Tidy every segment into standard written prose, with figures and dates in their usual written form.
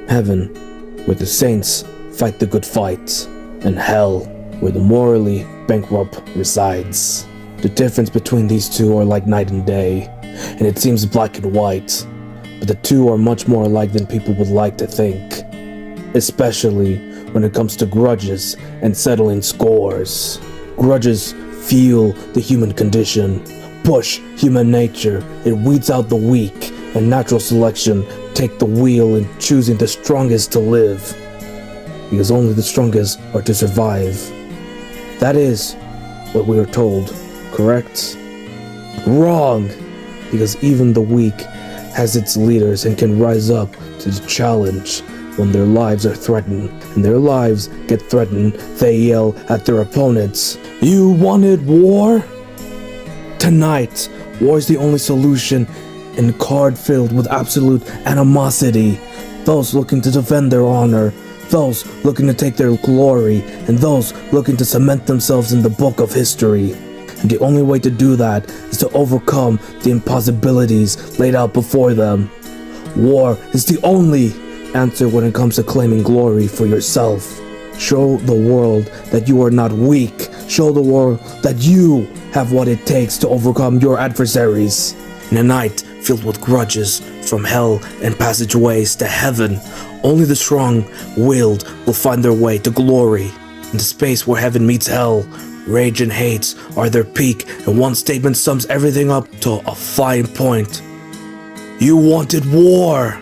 Heaven, where the saints fight the good fight, and hell, where the morally bankrupt resides. The difference between these two are like night and day, and it seems black and white, but the two are much more alike than people would like to think, especially when it comes to grudges and settling scores. Grudges fuel the human condition, push human nature, it weeds out the weak, and natural selection take the wheel in choosing the strongest to live, because only the strongest are to survive. That is what we are told, correct? Wrong, because even the weak has its leaders and can rise up to the challenge when their lives are threatened. And their lives get threatened, they yell at their opponents, "You wanted war?" Tonight, war is the only solution in a card filled with absolute animosity. Those looking to defend their honor, those looking to take their glory, and those looking to cement themselves in the book of history. And the only way to do that is to overcome the impossibilities laid out before them. War is the only answer when it comes to claiming glory for yourself. Show the world that you are not weak. Show the world that you have what it takes to overcome your adversaries. In a night filled with grudges from hell and passageways to heaven, only the strong-willed will find their way to glory. In the space where heaven meets hell, rage and hate are their peak, and one statement sums everything up to a fine point. You wanted war!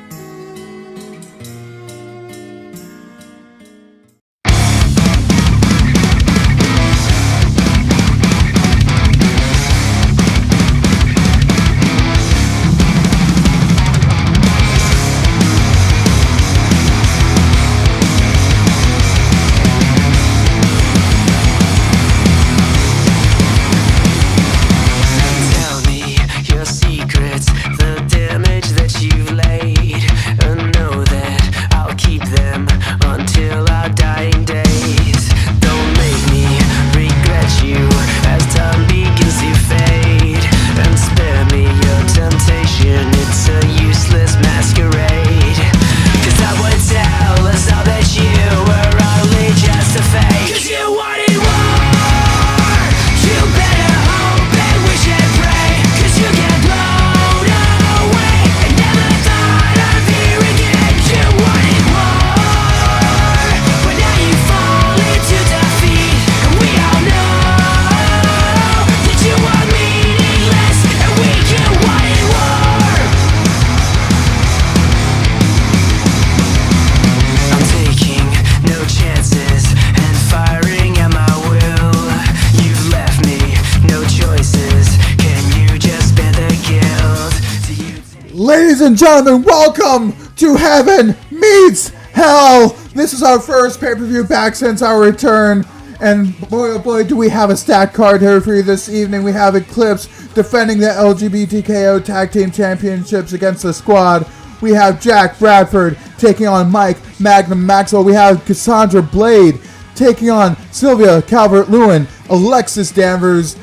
Ladies and gentlemen, welcome to Heaven Meets Hell. This is our first pay-per-view back since our return, and boy oh boy do we have a stat card here for you this evening. We have Eclipse defending the LGBTKO Tag Team Championships against the Squad. We have Jack Bradford taking on Mike Magnum Maxwell. We have Cassandra Blade taking on Sylvia Calvert-Lewin. Alexis Danvers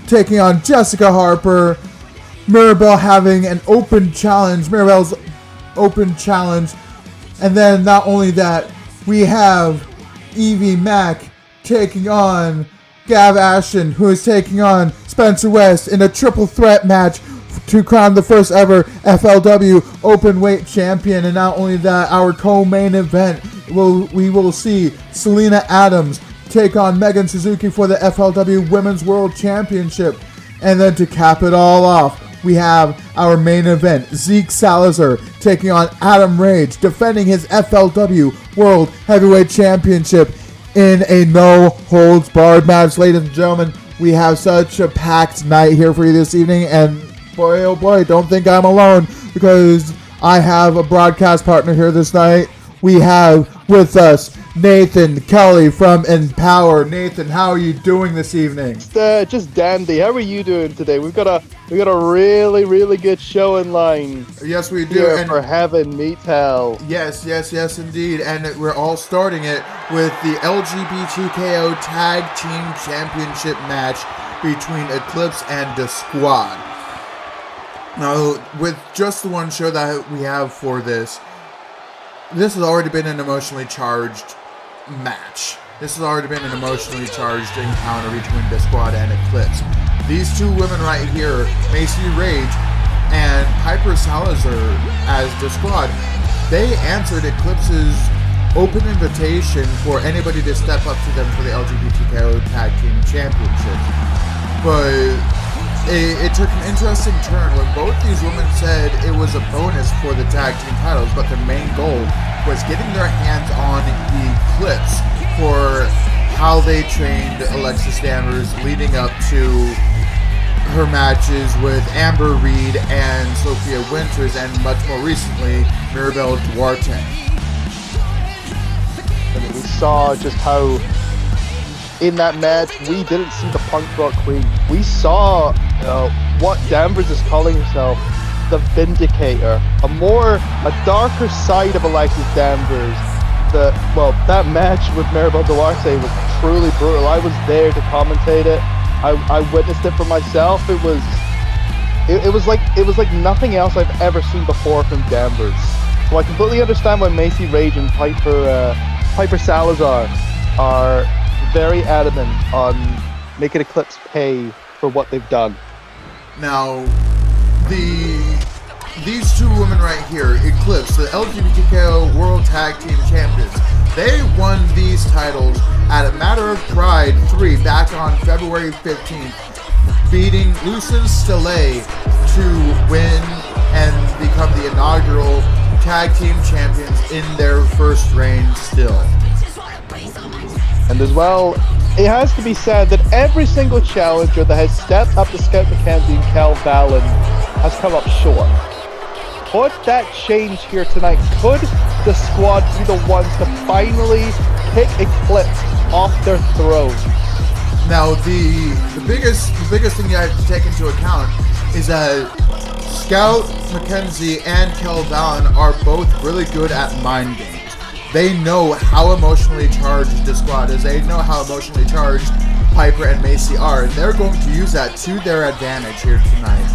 taking on Jessica Harper. Mirabelle having an open challenge. Mirabelle's open challenge. And then not only that, we have Evie Mack taking on Gav Ashton, who is taking on Spencer West in a triple threat match to crown the first ever FLW Openweight Champion. And not only that, our co-main event, we will see Selena Adams take on Megan Suzuki for the FLW Women's World Championship. And then to cap it all off, we have our main event, Zeke Salizer taking on Adam Rage, defending his FLW World Heavyweight Championship in a no-holds-barred match. Ladies and gentlemen, we have such a packed night here for you this evening, and boy, oh boy, don't think I'm alone, because I have a broadcast partner here this night. We have with us Nathan Kelly from Empower. Nathan, how are you doing this evening? Just dandy. How are you doing today? We've got a really good show in line. Yes, we do. Here and for Heaven Meets Hell. Yes, indeed. And we're all starting it with the LGBTKO Tag Team Championship match between Eclipse and the Squad. Now, with just the one show that we have for this, this has already been an emotionally charged match. This has already been an emotionally charged encounter between the Squad and Eclipse. These two women right here, Macy Rage and Piper Salazar as the Squad, they answered Eclipse's open invitation for anybody to step up to them for the LGBTKO Tag Team Championship. But it took an interesting turn when both these women said it was a bonus for the tag team titles, but their main goal was getting their hands on Eclipse for how they trained Alexis Danvers leading up to her matches with Amber Reed and Sophia Winters, and much more recently, Mirabel Duarte. I mean, we saw just how in that match we didn't see the Punk Rock Queen. We saw what Danvers is calling herself, the Vindicator, a darker side of Alexis Danvers. That match with Mirabel Duarte was truly brutal. I was there to commentate it. I witnessed it for myself. It was like nothing else I've ever seen before from Danvers. So I completely understand why Macy Rage and Piper Salazar are very adamant on making Eclipse pay for what they've done. Now, these two women right here, Eclipse, the LGBTKO World Tag Team Champions, they won these titles at a Matter of Pride 3 back on February 15th, beating Lucen Stele to win and become the inaugural Tag Team Champions in their first reign still. And as well, it has to be said that every single challenger that has stepped up to Scout McKenzie and Cal Valen has come up short. Could that change here tonight? Could the Squad be the ones to finally kick Eclipse off their throne? Now, the biggest thing you have to take into account is that Scout McKenzie and Cal Valen are both really good at mind games. They know how emotionally charged the Squad is. They know how emotionally charged Piper and Macy are, and they're going to use that to their advantage here tonight.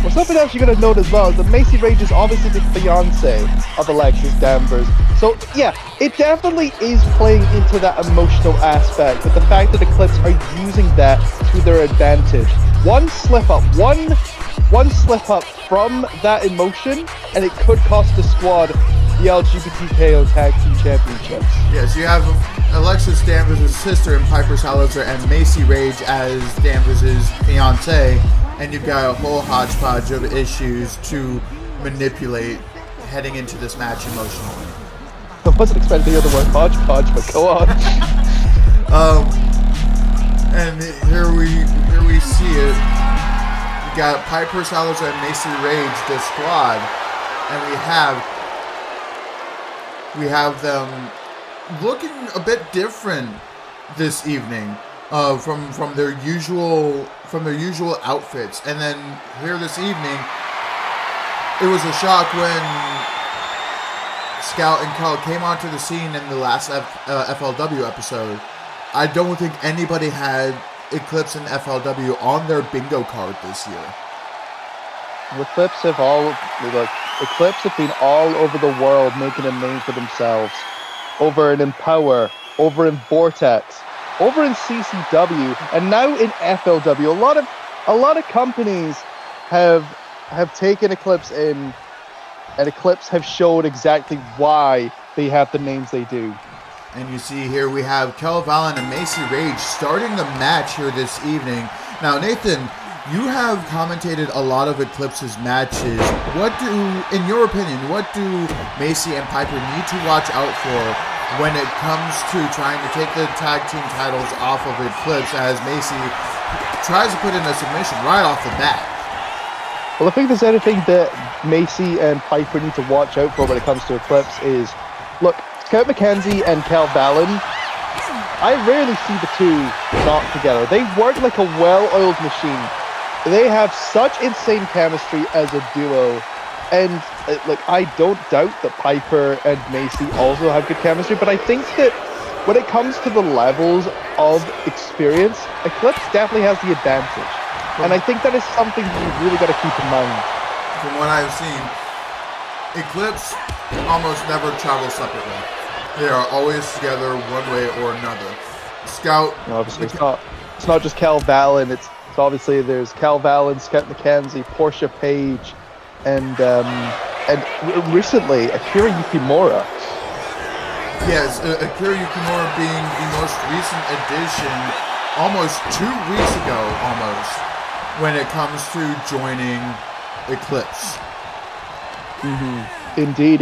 Well, something else you're going to note as well is that Macy Rage is obviously the fiance of Alexis Danvers. So, yeah, it definitely is playing into that emotional aspect, but the fact that Eclipse are using that to their advantage. One slip up from that emotion, and it could cost the Squad the LGBTKO Tag Team Championships. Yes, you have Alexis Danvers' sister in Piper Salazar and Macy Rage as Danvers' fiance, and you've got a whole hodgepodge of issues to manipulate heading into this match emotionally. I wasn't expecting to hear the word hodgepodge, but go on. And here we see it. You got Piper Salazar and Macy Rage, the Squad, and we have them looking a bit different this evening from their usual outfits. And then here this evening, it was a shock when Scout and Carl came onto the scene in the last FLW episode. I don't think anybody had Eclipse and FLW on their bingo card this year. Eclipse have been all over the world making a name for themselves. Over in Empower, over in Vortex, over in CCW, and now in FLW. A lot of companies have taken Eclipse in, and Eclipse have showed exactly why they have the names they do. And you see here we have Kel Valen and Macy Rage starting the match here this evening. Now, Nathan, you have commentated a lot of Eclipse's matches. In your opinion, what do Macy and Piper need to watch out for when it comes to trying to take the tag team titles off of Eclipse, as Macy tries to put in a submission right off the bat? Well, I think there's anything that Macy and Piper need to watch out for when it comes to Eclipse is, look, Scout McKenzie and Cal Valen, I rarely see the two not together. They work like a well-oiled machine. They have such insane chemistry as a duo. And I don't doubt that Piper and Macy also have good chemistry, but I think that when it comes to the levels of experience, Eclipse definitely has the advantage. And I think that is something you really got to keep in mind. From what I've seen, Eclipse almost never travel separately. They are always together one way or another. Scout. Obviously, it's not just Cal Valen. It's obviously there's Cal Valen, Scout McKenzie, Portia Page, and recently Akira Yukimura. Yes, Akira Yukimura being the most recent addition, almost 2 weeks ago, when it comes to joining Eclipse. Indeed.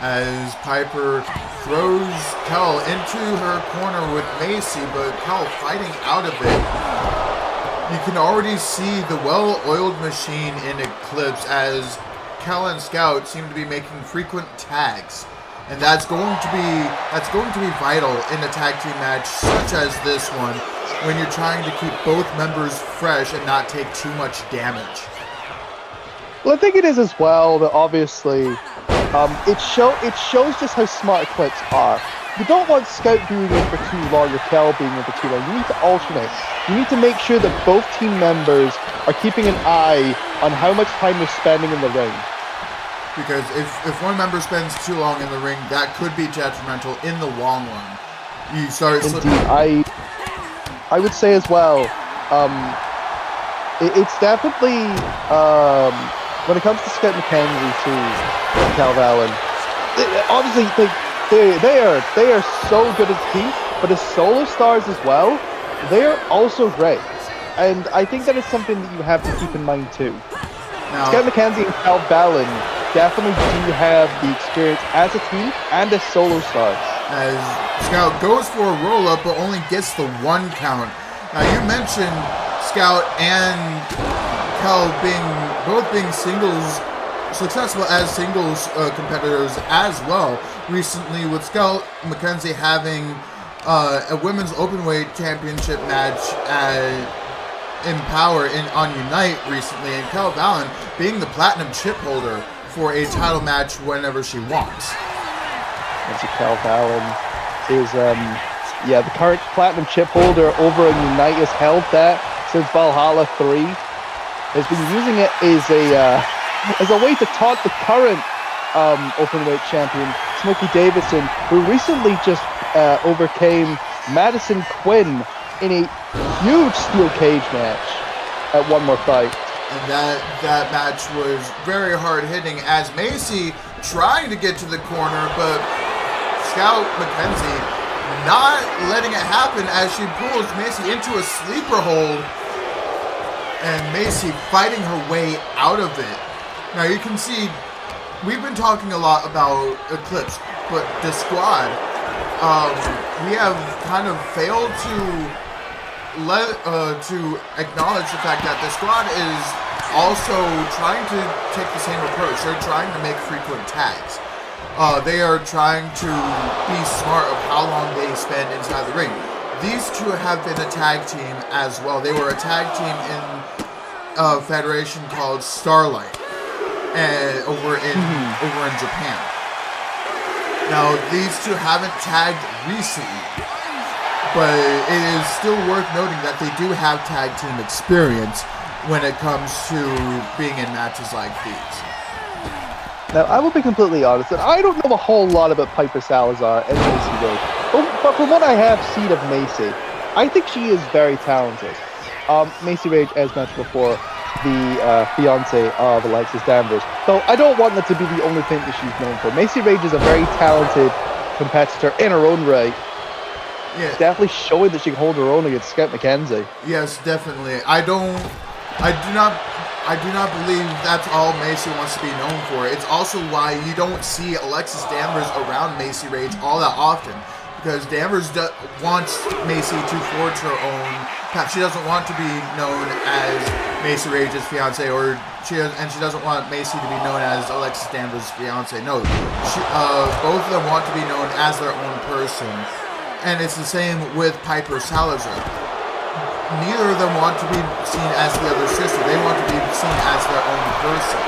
As Piper throws Kel into her corner with Macy, but Kel fighting out of it. You can already see the well-oiled machine in Eclipse as Kel and Scout seem to be making frequent tags. And that's going to be vital in a tag team match such as this one, when you're trying to keep both members fresh and not take too much damage. Well, I think it is as well, but obviously, it shows just how smart Eclipse are. You don't want Scout being in for too long or Kel being in for too long. You need to alternate. You need to make sure that both team members are keeping an eye on how much time they're spending in the ring. Because if one member spends too long in the ring, that could be detrimental in the long run. You start slipping. I would say as well, it's definitely, when it comes to Scout McKenzie too, and Cal Valen, obviously they are so good as team, but as solo stars as well, they are also great. And I think that is something that you have to keep in mind too. Now, Scout McKenzie and Cal Valen definitely do have the experience as a team and as solo stars. As Scout goes for a roll-up, but only gets the 1 count. Now, you mentioned Scout and Cal both being successful as singles competitors as well. Recently, with Scout McKenzie having a women's openweight championship match in Power on Unite recently, and Cal Valen being the platinum chip holder for a title match whenever she wants. As Cal Valen is, the current platinum chip holder over in Unite has held that since Valhalla 3. Has been using it as a way to taunt the current openweight champion, Smokey Davison, who recently just overcame Madison Quinn in a huge steel cage match at One More Fight. And that match was very hard-hitting as Macy trying to get to the corner, but Scout McKenzie not letting it happen as she pulls Macy into a sleeper hold, and Macy fighting her way out of it. Now you can see, we've been talking a lot about Eclipse, but the squad, we have kind of failed to acknowledge the fact that the squad is also trying to take the same approach. They're trying to make frequent tags. They are trying to be smart of how long they spend inside the ring. These two have been a tag team as well. They were a tag team in a federation called Starlight, over in Japan. Now, these two haven't tagged recently, but it is still worth noting that they do have tag team experience when it comes to being in matches like these. Now, I will be completely honest, that I don't know a whole lot about Piper Salazar and Macy Rage, but from what I have seen of Macy, I think she is very talented. Macy Rage, as mentioned before, the fiance of Alexis Danvers. Though I don't want that to be the only thing that she's known for. Macy Rage is a very talented competitor in her own right. Yeah. Definitely showing that she can hold her own against Scout McKenzie. Yes, definitely. I do not believe that's all Macy wants to be known for. It's also why you don't see Alexis Danvers around Macy Rage all that often, because Danvers wants Macy to forge her own path. She doesn't want to be known as Macy Rage's fiance, she doesn't want Macy to be known as Alexis Danvers' fiance. No, both of them want to be known as their own person, and it's the same with Piper Salazar. Neither of them want to be seen as the other sister. They want to be seen as their own person.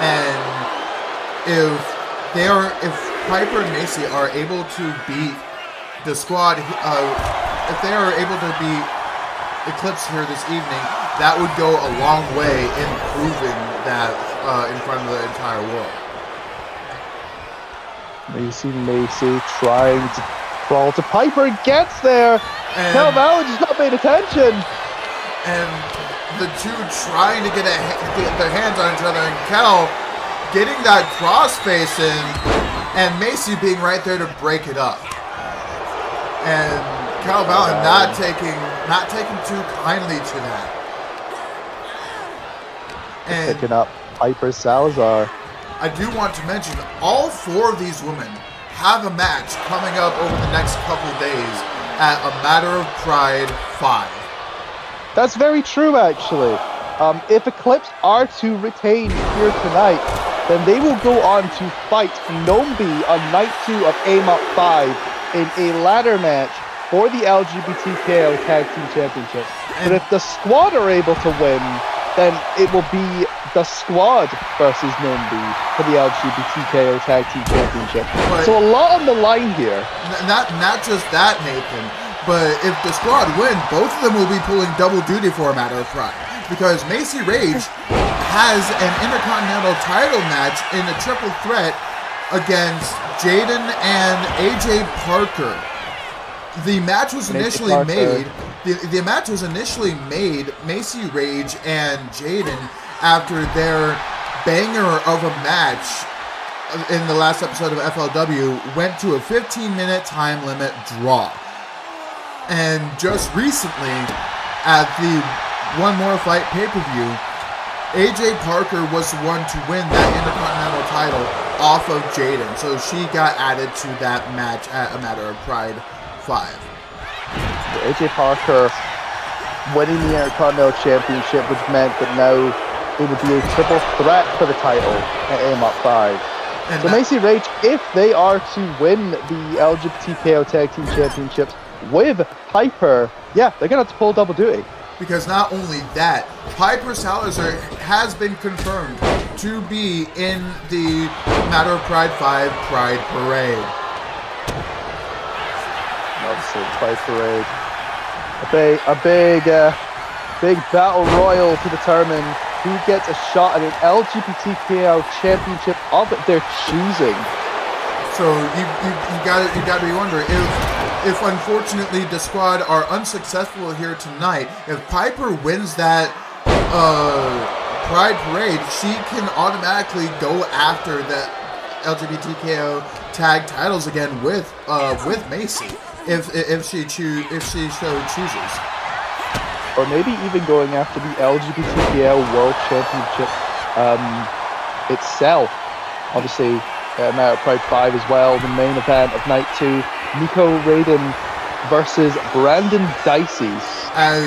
And if Piper and Macy are able to beat the squad, if they are able to beat Eclipse here this evening, that would go a long way in proving that in front of the entire world. Macy trying to crawl to Piper, gets there. And- Kel Valley just not paying attention. And the two trying to get their hands on each other, and Kel getting that crossface in, and Macy being right there to break it up. And Kel Valley not taking too kindly to that. And Picking up Piper Salazar. I do want to mention all four of these women have a match coming up over the next couple days at A Matter of Pride 5. That's very true, actually. If Eclipse are to retain here tonight, then they will go on to fight Nombi on night 2 of Aim Up 5 in a ladder match for the LGBTKO Tag Team Championship. But if the squad are able to win, then it will be the squad versus Nombi for the LGBTKO Tag Team Championship. But so a lot on the line here. Not just that, Nathan, but if the squad win, both of them will be pulling double duty for A Matter of Pride. Because Macy Rage has an Intercontinental title match in a triple threat against Jaden and AJ Parker. The match was initially made. The match was initially made Macy Rage and Jaden after their banger of a match in the last episode of FLW went to a 15-minute time limit draw. And just recently, at the One More Fight pay-per-view, AJ Parker was the one to win that Intercontinental title off of Jaden, so she got added to that match at A Matter of Pride 5. AJ Parker winning the Intercontinental Championship, which meant that now it would be a triple threat for the title at Aim Up 5. And So Macy Rage, if they are to win the LGBTKO Tag Team Championships with Piper, yeah, they're going to have to pull double duty. Because not only that, Piper Salazar has been confirmed to be in the Matter of Pride 5 Pride Parade. Obviously, the Pride Parade. A big battle royal to determine who gets a shot at an LGBTKO championship of their choosing. So you gotta be wondering if unfortunately the squad are unsuccessful here tonight. If Piper wins that Pride Parade, she can automatically go after the LGBTKO tag titles again with Macy if she so chooses. Or maybe even going after the LGBTKO World Championship itself. Obviously, Matter of Pride 5 as well, the main event of night 2. Nico Raiden versus Brandon Dicey. As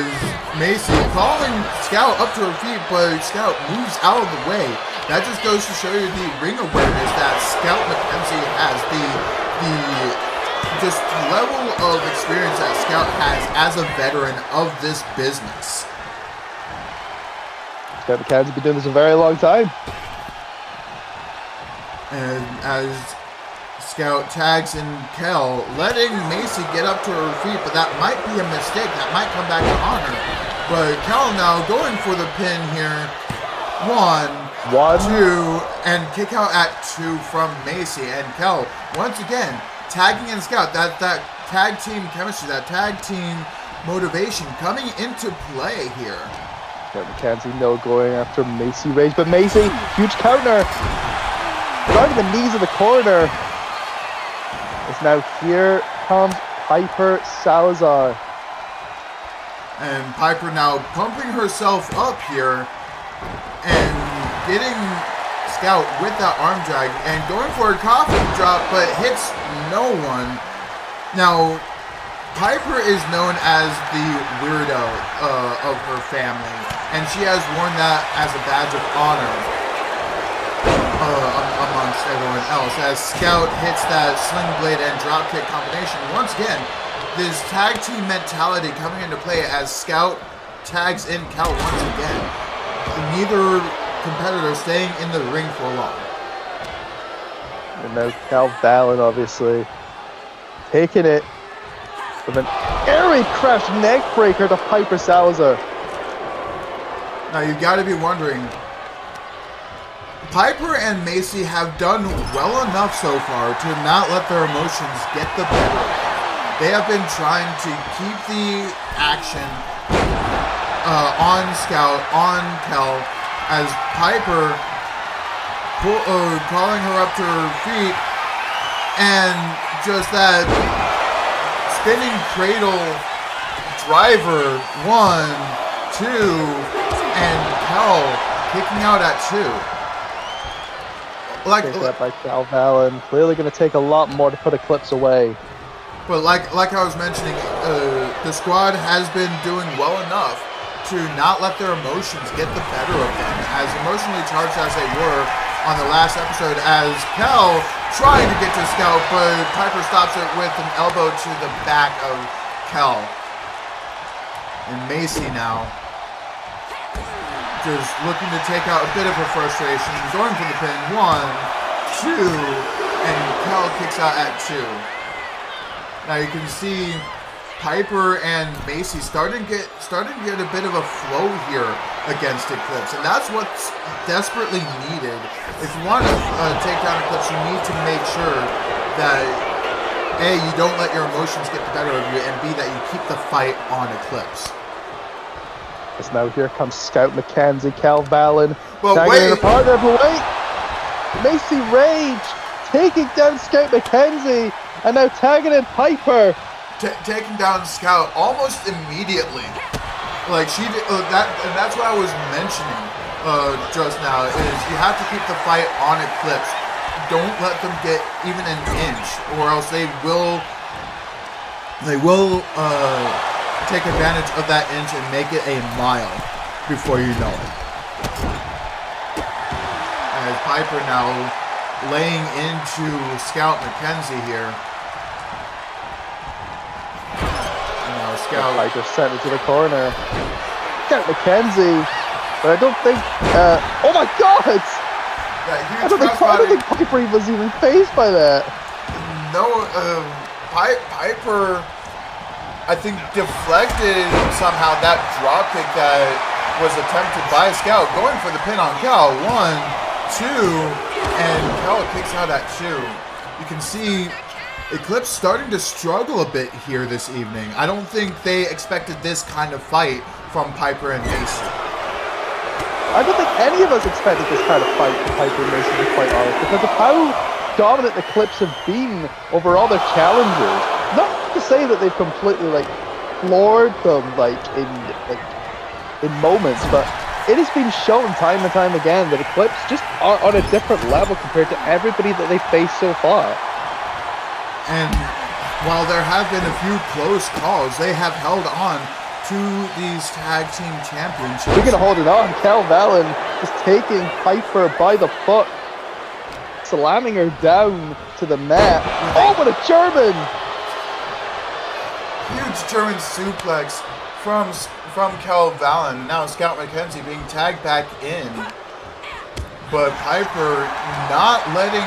Macy calling Scout up to her feet, but Scout moves out of the way. That just goes to show you the ring awareness that Scout McKenzie has, the just level of experience that Scout has as a veteran of this business. Scout McKenzie's been doing this a very long time. And as Scout tags in Kel, letting Macy get up to her feet, but that might be a mistake. That might come back to honor. But Kel now going for the pin here. One, 2, and kick out at 2 from Macy. And Kel, once again, tagging in Scout. That tag team chemistry, that tag team motivation coming into play here. Scout McKenzie going after Macy Rage, but Macy, huge counter. Driving the knees of the corner. It's now here comes Piper Salazar. And Piper now pumping herself up here and getting Scout with that arm drag and going for a coffin drop, but hits no one. Now, Piper is known as the weirdo of her family, and she has worn that as a badge of honor. Amongst everyone else, as Scout hits that sling blade and dropkick combination. Once again, this tag team mentality coming into play as Scout tags in Kel once again. Neither competitor staying in the ring for long. And now Cal Valen obviously taking it with an airy crash neck breaker to Piper Salazar. Now you've got to be wondering, Piper and Macy have done well enough so far to not let their emotions get the better of them. They have been trying to keep the action on Scout, on Kel, as Piper calling her up to her feet, and just that spinning cradle driver, 1, 2, and Kel kicking out at 2. Take that by Cal Valen. Clearly going to take a lot more to put Eclipse away. But like I was mentioning, the squad has been doing well enough to not let their emotions get the better of them, as emotionally charged as they were on the last episode, as Kel trying to get to Scout, but Piper stops it with an elbow to the back of Kel. And Macy now just looking to take out a bit of her frustration, going for the pin. 1, 2, and Kel kicks out at 2. Now you can see Piper and Macy starting to get a bit of a flow here against Eclipse, and that's what's desperately needed. If you want to take down Eclipse, you need to make sure that A, you don't let your emotions get the better of you, and B, that you keep the fight on Eclipse. As now here comes Scout McKenzie, Cal Valen, But tagging her wait, partner, but wait! Macy Rage taking down Scout McKenzie, and now tagging in Piper. taking down Scout almost immediately. Like she did, and that's what I was mentioning just now. Is you have to keep the fight on Eclipse. Don't let them get even an inch, or else they will take advantage of that inch and make it a mile before you know it. As Piper now laying into Scout McKenzie here. Scout. Piper sent it to the corner. Scout McKenzie, but I don't think. Oh my God! I don't think Piper was even phased by that. No, Piper, I think, deflected somehow that drop kick that was attempted by Scout, going for the pin on Cal. 1, 2, and Cal kicks out at 2. You can see Eclipse starting to struggle a bit here this evening. I don't think they expected this kind of fight from Piper and Macy. I don't think any of us expected this kind of fight from Piper and Macy, to be quite honest, because of how dominant Eclipse have been over all their challengers. Not to say that they've completely floored them in moments, but it has been shown time and time again that Eclipse just are on a different level compared to everybody that they've faced so far. And while there have been a few close calls, they have held on to these tag team championships. Speaking of holding on, Cal Valen is taking Piper by the foot, slamming her down to the mat. Oh, what a German! Huge German suplex from Cal Valen. Now Scout McKenzie being tagged back in. But Piper not letting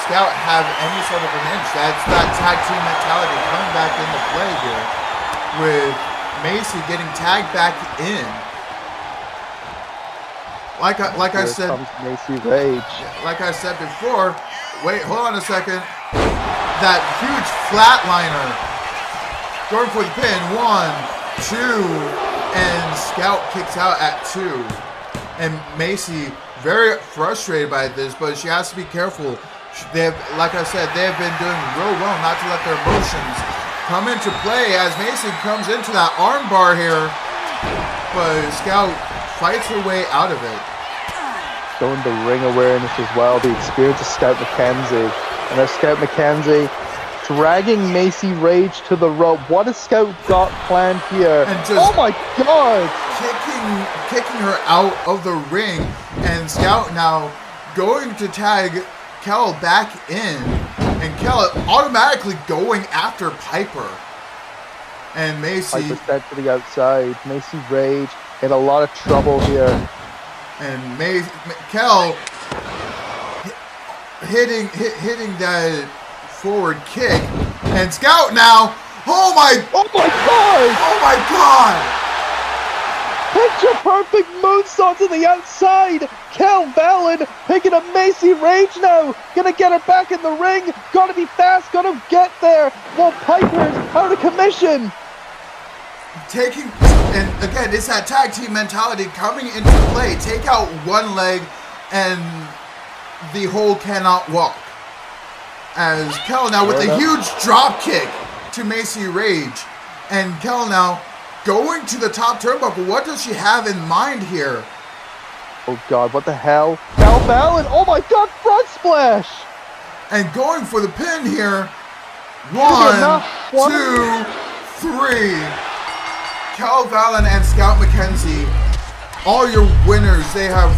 Scout have any sort of an inch. That's that tag team mentality coming back into play here, with Macy getting tagged back in. Like I said, Macy Rage. Like I said before. Wait, hold on a second. That huge flatliner going for the pin. 1, 2, and Scout kicks out at 2. And Macy very frustrated by this, but she has to be careful. They have, like I said, they have been doing real well not to let their emotions come into play as Macy comes into that armbar here, but Scout fights her way out of it. Showing the ring awareness as well, the experience of Scout McKenzie. And now Scout McKenzie dragging Macy Rage to the rope. What has Scout got planned here? And just oh my God! Kicking her out of the ring, and Scout now going to tag Kel back in, and Kel automatically going after Piper. And Macy... Piper sent to the outside. Macy Rage in a lot of trouble here. And Kel hitting that forward kick. And Scout now... Oh my God! Oh my God! Oh my God! Picture perfect moonsault to the outside. Kel Valen picking up Macy Rage now. Gonna get her back in the ring. Gotta be fast, gotta get there. While Piper's out of commission. And again, it's that tag team mentality coming into play. Take out one leg and the whole cannot walk. As Kel now with a huge drop kick to Macy Rage. And Kel now going to the top turnbuckle. What does she have in mind here? Oh God, what the hell? Kel Valen, oh my God, front splash! And going for the pin here. 1, 2, 3. Kel Valen and Scout McKenzie, all your winners. They have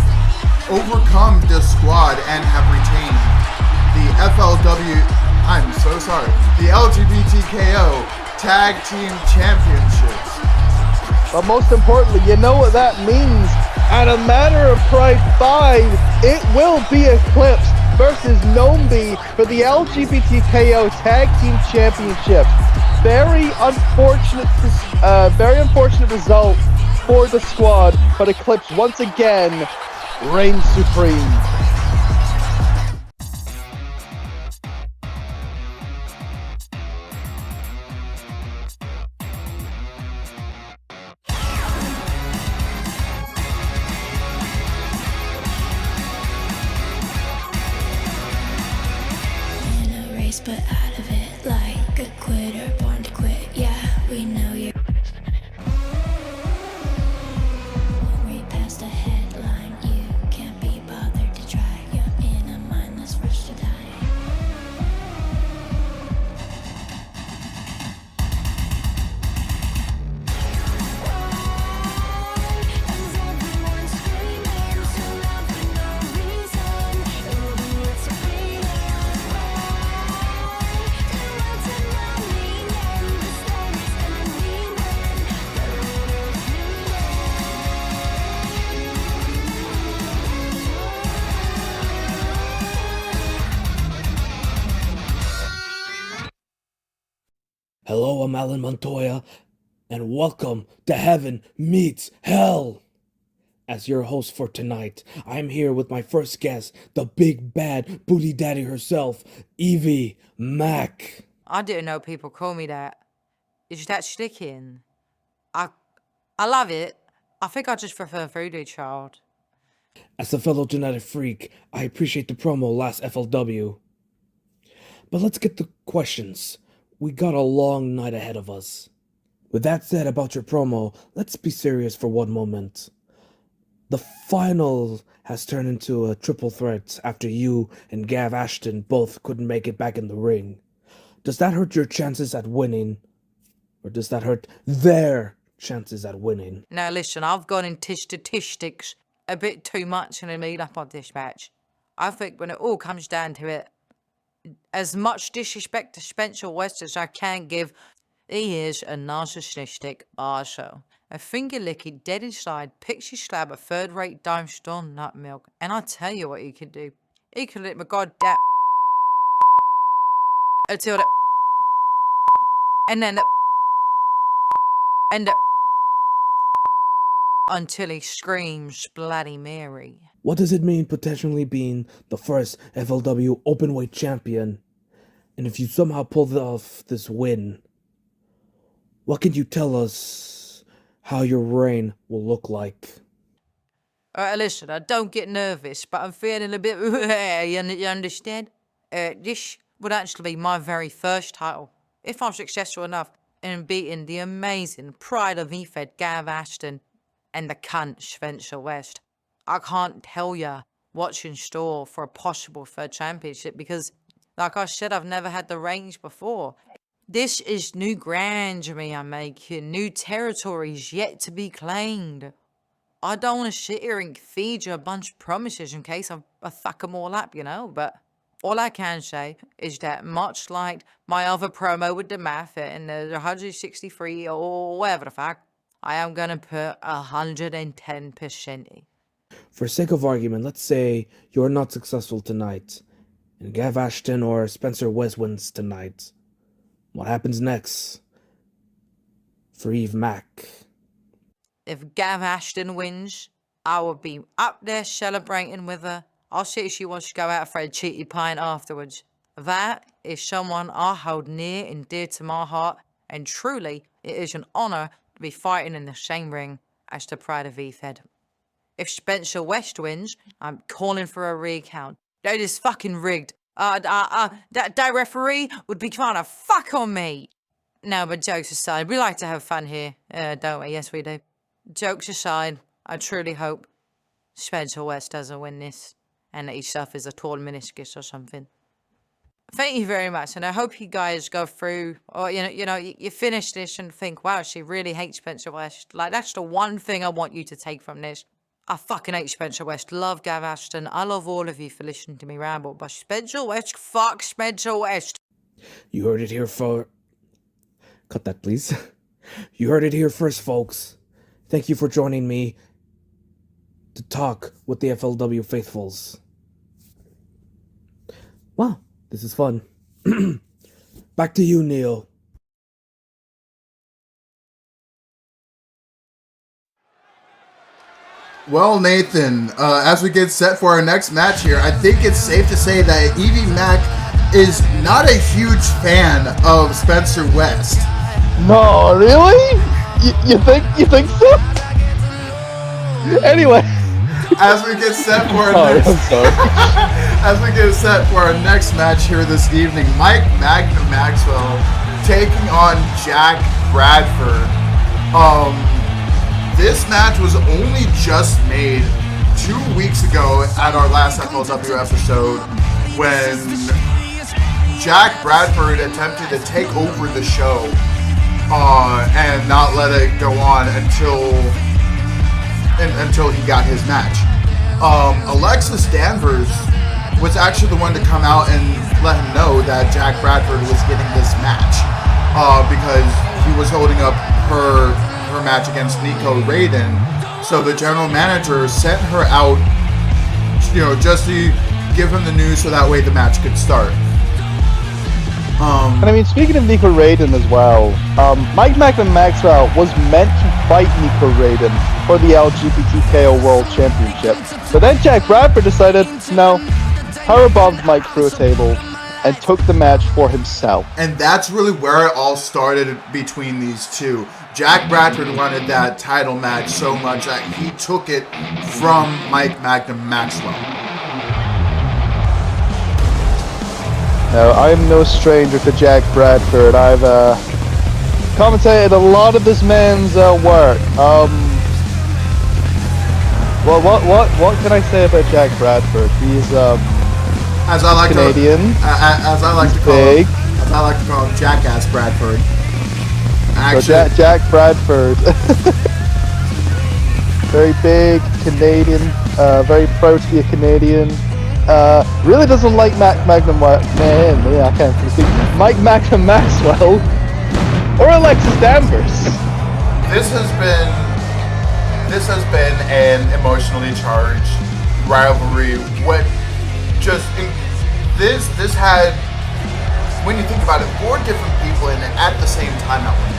overcome this squad and have retained the the LGBTKO Tag Team Championships. But most importantly, you know what that means. At a matter of Pride 5, it will be Eclipse versus Nombi for the LGBTKO Tag Team Championship. Very unfortunate result for the squad, but Eclipse once again reigns supreme. But out of it like a quitter, born to quit. Yeah, we know you're. When we pass the headline, you can't be bothered to try. You're in a mindless rush to die. Hello, I'm Alan Montoya, and welcome to Heaven Meets Hell. As your host for tonight, I'm here with my first guest, the big bad booty daddy herself, Evie Mack. I didn't know people call me that. Is that sticking? I love it. I think I just prefer Voodoo Child. As a fellow genetic freak, I appreciate the promo last FLW. But let's get to questions. We got a long night ahead of us. With that said about your promo, let's be serious for one moment. The final has turned into a triple threat after you and Gav Ashton both couldn't make it back in the ring. Does that hurt your chances at winning? Or does that hurt their chances at winning? Now listen, I've gone in statistics a bit too much in the lead up on this match. I think when it all comes down to it, as much disrespect to Spencer West as I can give, he is a narcissistic arsehole. A finger-licking, dead inside, pixie slab, a third-rate dime store nut milk. And I tell you what he could do. He could lick my goddamn until the and then the and the until he screams Bloody Mary. What does it mean potentially being the first FLW openweight champion? And if you somehow pull off this win, what can you tell us how your reign will look like? Listen, I don't get nervous, but I'm feeling a bit you understand? This would actually be my very first title, if I'm successful enough in beating the amazing Pride of Efed Gav Ashton and the cunt Spencer West. I can't tell ya what's in store for a possible third championship because, like I said, I've never had the range before. This is new ground to me I'm making, new territories yet to be claimed. I don't want to sit here and feed you a bunch of promises in case I fuck them all up, you know, but all I can say is that much like my other promo with the math and the 163 or whatever the fuck, I am going to put 110% in. For sake of argument, let's say you're not successful tonight, and Gav Ashton or Spencer West wins tonight. What happens next for Eve Mack? if Gav Ashton wins, I will be up there celebrating with her. I'll see if she wants to go out for a cheeky pint afterwards. That is someone I hold near and dear to my heart, and truly, it is an honor to be fighting in the same ring as the Pride of Ethed. If Spencer West wins, I'm calling for a recount. That is fucking rigged. That referee would be trying to fuck on me. No, but jokes aside, we like to have fun here, don't we? Yes, we do. Jokes aside, I truly hope Spencer West doesn't win this and that he suffers a torn meniscus or something. Thank you very much, and I hope you guys go through, or you finish this and think, wow, she really hates Spencer West. Like, that's the one thing I want you to take from this. I fucking hate Spencer West. Love Gav Ashton. I love all of you for listening to me ramble, but Spencer West, fuck Spencer West. You heard it here for... Cut that, please. You heard it here first, folks. Thank you for joining me to talk with the FLW faithfuls. Wow, this is fun. Back to you, Neil. Well, Nathan, as we get set for our next match here, I think it's safe to say that Evie Mac is not a huge fan of Spencer West. No, really? You think so? Anyway, as we get set for our next match here this evening, Mike Magnum Maxwell taking on Jack Bradford. This match was only just made 2 weeks ago at our last FLW episode when Jack Bradford attempted to take over the show and not let it go on until he got his match. Alexis Danvers was actually the one to come out and let him know that Jack Bradford was getting this match because he was holding up her match against Nico Raiden. So the general manager sent her out, just to give him the news so that way the match could start. And I mean, speaking of Nico Raiden as well, Mike Magnum Maxwell was meant to fight Nico Raiden for the LGBTKO World Championship. But then Jack Bradford decided, no, powerbombed Mike through a table and took the match for himself. And that's really where it all started between these two. Jack Bradford wanted that title match so much that he took it from Mike Magnum Maxwell. No, I'm no stranger to Jack Bradford. I've commentated a lot of this man's work. Well, what can I say about Jack Bradford? He's as I like Canadian. As I like to call big. him, as I like to call him, Jackass Bradford. Actually, So Jack Bradford, very big Canadian, very proud to be a Canadian. Really doesn't like Mike Magnum Maxwell or Alexis Danvers. This has been an emotionally charged rivalry. This had, when you think about it, 4 different people in it at the same time at one point.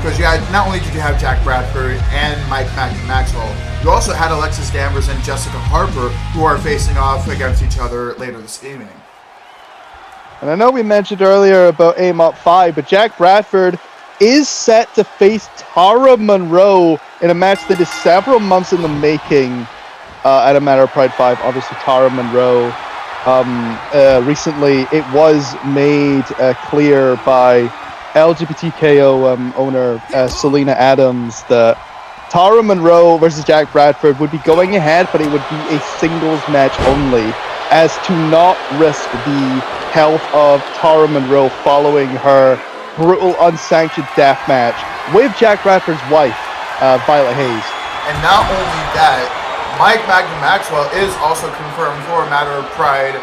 Because not only did you have Jack Bradford and Mike Maxwell, you also had Alexis Danvers and Jessica Harper, who are facing off against each other later this evening. And I know we mentioned earlier about AMOP 5, but Jack Bradford is set to face Tara Monroe in a match that is several months in the making at a Matter of Pride 5. Obviously, Tara Monroe, recently it was made clear by LGBTKO owner Selena Adams that Tara Monroe versus Jack Bradford would be going ahead, but it would be a singles match only, as to not risk the health of Tara Monroe following her brutal unsanctioned death match with Jack Bradford's wife, Violet Hayes. And not only that, Mike Magnum Maxwell is also confirmed for a Matter of Pride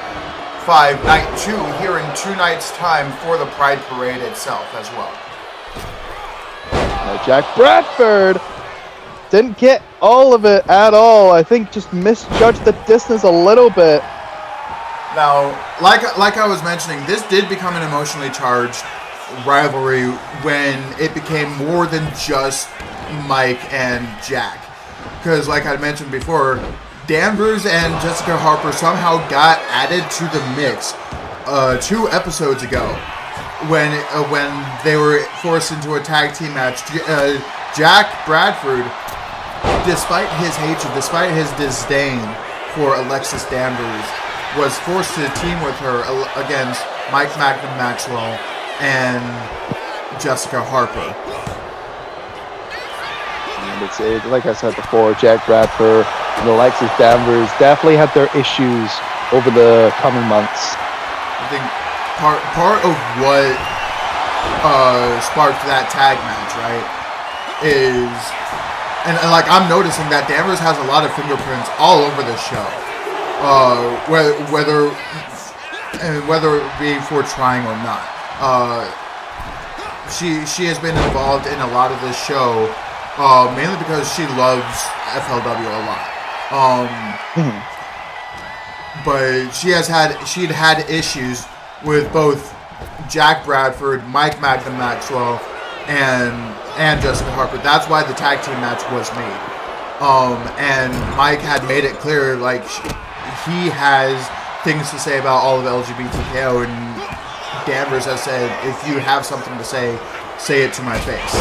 5 Night 2 here in 2 nights' time for the Pride Parade itself as well. Jack Bradford didn't get all of it at all. I think just misjudged the distance a little bit. Now, like I was mentioning, this did become an emotionally charged rivalry when it became more than just Mike and Jack. Because, like I mentioned before, Danvers and Jessica Harper somehow got added to the mix 2 episodes ago when they were forced into a tag team match. Jack Bradford, despite his hatred, despite his disdain for Alexis Danvers, was forced to team with her against Mike Magnum Maxwell and Jessica Harper. It's like I said before, Jack Bradford and Alexis Danvers definitely had their issues over the coming months. I think part of what sparked that tag match, right, is, and like I'm noticing that Danvers has a lot of fingerprints all over the show, whether it be for trying or not. She has been involved in a lot of this show. Mainly because she loves FLW a lot. But she'd had issues with both Jack Bradford, Mike Magnum Maxwell, and Jessica Harper. That's why the tag team match was made. And Mike had made it clear, like, he has things to say about all of LGBTKO, and Danvers has said, if you have something to say it to my face.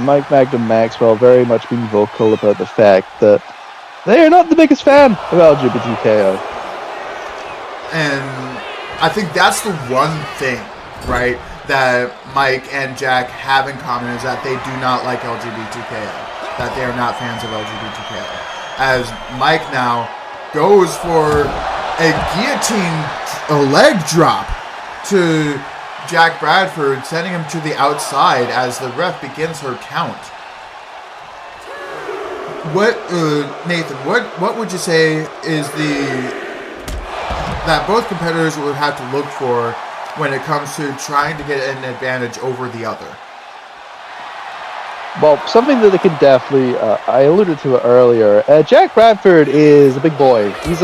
Mike Magnum Maxwell very much being vocal about the fact that they are not the biggest fan of LGBTKO. And I think that's the one thing, right, that Mike and Jack have in common is that they do not like LGBTKO, that they are not fans of LGBTKO. As Mike now goes for a guillotine leg drop to Jack Bradford, sending him to the outside as the ref begins her count. What, Nathan, what would you say is that both competitors would have to look for when it comes to trying to get an advantage over the other? Well, something that they can definitely, I alluded to it earlier, Jack Bradford is a big boy. He's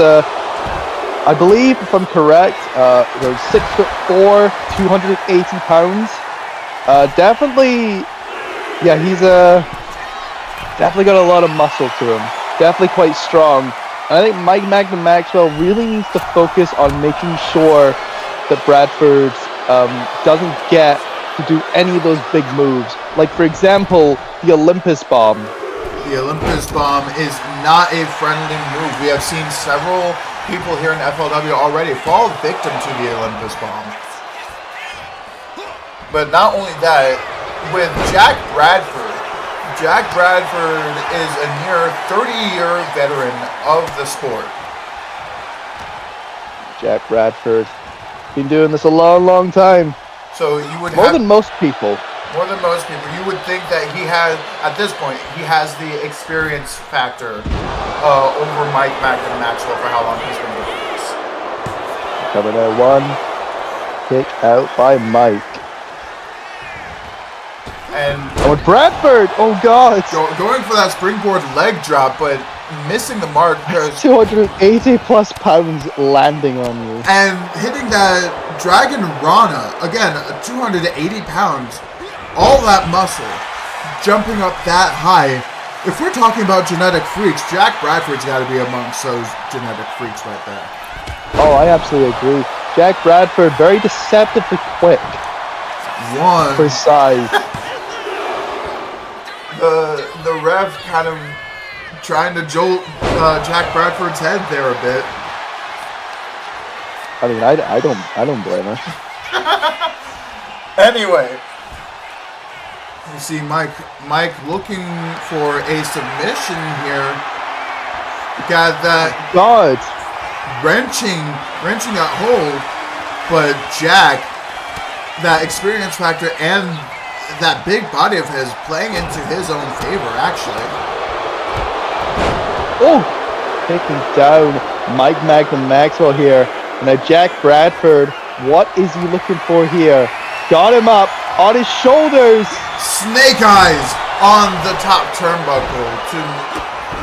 I believe, if I'm correct, 6'4", 280 pounds. Definitely, yeah, he's definitely got a lot of muscle to him. Definitely quite strong. And I think Mike Magnum Maxwell really needs to focus on making sure that Bradford doesn't get to do any of those big moves. Like, for example, the Olympus Bomb. The Olympus Bomb is not a friendly move. We have seen several people here in FLW already fall victim to the Olympus Bomb. But not only that, with Jack Bradford is a near 30-year veteran of the sport. Jack Bradford, been doing this a long, long time. So you would more than most people. More than most people. You would think that he has, at this point, he has the experience factor over Mike Magnum Maxwell for how long he's been doing this. Coming out one. Kick out by Mike. And with Bradford, oh god. Going for that springboard leg drop, but missing the mark because 280 plus pounds landing on you. And hitting that Dragon Rana, again, 280 pounds. All that muscle, jumping up that high. If we're talking about genetic freaks, Jack Bradford's got to be amongst those genetic freaks right there. Oh, I absolutely agree. Jack Bradford, very deceptively quick. One. For size. The ref kind of trying to jolt Jack Bradford's head there a bit. I mean, I don't blame her. Anyway. You see Mike looking for a submission here. Got that wrenching that hold, but Jack, that experience factor and that big body of his playing into his own favor, actually. Oh, taking down Mike Magnum Maxwell here. Now Jack Bradford, what is he looking for here? Got him up on his shoulders. Snake eyes on the top turnbuckle to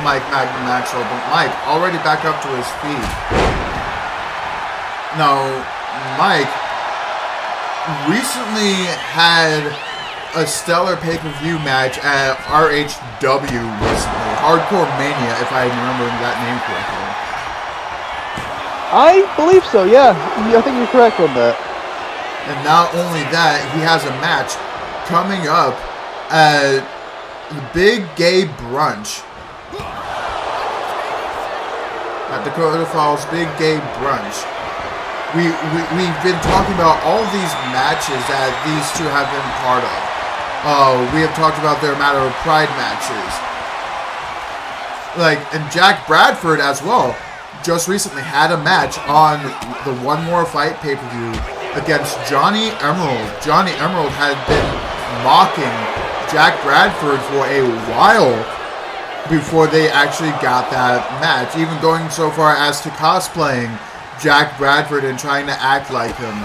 Mike Magnum Maxwell, but Mike already back up to his feet. Now, Mike recently had a stellar pay-per-view match at RHW recently. Hardcore Mania, if I remember that name correctly. I believe so, yeah. I think you're correct on that. And not only that, he has a match coming up at the Big Gay Brunch. At Dakota Falls Big Gay Brunch. We've been talking about all these matches that these two have been part of. We have talked about their Matter of Pride matches. And Jack Bradford as well just recently had a match on the One More Fight pay-per-view against Johnny Emerald. Johnny Emerald had been mocking Jack Bradford for a while before they actually got that match, even going so far as to cosplaying Jack Bradford and trying to act like him,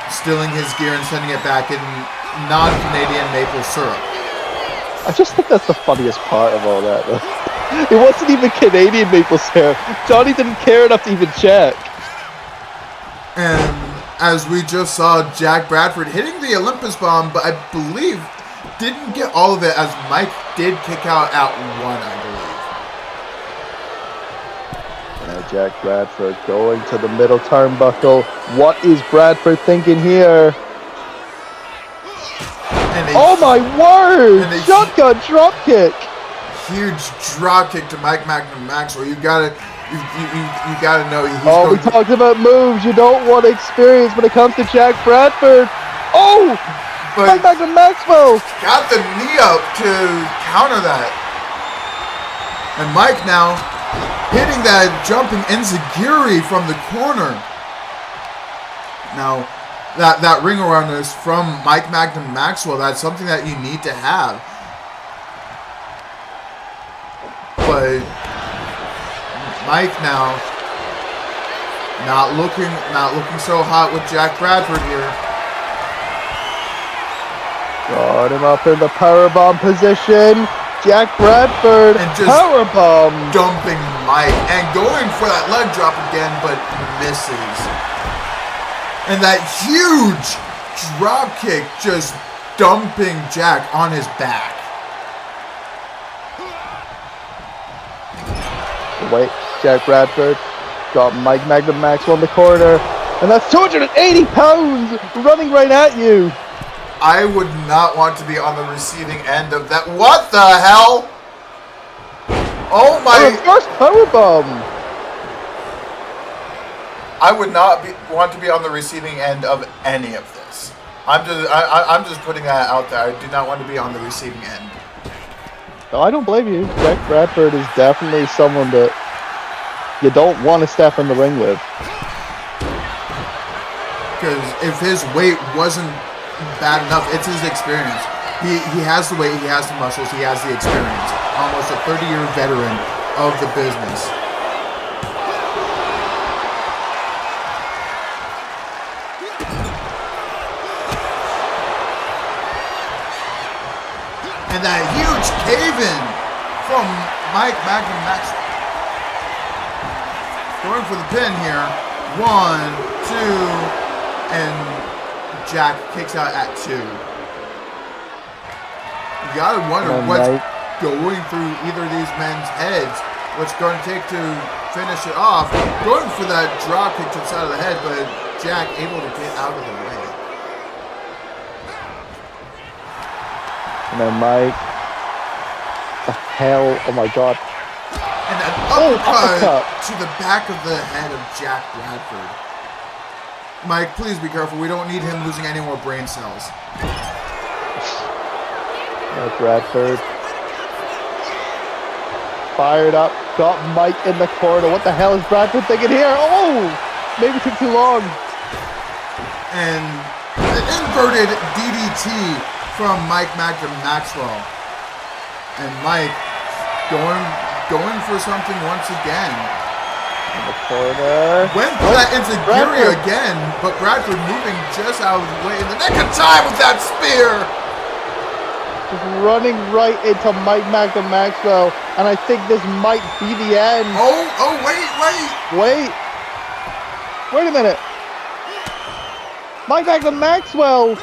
stealing his gear and sending it back in non-Canadian maple syrup. I just think that's the funniest part of all that, though. It wasn't even Canadian maple syrup. Johnny didn't care enough to even check. And as we just saw, Jack Bradford hitting the Olympus bomb, but I believe didn't get all of it, as Mike did kick out at one, I believe. Now Jack Bradford going to the middle turnbuckle. What is Bradford thinking here? Oh my word! Shotgun dropkick! Huge dropkick to Mike Maxwell. You gotta know. We talked about moves you don't want to experience when it comes to Jack Bradford. Oh! Mike Maxwell got the knee up to counter that. And Mike now hitting that jumping enziguri from the corner. Now, that ring awareness from Mike Maxwell, that's something that you need to have. But Mike now not looking so hot with Jack Bradford here. Got him up in the powerbomb position. Jack Bradford and just powerbomb, dumping Mike and going for that leg drop again, but misses. And that huge drop kick just dumping Jack on his back. Wait, Jack Bradford got Mike Maxwell in the corner, and that's 280 pounds running right at you. I would not want to be on the receiving end of that. What the hell? Oh my! Reverse powerbomb. I would not want to be on the receiving end of any of this. I'm just putting that out there. I do not want to be on the receiving end. No, I don't blame you. Jack Bradford is definitely someone that you don't want to step in the ring with. Because if his weight wasn't bad enough, it's his experience. He has the weight, he has the muscles, he has the experience. Almost a 30-year veteran of the business. And that huge cave-in from Mike Maxwell. Going for the pin here. 1, 2, and Jack kicks out at 2. You gotta wonder what's going through either of these men's heads. What's going to take to finish it off. Going for that drop kick to the side of the head, but Jack able to get out of the way. And then Mike. The hell? Oh my god. And an uppercut to the back of the head of Jack Bradford. Mike, please be careful. We don't need him losing any more brain cells. Jack Bradford. Fired up. Got Mike in the corner. What the hell is Bradford thinking here? Oh! Maybe took too long. And an inverted DDT from Mike Maxwell. And Mike going for something once again. In the corner. Went for that enziguri again, but Bradford moving just out of the way in the nick of time with that spear. Just running right into Mike Maxwell, and I think this might be the end. Wait a minute. Mike Maxwell.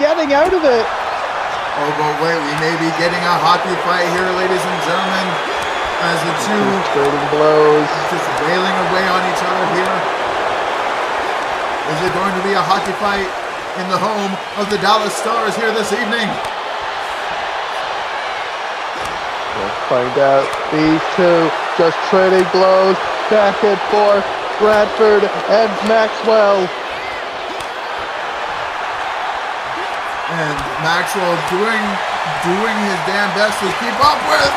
getting out of it. Oh, but wait, we may be getting a hockey fight here, ladies and gentlemen, as the two Trading blows. just wailing away on each other here. Is it going to be a hockey fight in the home of the Dallas Stars here this evening? Let's find out. These two just trading blows back and forth. Bradford and Maxwell. And Maxwell doing his damn best to keep up with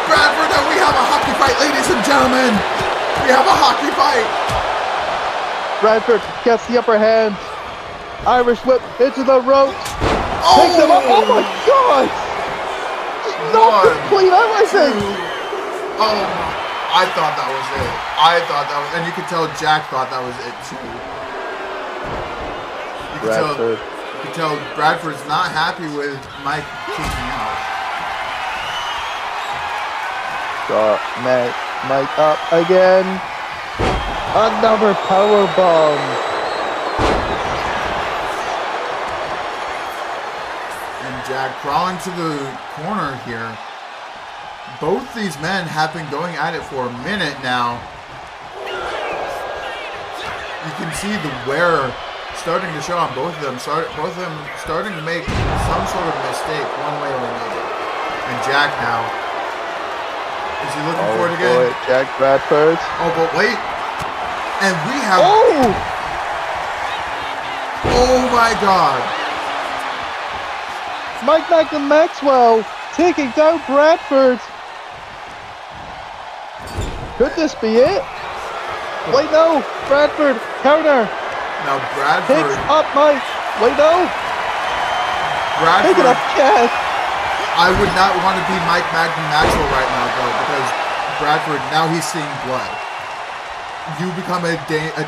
Bradford, and we have a hockey fight, ladies and gentlemen. We have a hockey fight. Bradford gets the upper hand. Irish whip into the ropes. Takes him up. Oh my God! Just knocked him clean out, I think. Oh, I thought that was it. I thought that was, and you could tell Jack thought that was it too. Bradford. You can tell Bradford's not happy with Mike kicking out. Got Mike up again. Another power bomb. And Jack crawling to the corner here. Both these men have been going at it for a minute now. You can see the wear starting to show on both of them. Both of them starting to make some sort of mistake one way or another. And Jack now. Is he looking for it again? Boy, Jack Bradford. Oh, but wait. And we have... Oh! Oh my God. Mike Magnum Maxwell taking down Bradford. Could this be it? Wait, no. Bradford, counter. Now Bradford... Picks up Mike. Wait, no. Pick it Bradford... up, Cat. I would not want to be Mike Magnum Maxwell right now, though, because Bradford, now he's seeing blood. You become a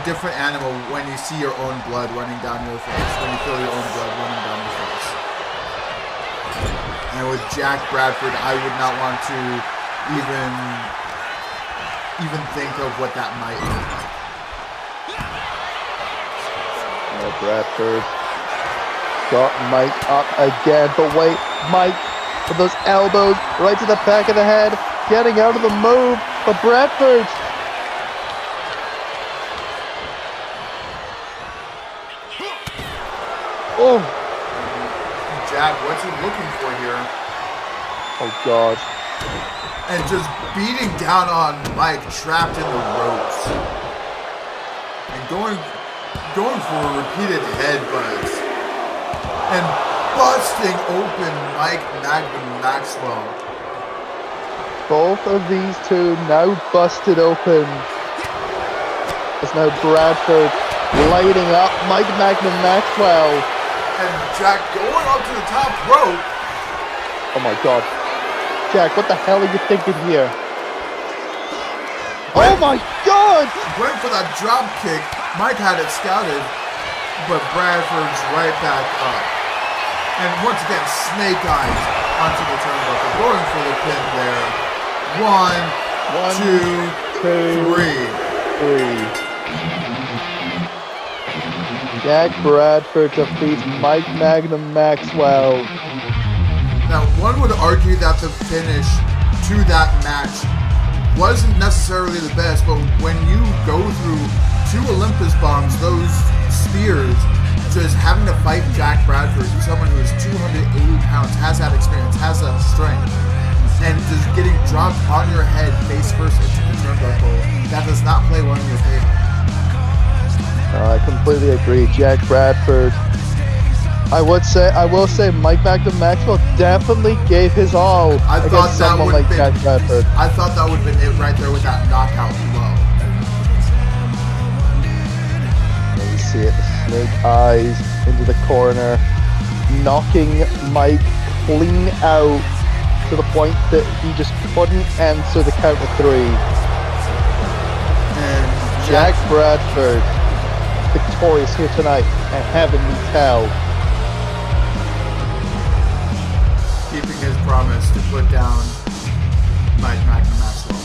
different animal when you see your own blood running down your face, when you feel your own blood running down your face. And with Jack Bradford, I would not want to even think of what that might be. Bradford got Mike up again, but wait, Mike with those elbows right to the back of the head, getting out of the move, but Bradford. Oh, Jack, what's he looking for here? oh God. And just beating down on Mike, trapped in the ropes. And going for repeated headbutts. And busting open Mike Magnum Maxwell. Both of these two now busted open. It's now Bradford lighting up Mike Magnum Maxwell. And Jack going up to the top rope. Oh my God. Jack, what the hell are you thinking here? Oh my God! Went for that drop kick. Mike had it scouted, but Bradford's right back up. And once again, snake eyes onto the turnbuckle. Going for the pin there. One, two, three. Jack Bradford defeats Mike Magnum Maxwell. Now, one would argue that the finish to that match wasn't necessarily the best, but when you go through 2 Olympus bombs, those spears, just having to fight Jack Bradford, someone who is 280 pounds, has that experience, has that strength, and just getting dropped on your head face first into the turnbuckle, that does not play well in your favor. I completely agree. Jack Bradford. I will say Mike Magnum Maxwell definitely gave his all against someone like Jack Bradford. I thought that would have been it right there with that knockout blow. You see it, snake eyes into the corner, knocking Mike clean out to the point that he just couldn't answer the count of 3. And Jack Bradford victorious here tonight, and heaven we tell. keeping his promise to put down Mike Magnum Maxwell.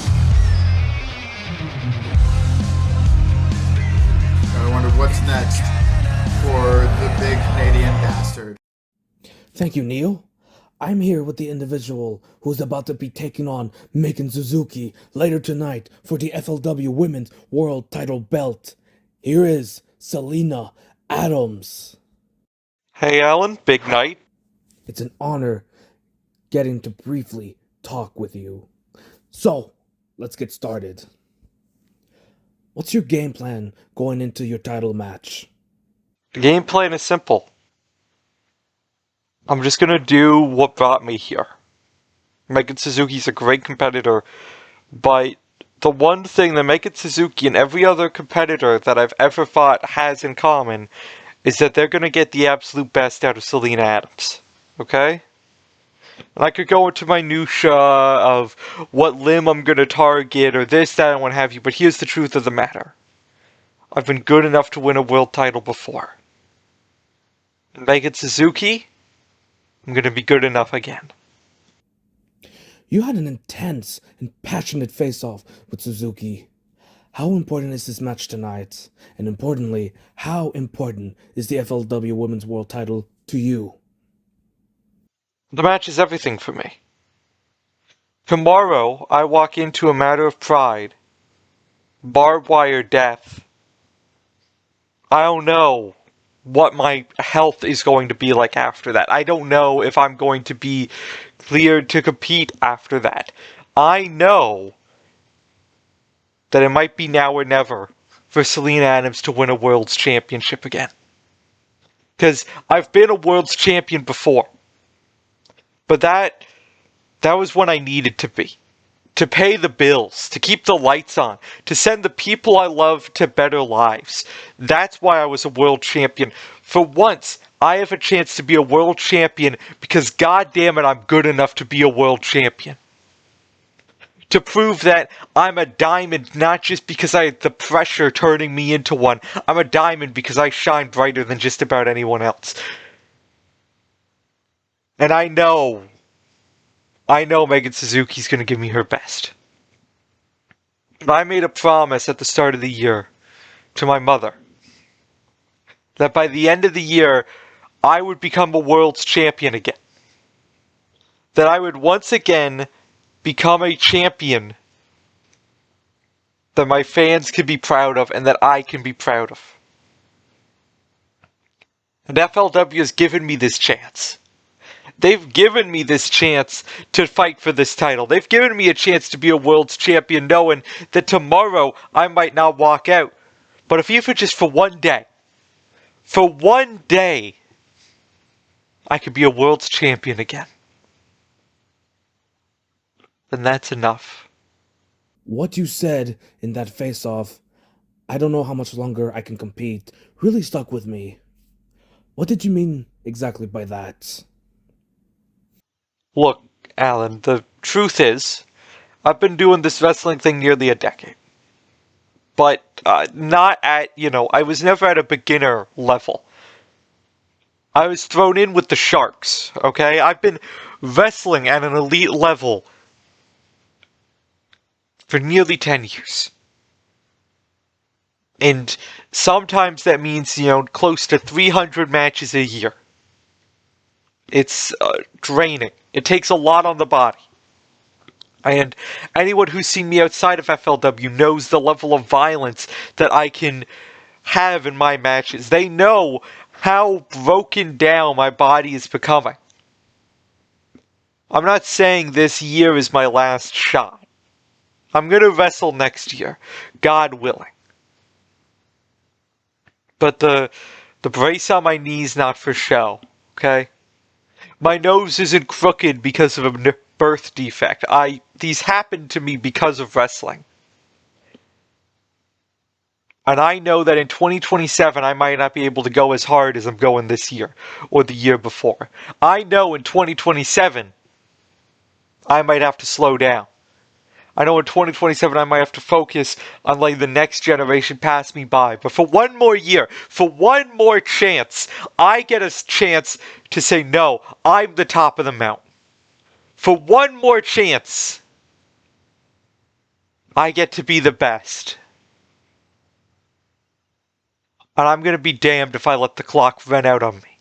I wonder what's next for the big Canadian bastard. Thank you, Neil. I'm here with the individual who's about to be taking on Megan Suzuki later tonight for the FLW Women's World Title belt. Here is Selena Adams. Hey Alan, big night. It's an honor getting to briefly talk with you. So, let's get started. What's your game plan going into your title match? The game plan is simple. I'm just gonna do what brought me here. Megan Suzuki's a great competitor, but the one thing that Megan Suzuki and every other competitor that I've ever fought has in common is that they're gonna get the absolute best out of Selena Adams. Okay? And I could go into minutia of what limb I'm gonna target or this, that, and what have you, but here's the truth of the matter. I've been good enough to win a world title before. Megan Suzuki, I'm gonna be good enough again. You had an intense and passionate face-off with Suzuki. How important is this match tonight? And importantly, how important is the FLW Women's World Title to you? The match is everything for me. Tomorrow, I walk into a matter of pride. Barbed wire death. I don't know what my health is going to be like after that. I don't know if I'm going to be cleared to compete after that. I know that it might be now or never for Selena Adams to win a World's Championship again. Because I've been a World's Champion before. But that was when I needed to be. To pay the bills, to keep the lights on, to send the people I love to better lives. That's why I was a world champion. For once, I have a chance to be a world champion because goddamn it, I'm good enough to be a world champion. To prove that I'm a diamond not just because I had the pressure turning me into one. I'm a diamond because I shine brighter than just about anyone else. And I know Megan Suzuki's going to give me her best. But I made a promise at the start of the year to my mother that by the end of the year, I would become a world's champion again. That I would once again become a champion that my fans can be proud of and that I can be proud of. And FLW has given me this chance. They've given me this chance to fight for this title. They've given me a chance to be a world's champion knowing that tomorrow I might not walk out. But if even just for one day, I could be a world's champion again. Then that's enough. What you said in that face-off, I don't know how much longer I can compete, really stuck with me. What did you mean exactly by that? Look, Alan, the truth is, I've been doing this wrestling thing nearly a decade. But not at, I was never at a beginner level. I was thrown in with the Sharks, okay? I've been wrestling at an elite level for nearly 10 years. And sometimes that means, close to 300 matches a year. It's draining. It takes a lot on the body. And anyone who's seen me outside of FLW knows the level of violence that I can have in my matches. They know how broken down my body is becoming. I'm not saying this year is my last shot. I'm going to wrestle next year, God willing. But the brace on my knee's not for show, okay? My nose isn't crooked because of a birth defect. These happened to me because of wrestling. And I know that in 2027, I might not be able to go as hard as I'm going this year or the year before. I know in 2027, I might have to slow down. I know in 2027 I might have to focus on letting the next generation pass me by. But for one more year, for one more chance, I get a chance to say, no, I'm the top of the mountain. For one more chance, I get to be the best. And I'm going to be damned if I let the clock run out on me.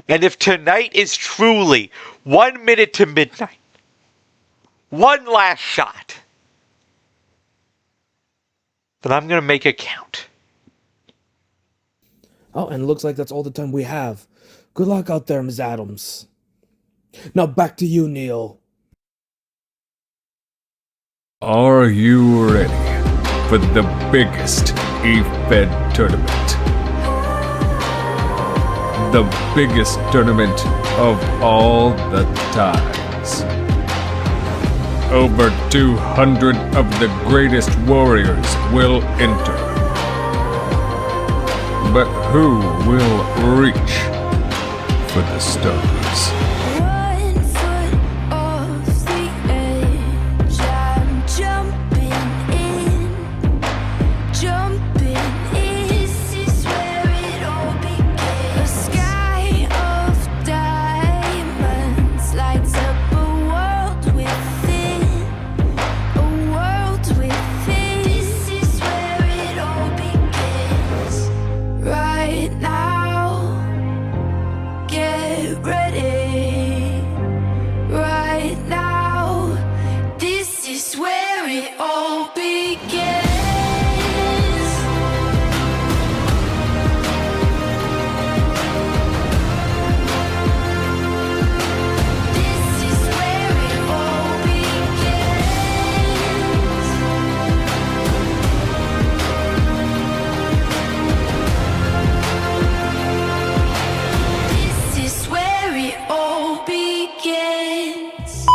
And if tonight is truly 1 minute to midnight, one last shot, then I'm going to make it count. Oh, and it looks like that's all the time we have. Good luck out there, Ms. Adams. Now back to you, Neil. Are you ready for the biggest EFED tournament? The biggest tournament of all the times. Over 200 of the greatest warriors will enter. But who will reach for the stars? 1 foot off the edge, I'm jumping in. This is where it all begins. A sky of diamonds lights up a world within. A world within. This is where it all begins. Right now, get ready. Right now, this is where it all begins. This is where it all begins. This is where it all begins.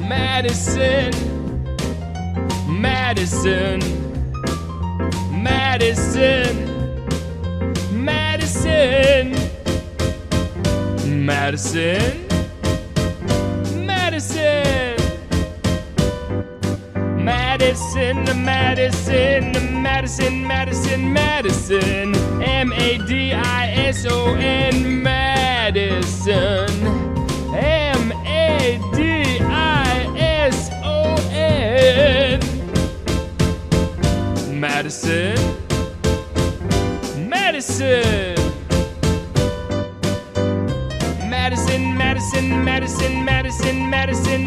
Madison, Madison, Madison, Madison, Madison, Madison, Madison, Madison, Madison, Madison, Madison, M-A-D-I-S-O-N, Madison, M-A-D-I-S-O-N, Madison, Madison, Madison, Madison, Madison, Madison,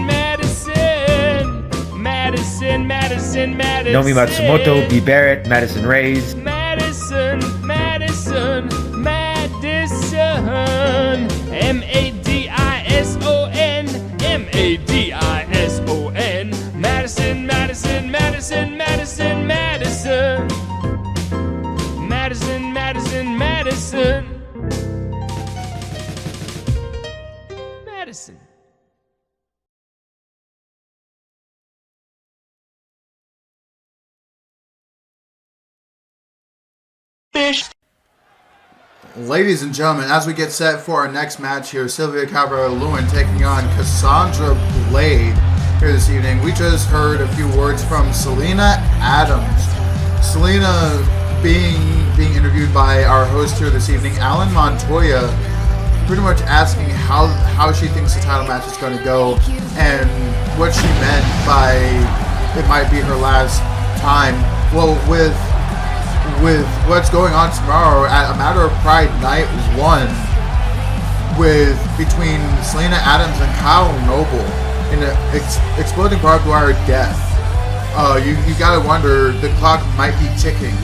Madison, Madison, Madison, Madison, Nomi Matsumoto, B. Barrett, Madison Reyes, Madison, Madison, Madison, M-A-D-I-S-O-N, M-A-D-I-S-O-N, Madison, Madison, Madison, Madison, Madison, Madison, Madison, Madison, Madison. Ladies and gentlemen, as we get set for our next match here, Sylvia Cabrera-Lewin taking on Cassandra Blade here this evening. We just heard a few words from Selena Adams. Selena being interviewed by our host here this evening, Alan Montoya, pretty much asking how she thinks the title match is going to go and what she meant by it might be her last time. Well, with what's going on tomorrow at A Matter of Pride Night 1 between Selena Adams and Kyle Noble in an exploding barbed wire death, you gotta wonder, the clock might be ticking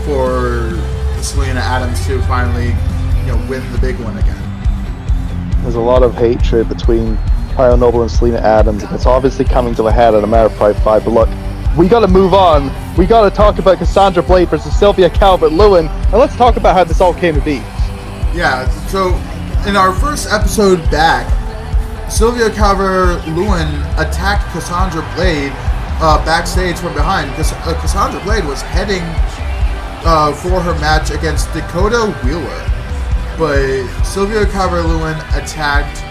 for Selena Adams to finally win the big one again. There's a lot of hatred between Kyle Noble and Selena Adams, and it's obviously coming to a head at A Matter of Pride 5. But look, we gotta move on. We gotta talk about Cassandra Blade versus Sylvia Calvert-Lewin, and let's talk about how this all came to be. Yeah, so in our first episode back, Sylvia Calvert-Lewin attacked Cassandra Blade backstage from behind because Cassandra Blade was heading for her match against Dakota Wheeler. But Sylvia Calvert-Lewin attacked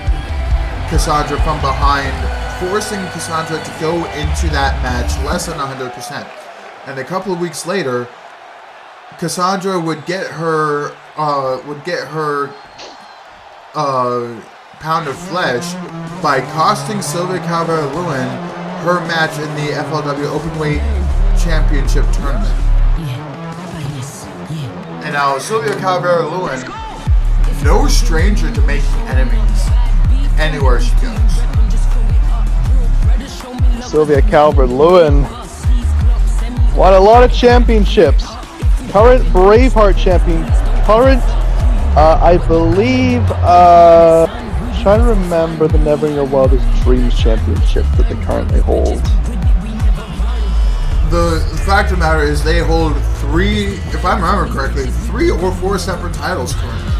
Cassandra from behind, forcing Cassandra to go into that match less than 100%. And a couple of weeks later, Cassandra would get her pound of flesh by costing Sylvia Calvert-Lewin her match in the FLW Openweight Championship tournament. And now Sylvia Calvert-Lewin no stranger to making enemies anywhere she goes. Sylvia Calvert-Lewin won a lot of championships. Current Braveheart champion. Current, I believe, trying to remember the Never in Your Wildest Dreams championship that they currently hold. The fact of the matter is they hold 3, if I remember correctly, 3 or 4 separate titles currently.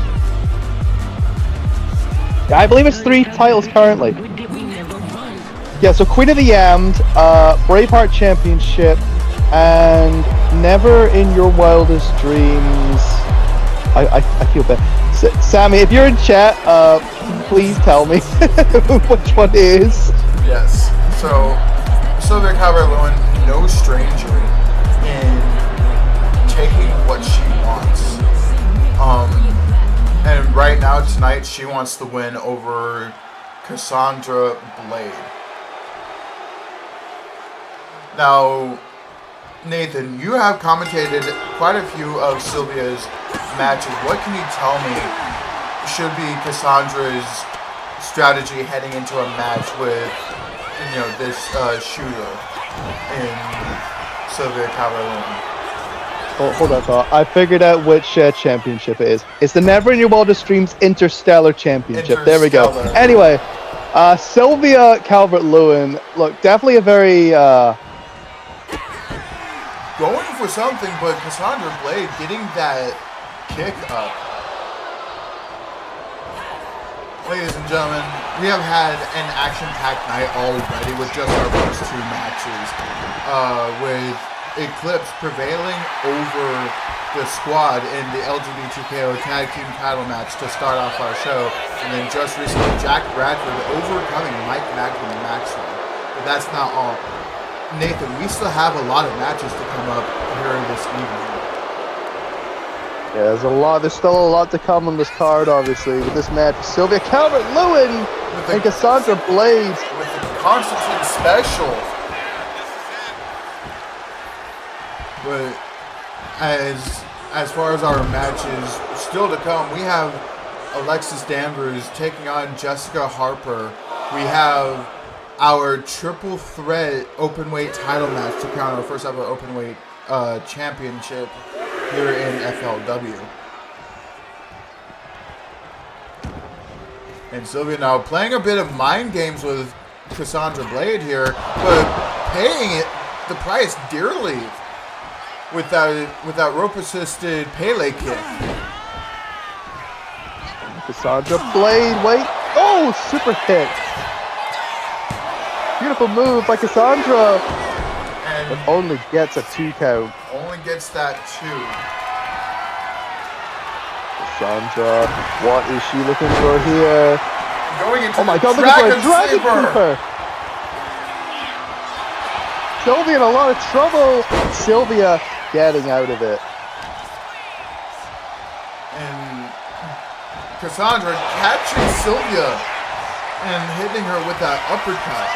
Yeah, I believe it's 3 titles currently. Yeah, so Queen of the Yams, Braveheart Championship, and Never in Your Wildest Dreams. I feel bad. Sammy, if you're in chat, please tell me which one is. Yes. So, Sylvia Calvert-Lewin, no stranger in taking what she wants. And right now, tonight, she wants the win over Cassandra Blade. Now, Nathan, you have commentated quite a few of Sylvia's matches. What can you tell me should be Cassandra's strategy heading into a match with, this shooter in Sylvia Calvert-Lewin? Hold on, thought. I figured out which championship it is. It's the Never in Your Wildest Dreams Interstellar Championship. There we go. Anyway, Sylvia Calvert-Lewin, look, definitely a very going for something, but Cassandra Blade getting that kick up. Ladies and gentlemen, we have had an action-packed night already with just our first 2 matches, with Eclipse prevailing over the squad in the LGBTKO Tag Team title match to start off our show, and then just recently Jack Bradford overcoming Mike Magman Maxwell. But that's not all. Nathan, we still have a lot of matches to come up here this evening. Yeah, there's still a lot to come on this card, obviously, with this match. Sylvia Calvert-Lewin and Cassandra Blade. With the Constantine special. But as far as our matches still to come, we have Alexis Danvers taking on Jessica Harper. We have our triple threat openweight title match to crown our first ever openweight championship here in FLW. And Sylvia now playing a bit of mind games with Cassandra Blade here, but paying the price dearly with that rope-assisted Pele kick. Cassandra Blade, wait. Oh, super kick. Beautiful move by Cassandra. And but only gets a 2 count. Only gets that 2. Cassandra, what is she looking for here? Going into oh my god, looking for a Dragon Sleeper. Sylvia in a lot of trouble. Sylvia getting out of it. And Cassandra catching Sylvia and hitting her with that uppercut.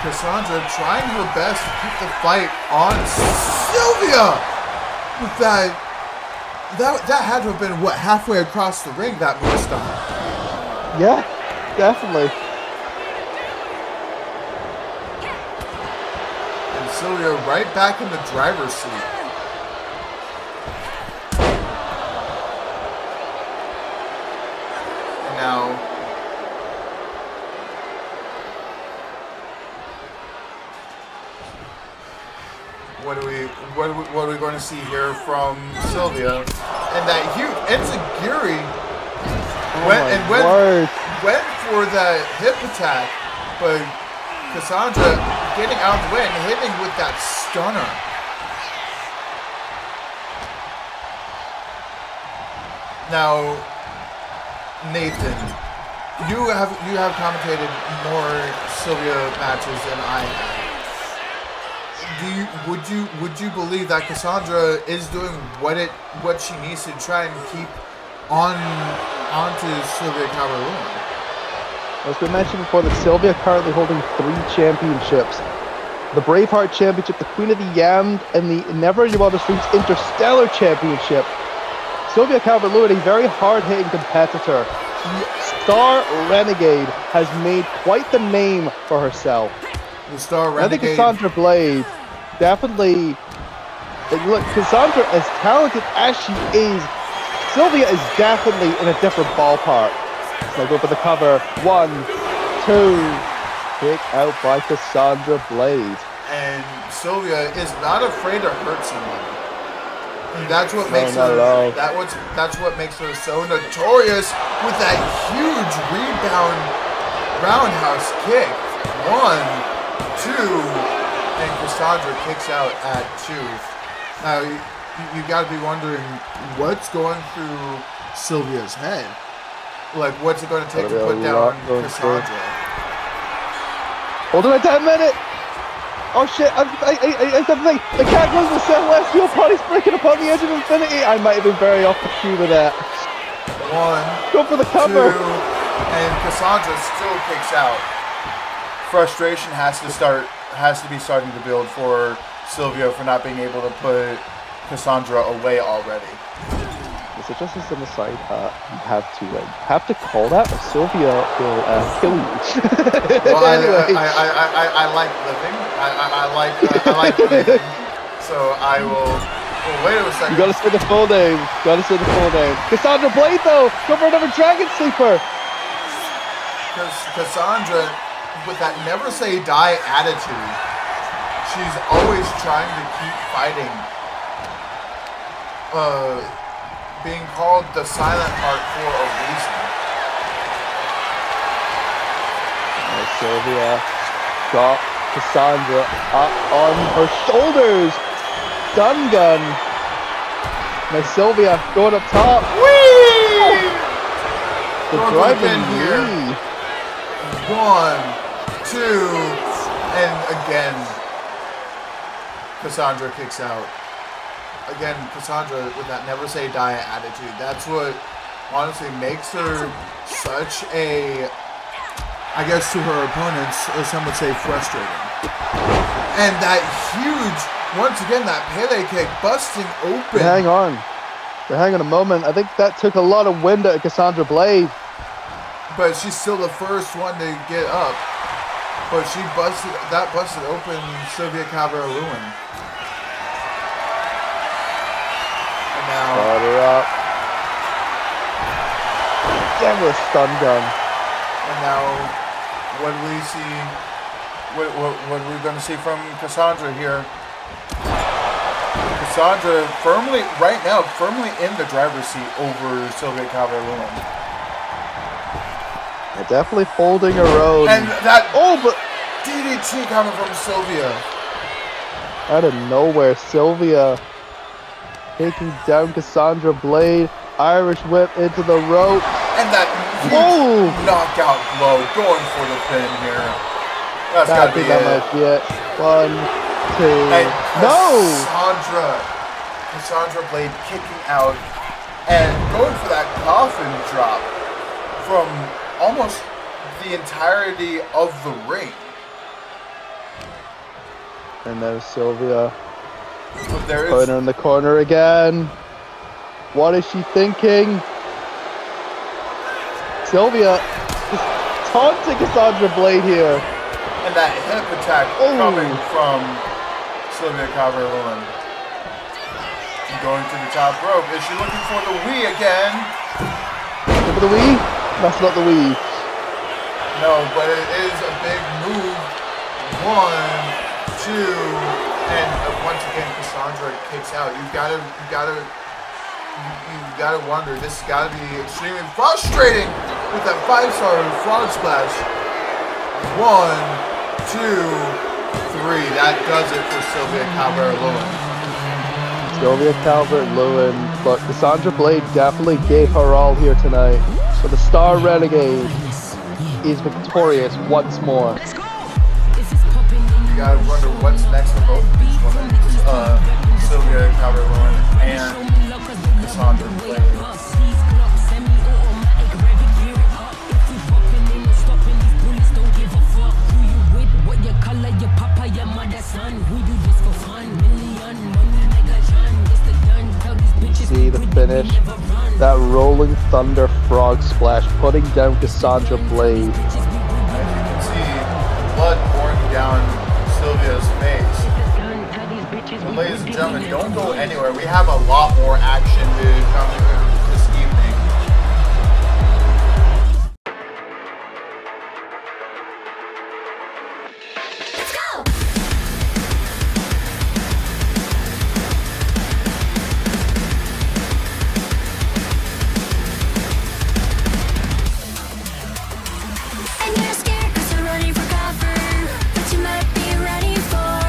Cassandra trying her best to keep the fight on Sylvia with that had to have been halfway across the ring, that move style. Yeah, definitely. And Sylvia right back in the driver's seat. And now what are we going to see here from Sylvia? And that huge enziguri went for that hip attack, but Cassandra getting out of the way and hitting with that stunner. Now, Nathan, you have commentated more Sylvia matches than I have. Would you believe that Cassandra is doing what she needs to try and keep onto Sylvia Calvert-Lewin? As we mentioned before, that Sylvia currently holding 3 championships: the Braveheart Championship, the Queen of the Yams, and the Never in Your Wildest Dreams Interstellar Championship. Sylvia Calvert-Lewin, a very hard-hitting competitor. The Star Renegade has made quite the name for herself. The Star I think Renegade. Cassandra Blade definitely. Look, Cassandra, as talented as she is, Sylvia is definitely in a different ballpark. So I go for the cover. 1, 2. Kick out by Cassandra Blade. And Sylvia is not afraid to hurt somebody. And that's what makes not her. at all. That's what makes her so notorious with that huge rebound roundhouse kick. 1, 2, and Cassandra kicks out at 2. Now you got to be wondering what's going through Sylvia's head. Like, what's it going to take to put down Cassandra? Hold on a 10 minute. Oh shit! I said the thing. The cat goes to Celestial body's breaking upon the edge of infinity. I might have been very off the cue with that. 1, Go for the cover. 2, and Cassandra still kicks out. Frustration has to be starting to build for Sylvia for not being able to put Cassandra away already. So just as an aside, you have to call that, or Sylvia will kill you. Well, Anyway. I like living. I like living. So I will. Well, wait a second. You gotta say the full name. Cassandra Blade, though. Go for another Dragon Sleeper. Because Cassandra, with that never say die attitude, she's always trying to keep fighting. Being called the Silent Heart for a reason. Sylvia got Cassandra up on her shoulders. Stun gun. Now Sylvia going up top. Whee! The Going for the driving pin here. knee. 1, 2, and again, Cassandra kicks out. Again, Cassandra with that never say die attitude. That's what honestly makes her such a, I guess to her opponents, some would say frustrating. And that huge, once again, that Pele kick busting open. Hang on a moment. I think that took a lot of wind out of Cassandra Blade. But she's still the first one to get up. But she busted open Sylvia Calvert-Lewin. And now, Got her up. Damn, with a stun gun. and now, what do we see? What we're going to see from Cassandra here? Cassandra right now, firmly in the driver's seat over Sylvia Calvert-Lewin. They're definitely holding her own. And that but DDT coming from Sylvia. out of nowhere, Sylvia taking down Cassandra Blade. Irish whip into the rope. And that huge knockout blow going for the pin here. That's I got to be think that it. might be it. 1, 2. And No! Cassandra Blade kicking out and going for that coffin drop from almost the entirety of the ring. And now Sylvia But there is putting her in the corner again. What is she thinking? Sylvia is taunting Cassandra Blade here. and that hip attack coming from Sylvia Calvert-Lewin. Going to the top rope. Is she looking for the Wii again? Look for the Wii? That's not the Wii. No, but it is a big move. 1, 2, and once again, Cassandra kicks out. You gotta wonder. This has gotta be extremely frustrating with that 5-star frog splash. 1, 2, 3. That does it for Sylvia Calvert-Lewin. Sylvia Calvert-Lewin, but Cassandra Blade definitely gave her all here tonight. But the Star Renegade is victorious once more. You gotta wonder what's next for both of these women. Sylvia Calvert-Lewin and Cassandra Blade. See the finish. finish. That rolling thunder frog splash, putting down Cassandra Blade. As you can see, blood pouring down Sylvia's face. But ladies and gentlemen, don't go anywhere. We have a lot more action to come this evening. Let's go! And you're scared 'cause you're running for cover, but you might be ready for.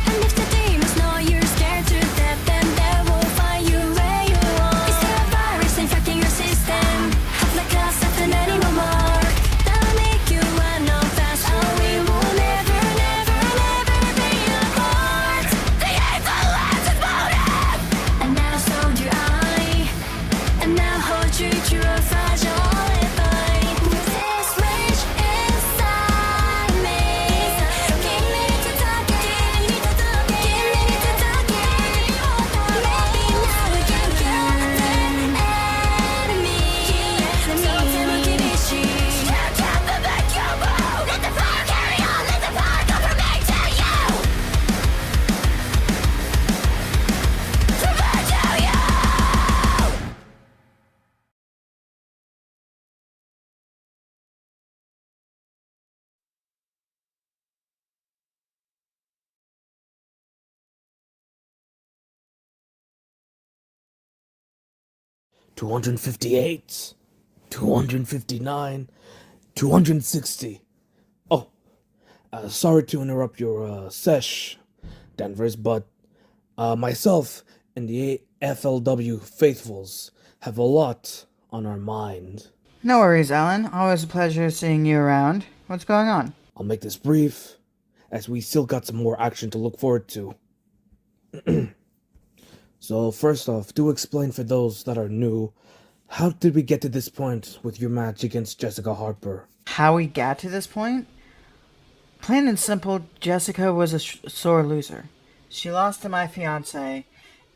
And if the demons know you're scared to death, then they will find you where you are. Is there a virus infecting your system? Have like us at an animal mark. That'll make you run on fast. Oh, we will never, never, never be apart. The evil last is motive. And now sold your eye. And now hold true to a fragile line. With this rage inside me, give me to talk it, give me to talk it, give me to talk it. Maybe now we can kill the enemy. So tell me, give me shit. Can't count the back you move. Let the fire carry on, let the fire go from me to you. From me to you. 258, 259, 260. Oh, sorry to interrupt your sesh, Danvers, but myself and the FLW faithfuls have a lot on our mind. No worries, Alan. Always a pleasure seeing you around. What's going on? I'll make this brief, as we still got some more action to look forward to. So first off, do explain for those that are new, how did we get to this point with your match against Jessica Harper? How we got to this point? Plain and simple, Jessica was a sore loser. She lost to my fiance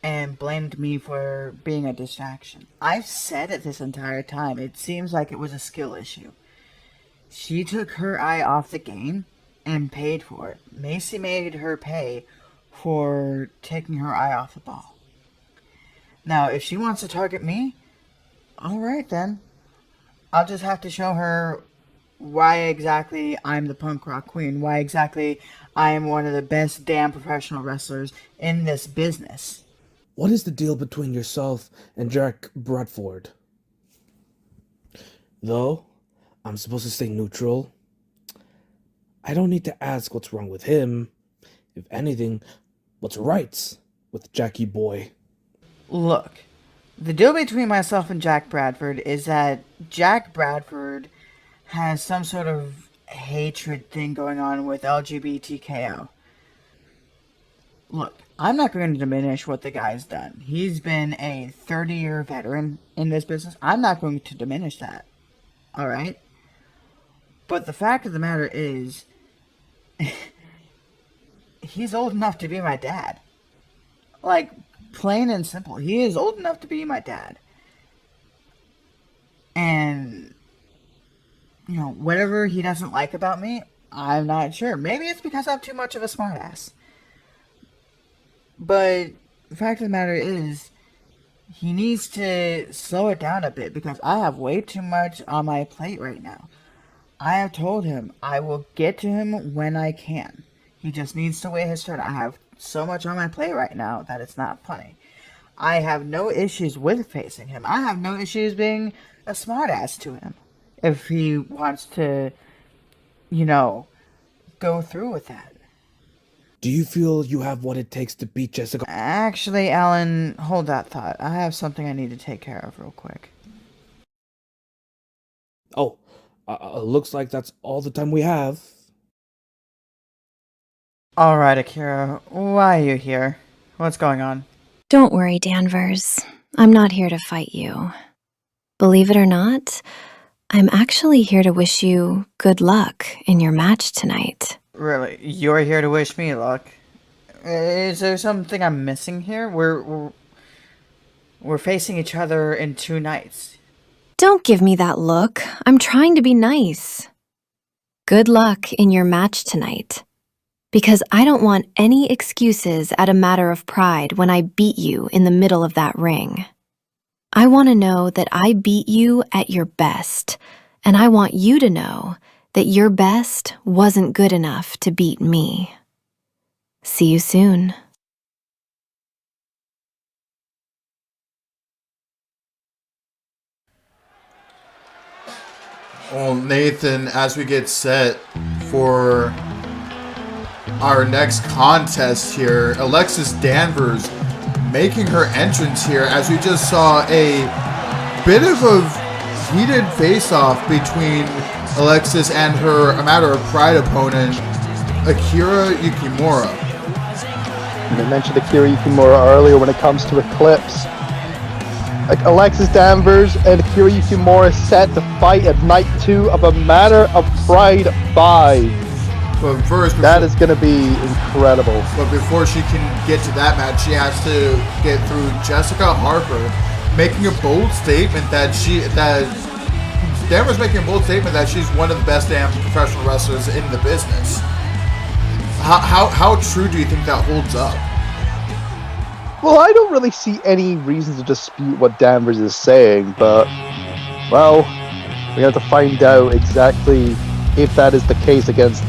and blamed me for being a distraction. I've said it this entire time. It seems like it was a skill issue. She took her eye off the game and paid for it. Macy made her pay for taking her eye off the ball. Now, if she wants to target me, alright then. I'll just have to show her why exactly I'm the punk rock queen, why exactly I am one of the best damn professional wrestlers in this business. What is the deal between yourself and Jack Bradford? Though I'm supposed to stay neutral, I don't need to ask what's wrong with him. If anything, what's right with Jackie boy? Look, the deal between myself and Jack Bradford is that Jack Bradford has some sort of hatred thing going on with LGBTKO. Look, I'm not going to diminish what the guy's done. He's been a 30-year veteran in this business. I'm not going to diminish that. Alright? But the fact of the matter is, he's old enough to be my dad. Like, plain and simple. He is old enough to be my dad. And, you know, whatever he doesn't like about me, I'm not sure. Maybe it's because I'm too much of a smartass. But the fact of the matter is, he needs to slow it down a bit because I have way too much on my plate right now. I have told him I will get to him when I can. He just needs to wait his turn. I have so much on my plate right now that it's not funny. I have no issues with facing him. I have no issues being a smartass to him. If he wants to, you know, go through with that. Do you feel you have what it takes to beat Jessica? Actually, Alan, hold that thought. I have something I need to take care of real quick. Oh, looks like that's all the time we have. Alright, Akira, why are you here? What's going on? Don't worry, Danvers. I'm not here to fight you. Believe it or not, I'm actually here to wish you good luck in your match tonight. Really? You're here to wish me luck? Is there something I'm missing here? We're facing each other in 2 nights. Don't give me that look. I'm trying to be nice. Good luck in your match tonight. Because I don't want any excuses at a matter of pride when I beat you in the middle of that ring. I want to know that I beat you at your best, and I want you to know that your best wasn't good enough to beat me. See you soon. Well, Nathan, as we get set for our next contest here, Alexis Danvers making her entrance here as we just saw a bit of a heated face-off between Alexis and her A Matter of Pride opponent, Akira Yukimura. I mentioned Akira Yukimura earlier when it comes to Eclipse. Alexis Danvers and Akira Yukimura set to fight at night 2 of A Matter of Pride 5. But first, that is going to be incredible. But before she can get to that match, she has to get through Jessica Harper, making a bold statement that Danvers making a bold statement that she's one of the best damn professional wrestlers in the business. How true do you think that holds up? Well, I don't really see any reason to dispute what Danvers is saying, but, well, we have to find out exactly if that is the case against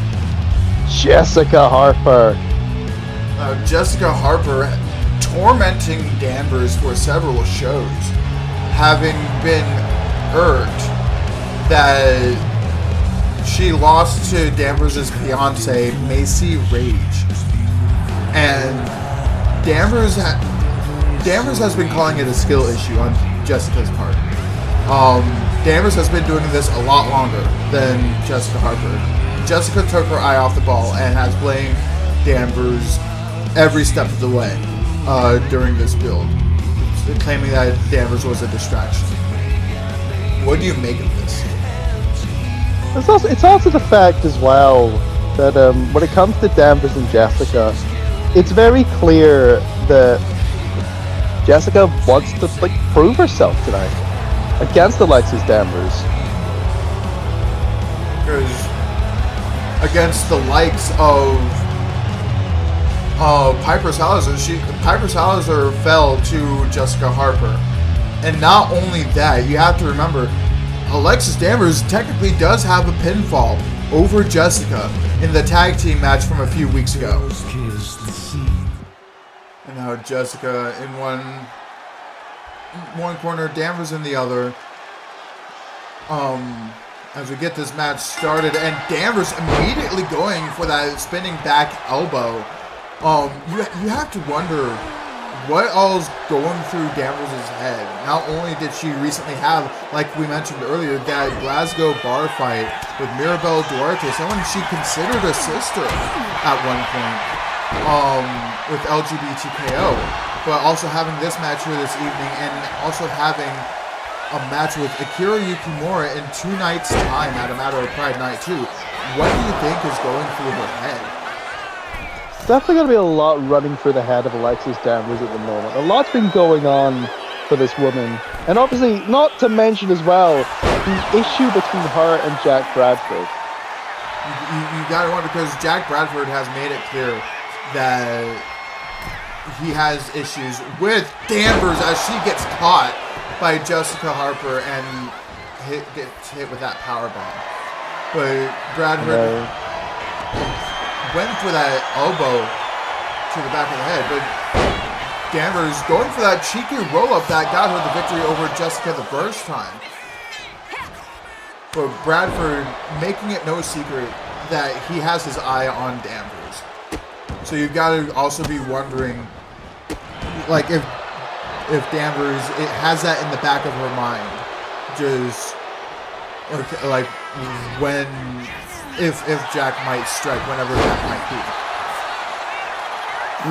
Jessica Harper. Jessica Harper tormenting Danvers for several shows, having been irked that she lost to Danvers' fiance, Macy Rage. And Danvers has been calling it a skill issue on Jessica's part. Danvers has been doing this a lot longer than Jessica Harper. Jessica took her eye off the ball and has blamed Danvers every step of the way during this build, claiming that Danvers was a distraction. What do you make of this? It's also the fact as well that when it comes to Danvers and Jessica, it's very clear that Jessica wants to prove herself tonight against Alexis Danvers. Because against the likes of Piper Salizer, Piper Salizer fell to Jessica Harper. And not only that, you have to remember, Alexis Danvers technically does have a pinfall over Jessica in the tag team match from a few weeks ago. And now Jessica in one corner, Danvers in the other. As we get this match started, and Danvers immediately going for that spinning back elbow. You have to wonder what all's going through Danvers' head. Not only did she recently have, like we mentioned earlier, that Glasgow bar fight with Mirabelle Duarte, someone she considered a sister at one point, with LGBTKO, but also having this match here this evening, and also having a match with Akira Yukimura in 2 nights' time at A Matter of Pride Night 2. What do you think is going through her head? Definitely going to be a lot running through the head of Alexis Danvers at the moment. A lot's been going on for this woman. And obviously, not to mention as well, the issue between her and Jack Bradford. You gotta wonder, because Jack Bradford has made it clear that he has issues with Danvers as she gets caught by Jessica Harper and gets hit with that power bomb. But Bradford went for that elbow to the back of the head, but Danvers going for that cheeky roll-up that got her the victory over Jessica the first time. But Bradford making it no secret that he has his eye on Danvers. So you've got to also be wondering, like, if Danvers has that in the back of her mind, just like when if Jack might strike, whenever that might be.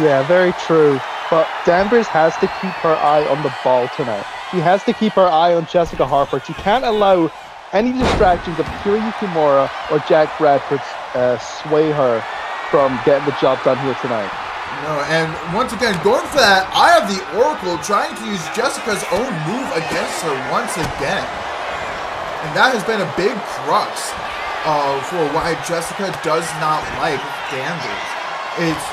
Yeah, very true. But Danvers has to keep her eye on the ball tonight. She has to keep her eye on Jessica Harper. She can't allow any distractions of Akira Yukimura or Jack Bradford sway her from getting the job done here tonight. No, and once again, going for that Eye of the Oracle, trying to use Jessica's own move against her once again. And that has been a big crux for why Jessica does not like Danvers. It's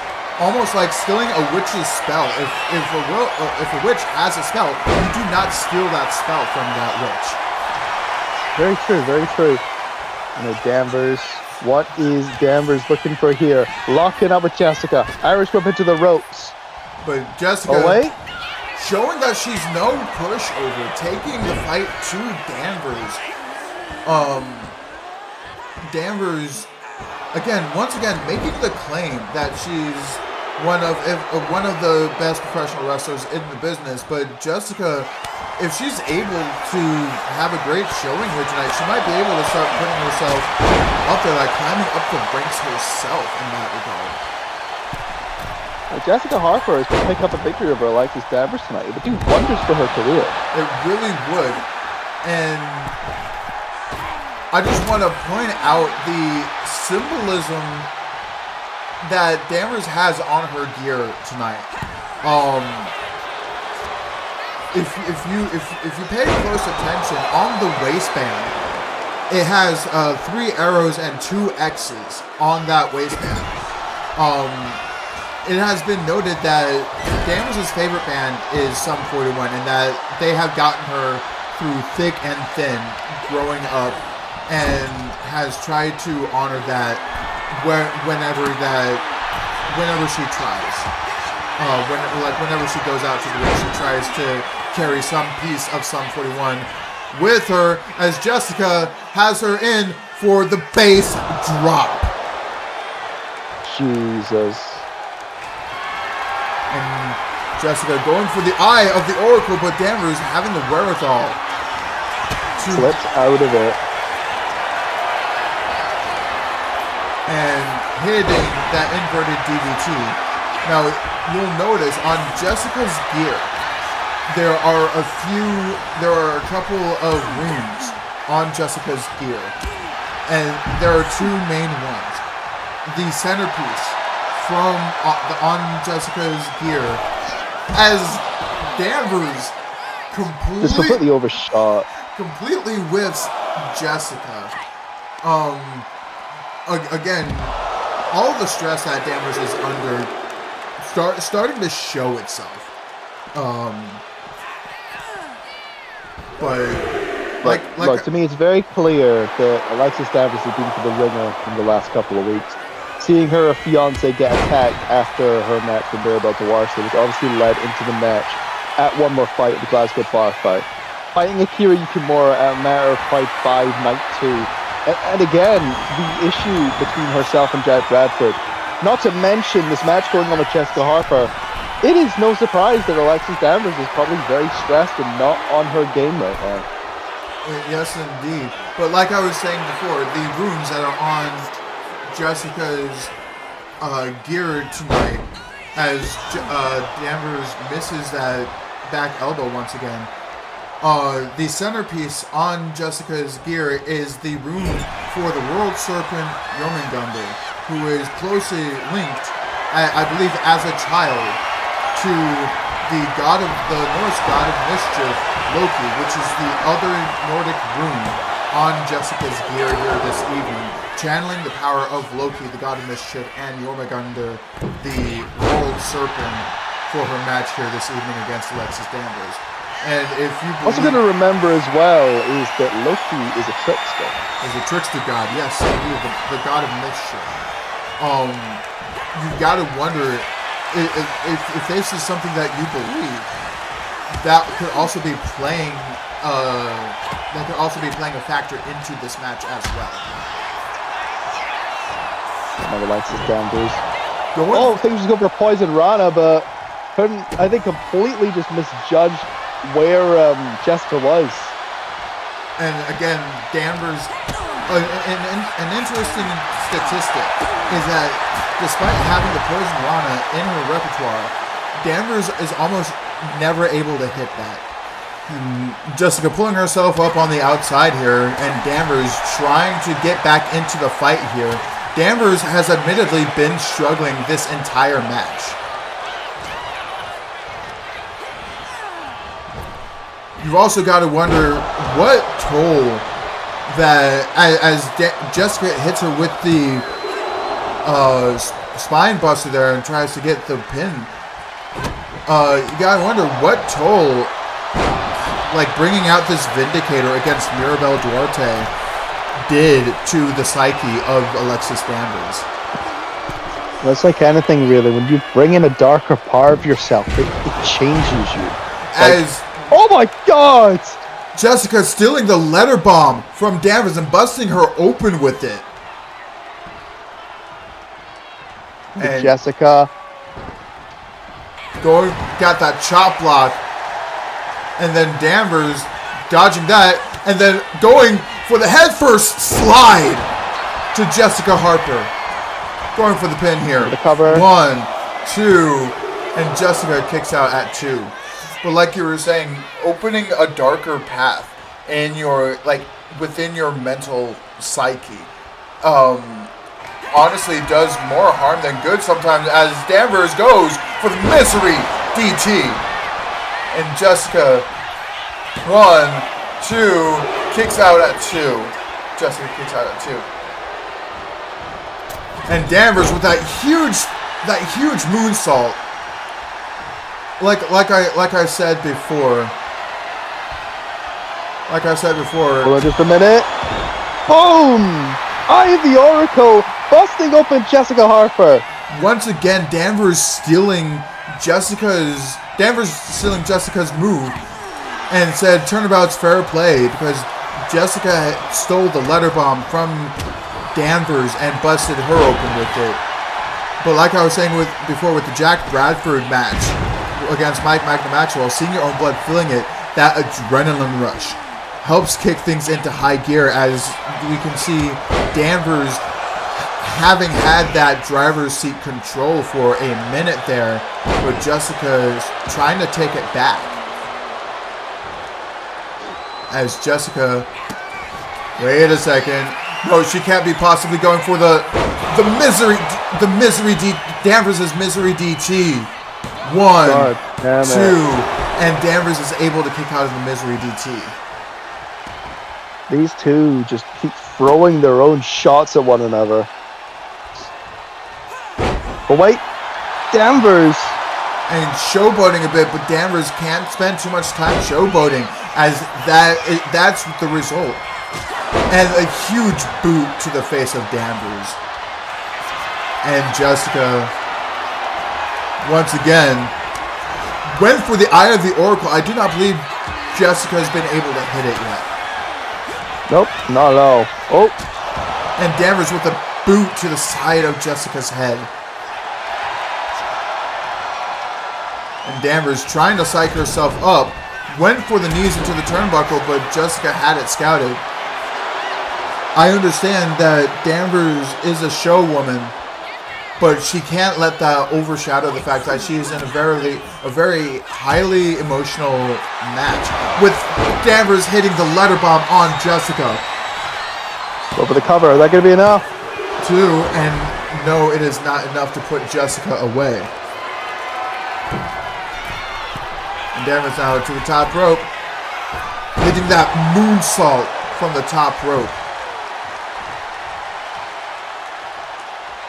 almost like stealing a witch's spell. If a witch has a spell, you do not steal that spell from that witch. Very true, very true. Danvers. What is Danvers looking for here? Locking up with Jessica. Irish whip into the ropes. But Jessica, away, showing that she's no pushover, taking the fight to Danvers. Danvers, once again, making the claim that she's one of the best professional wrestlers in the business. But Jessica, if she's able to have a great showing here tonight, she might be able to start putting herself up there, like climbing up the ranks herself in that regard. Jessica Harper is going to pick up a victory over Alexis Danvers tonight. It would do wonders for her career. It really would. And I just want to point out the symbolism that Danvers has on her gear tonight. If you pay close attention, on the waistband, it has 3 arrows and 2 X's on that waistband. It has been noted that Danvers' favorite band is Sum 41, and that they have gotten her through thick and thin growing up, and has tried to honor that whenever she tries. Whenever she goes out to the ring, she tries to carry some piece of Sum 41 with her, as Jessica has her in for the base drop. Jesus. And Jessica going for the Eye of the Oracle, but Danvers having the wherewithal to slips out of it and hitting that inverted DDT. Now, you'll notice on Jessica's gear, there are a couple of runes on Jessica's gear, and there are 2 main ones. The centerpiece from on Jessica's gear, as Danvers completely overshot, completely whiffs Jessica. Again, all the stress that Danvers is under starting to show itself. But to me, it's very clear that Alexis Danvers has been for the ringer in the last couple of weeks. Seeing her fiance get attacked after her match with Mirabelle Duarte, which obviously led into the match at One More Fight at the Glasgow Firefight. Fighting Akira Yukimura at Matter of Fight 5, Night 2. And again, the issue between herself and Jack Bradford. Not to mention this match going on with Jessica Harper. It is no surprise that Alexis Danvers is probably very stressed and not on her game right now. Yes, indeed. But like I was saying before, the runes that are on Jessica's gear tonight, as Danvers misses that back elbow once again. The centerpiece on Jessica's gear is the rune for the World Serpent Jormungandr, who is closely linked, I believe, as a child to the Norse god of mischief, Loki, which is the other Nordic rune on Jessica's gear here this evening, channeling the power of Loki, the god of mischief, and Jormungandr, the World Serpent, for her match here this evening against Alexis Danvers. And if you also going to remember as well is that Loki is a trickster. Is a trickster god, yes, indeed, the god of mischief. You got to wonder if this is something that you believe, that could also be playing. That could also be playing a factor into this match as well. Another Alexis Danvers. Things was going for Poison Rana, but couldn't, I think, completely just misjudged where Jessica was. And again, Danvers, an interesting statistic is that despite having the Poison Rana in her repertoire, Danvers is almost never able to hit that. And Jessica pulling herself up on the outside here, and Danvers trying to get back into the fight here. Danvers has admittedly been struggling this entire match. you've also got to wonder what toll that as Jessica hits her with the spine buster there and tries to get the pin. You gotta wonder what toll, like bringing out this Vindicator against Mirabel Duarte, did to the psyche of Alexis Danvers. Well, it's like anything really. When you bring in a darker part of yourself, it changes you. As oh my God! Jessica stealing the letter bomb from Danvers and busting her open with it. And Jessica got that chop block, and then Danvers dodging that, and then going for the headfirst slide to Jessica Harper. Going for the pin here. The cover. 1, 2, and Jessica kicks out at 2. But like you were saying, opening a darker path in your, like, within your mental psyche, honestly does more harm than good sometimes, as Danvers goes for the misery DT. And Jessica, 1, 2, kicks out at 2. Jessica kicks out at 2. And Danvers with that huge moonsault. Like I said before. Hold on just a minute. Boom! Eye of the Oracle busting open Jessica Harper. Once again, Danvers stealing Jessica's move and said turnabout's fair play because Jessica stole the letter bomb from Danvers and busted her open with it. But like I was saying before with the Jack Bradford match against Mike Magna Maxwell, seeing your own blood filling it, that adrenaline rush helps kick things into high gear, as we can see Danvers having had that driver's seat control for a minute there, but Jessica's trying to take it back. As Jessica, wait a second. No, she can't be possibly going for the misery Danvers' misery DT. 1, 2, and Danvers is able to kick out of the misery DT. These two just keep throwing their own shots at one another. But wait, Danvers. And showboating a bit, but Danvers can't spend too much time showboating, as that's the result. And a huge boot to the face of Danvers. And Jessica, once again, went for the Eye of the Oracle. I do not believe Jessica has been able to hit it yet. Nope, not at all. Oh. And Danvers with a boot to the side of Jessica's head. And Danvers, trying to psych herself up, went for the knees into the turnbuckle, but Jessica had it scouted. I understand that Danvers is a show woman, but she can't let that overshadow the fact that she is in a very highly emotional match, with Danvers hitting the letter bomb on Jessica. Go for the cover. Is that going to be enough? 2, and no, it is not enough to put Jessica away. And Danvers now to the top rope, hitting that moonsault from the top rope.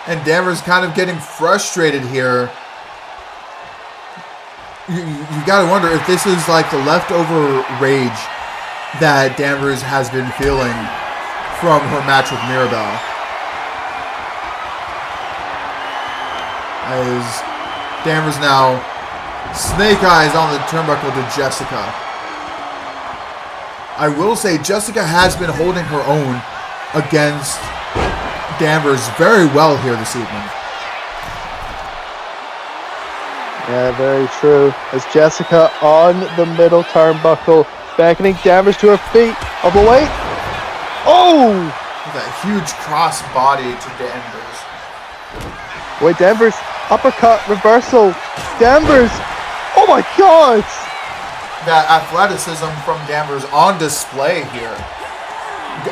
And Danvers kind of getting frustrated here. You gotta wonder if this is like the leftover rage that Danvers has been feeling from her match with Mirabel. As Danvers now snake eyes on the turnbuckle to Jessica. I will say Jessica has been holding her own against Danvers very well here this evening. Yeah, very true. As Jessica on the middle turnbuckle, beckoning Danvers to her feet. Oh, but wait. Oh! With that huge cross body to Danvers. Wait, Danvers. Uppercut, reversal. Danvers. Oh my God! That athleticism from Danvers on display here.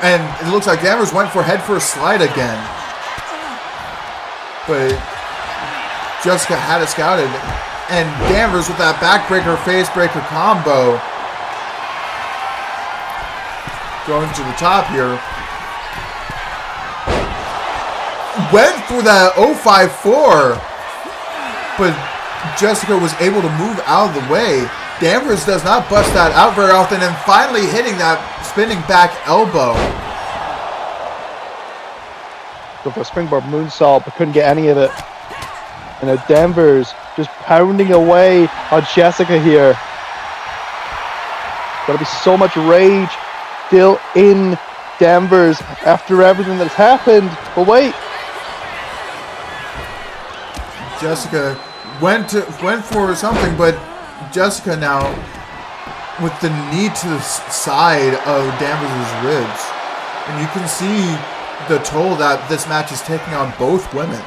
And it looks like Danvers went for head first slide again. But Jessica had it scouted. And Danvers with that backbreaker, facebreaker combo going to the top here. Went for that 054, but Jessica was able to move out of the way. Danvers does not bust that out very often, and finally hitting that spinning back elbow. Go for a springboard moonsault, but couldn't get any of it. And now Danvers just pounding away on Jessica here. Gotta be so much rage still in Danvers after everything that's happened. But wait. Jessica went for something, but Jessica now with the knee to the side of Danvers' ribs. And you can see the toll that this match is taking on both women.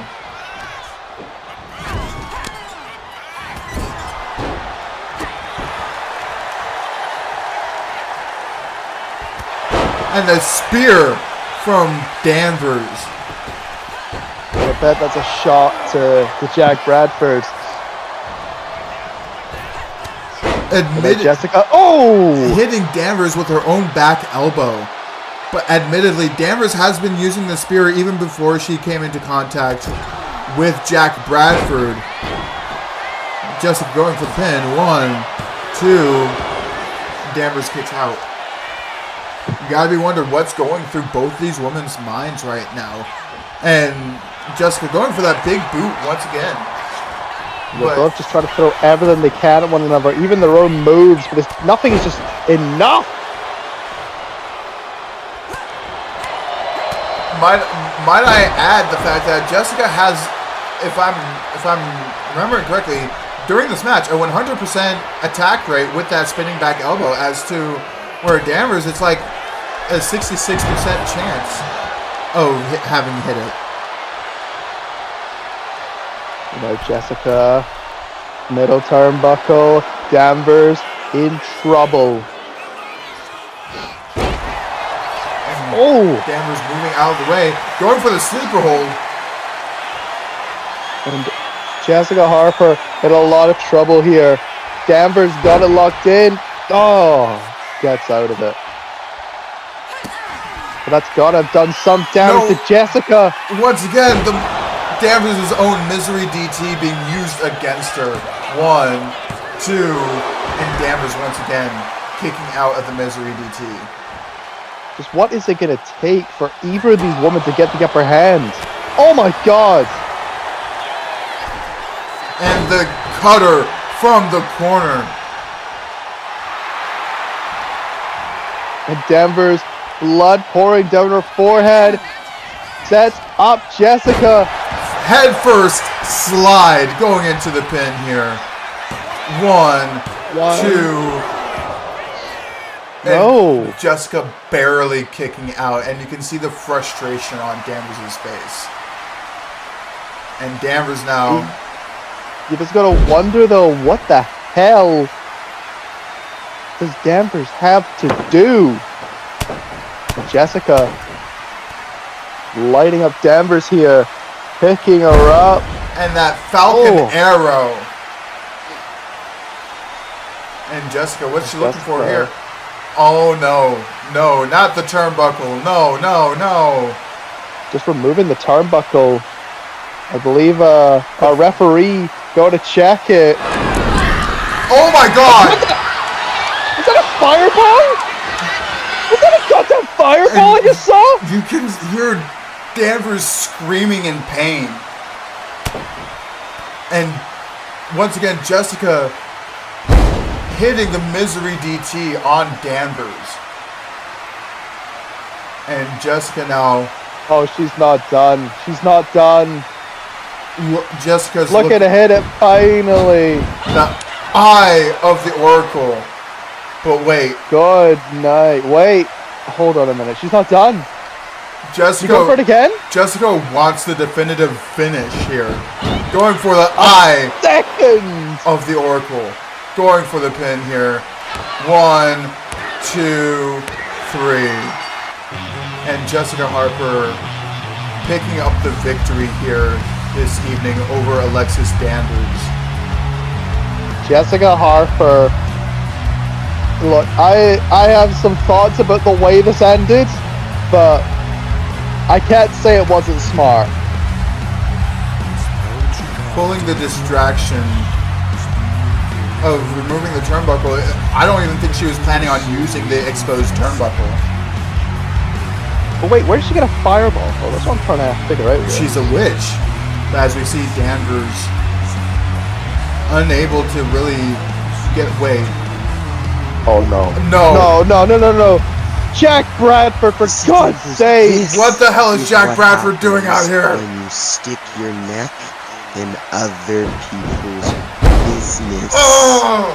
And a spear from Danvers. I bet that's a shot to Jack Bradford. Admitted Jessica, oh! Hitting Danvers with her own back elbow. But admittedly, Danvers has been using the spear even before she came into contact with Jack Bradford. Jessica going for the pin. 1, 2. Danvers kicks out. You gotta be wondering what's going through both these women's minds right now. And Jessica going for that big boot once again. They're both just trying to throw everything they can at one another, even their own moves, but nothing is just enough. Might I add the fact that Jessica has, if I'm remembering correctly, during this match, a 100% attack rate with that spinning back elbow, as to where Danvers, it's like a 66% chance of having hit it. You know, Jessica, middle turnbuckle, Danvers in trouble. Oh! Danvers moving out of the way, going for the sleeper hold. And Jessica Harper in a lot of trouble here. Danvers got it locked in. Oh, gets out of it. But that's gotta have done some damage to Jessica. Once again, Danvers' own misery DT being used against her. 1, 2, and Danvers once again kicking out of the misery DT. Just what is it going to take for either of these women to get the upper hand? Oh my god! And the cutter from the corner. And Danvers, blood pouring down her forehead, sets up Jessica. Head first slide going into the pin here. 1, 2. No. Jessica barely kicking out, and you can see the frustration on Danvers' face. And Danvers now. You just gotta wonder though, what the hell does Danvers have to do? And Jessica lighting up Danvers here, picking her up. And that Falcon arrow. And Jessica, what's she looking for here? Oh no, not the turnbuckle. No. Just removing the turnbuckle. I believe a referee go to check it. Oh my god! Was that a fireball? Was that a goddamn fireball I just saw? You can hear Danvers screaming in pain. And once again, Jessica hitting the misery DT on Danvers. And Jessica now. Oh, she's not done. She's not done. Jessica's looking to hit it finally. The eye of the Oracle. But wait. Good night. Wait. Hold on a minute. She's not done. Jessica. You go for it again? Jessica wants the definitive finish here. Going for the eye of the Oracle. Going for the pin here. 1, 2, 3. And Jessica Harper picking up the victory here this evening over Alexis Danvers. Jessica Harper Look, I have some thoughts about the way this ended, but I can't say it wasn't smart. Pulling the distraction of removing the turnbuckle, I don't even think she was planning on using the exposed turnbuckle. But wait, where did she get a fireball? Oh, that's what I'm trying to figure out here. She's a witch. As we see Danvers unable to really get away. Oh no. No. No. Jack Bradford, for God's sake! What the hell is Jack Bradford doing out here? When you stick your neck in other people's business. Oh!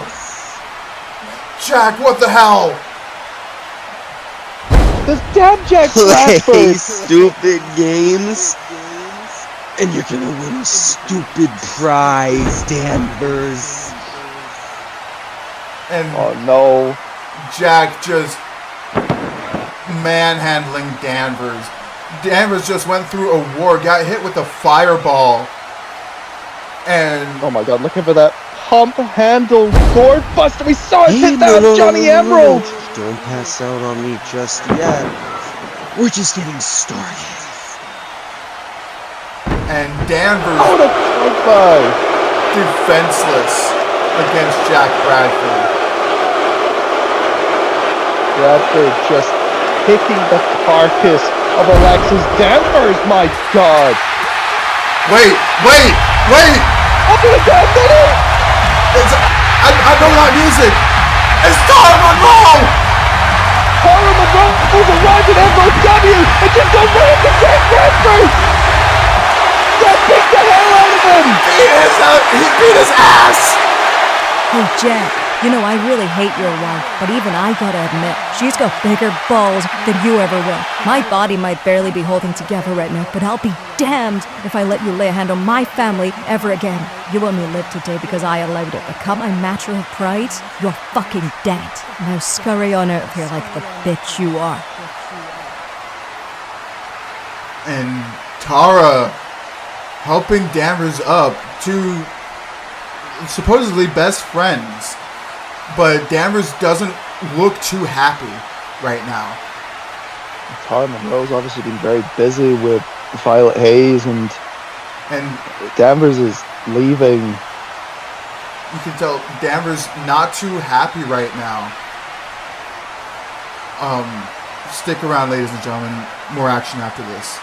Jack, what the hell? This damn Jack Play Bradford! stupid games, and you're gonna win a stupid prize, Danvers. And Oh no. Jack just manhandling Danvers. Danvers just went through a war, got hit with a fireball, and Oh my god, looking for that pump handle sword buster. We saw it hit that no, Johnny no, Emerald! no. Don't pass out on me just yet. We're just getting started. and Danvers Oh, the by. defenseless against Jack Bradford. Bradford just kicking the carcass of Alexis Danvers, my god! Wait! Up to the top, did it? I know that music! It's Tara Monroe! Tara Monroe has arrived at FLW and just got right into Jack Bradford! That beat the hell out of him! He beat his ass! Hey, Jack, you know, I really hate your wife, but even I gotta admit, she's got bigger balls than you ever will. My body might barely be holding together right now, but I'll be damned if I let you lay a hand on my family ever again. You only lived today because I allowed it, but come a matter of pride, you're fucking dead. Now scurry on out of here like the bitch you are. And Tara helping Danvers up to supposedly best friends, but Danvers doesn't look too happy right now. Tara Monroe's obviously been very busy with Violet Hayes, and Danvers is leaving. You can tell Danvers not too happy right now. Stick around, ladies and gentlemen. More action after this.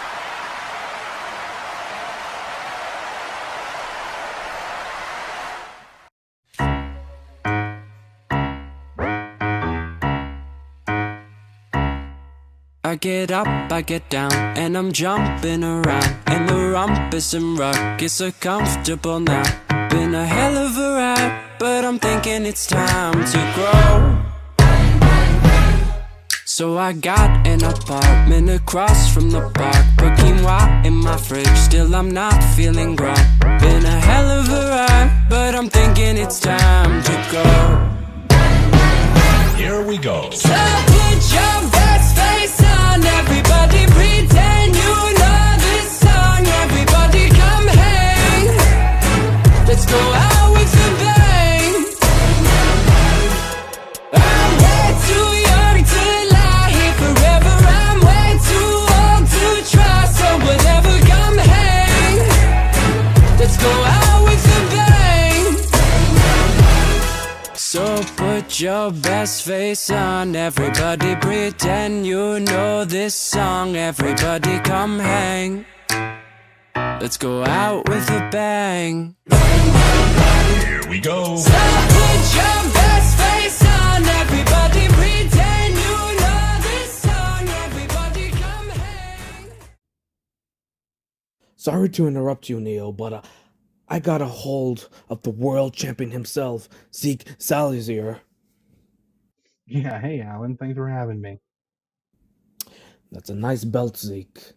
I get up, I get down, and I'm jumping around. And the rumpus and ruck is so comfortable now. Been a hell of a ride, but I'm thinking it's time to grow. So I got an apartment across from the park. Put quinoa in my fridge, still I'm not feeling right. Been a hell of a ride, but I'm thinking it's time to go. Here we go. So put your best face on, everybody pretend you know this song. Everybody come hang, let's go out with a bang. I'm way too young to lie here forever. I'm way too old to try, so whatever, come hang, let's go out with a bang. So put your best face on, everybody pretend you know this song. Everybody come hang, let's go out with a bang. Here we go. So put your best face on, everybody pretend you know this song. Everybody come hang. Sorry to interrupt you, Neo, but I got a hold of the world champion himself, Zeke Salizer. Yeah, hey Alan, thanks for having me. That's a nice belt, Zeke.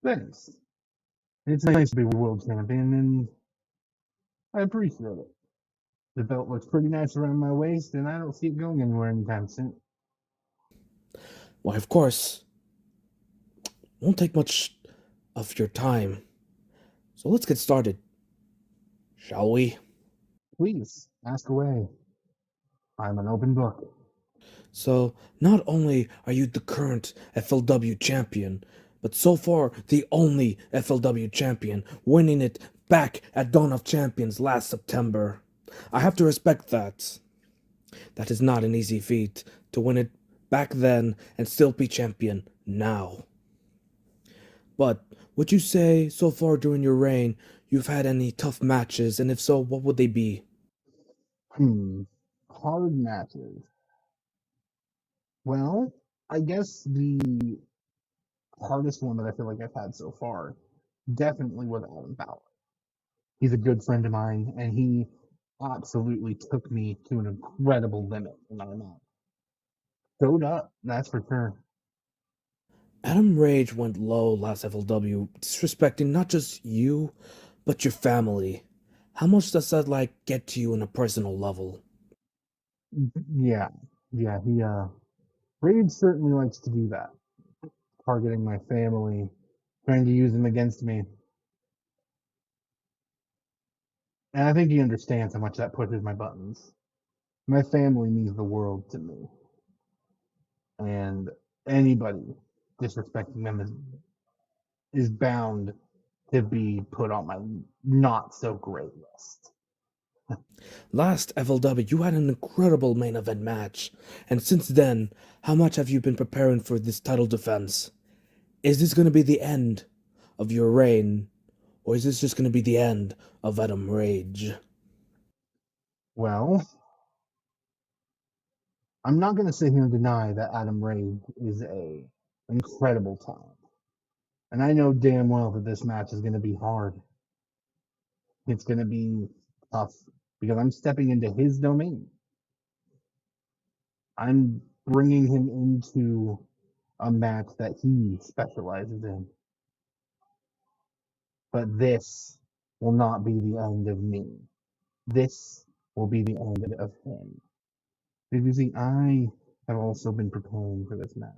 Thanks. It's nice to be world champion, and I appreciate it. The belt looks pretty nice around my waist, and I don't see it going anywhere anytime soon. Why, of course. Won't take much of your time. So let's get started. Shall we? Please, ask away. I'm an open book. So, not only are you the current FLW champion, but so far the only FLW champion, winning it back at Dawn of Champions last September. I have to respect that. That is not an easy feat, to win it back then and still be champion now. But would you say so far during your reign you've had any tough matches, and if so, what would they be? Hard matches. Well, I guess the hardest one that I feel like I've had so far definitely was Adam Fowler. He's a good friend of mine, and he absolutely took me to an incredible limit in our match. Showed up, that's for sure. Adam Rage went low last FLW, disrespecting not just you, but your family. How much does that, get to you on a personal level? Yeah, he, Rage certainly likes to do that. Targeting my family, trying to use them against me. And I think he understands how much that pushes my buttons. My family means the world to me. And anybody disrespecting them is bound to be put on my not so great list. Last FLW, you had an incredible main event match, and since then, how much have you been preparing for this title defense? Is this going to be the end of your reign, or is this just going to be the end of Adam Rage? Well, I'm not going to sit here and deny that Adam Rage is a incredible talent. And I know damn well that this match is going to be hard. It's going to be tough because I'm stepping into his domain. I'm bringing him into a match that he specializes in. But this will not be the end of me. This will be the end of him. Because you see, I have also been preparing for this match.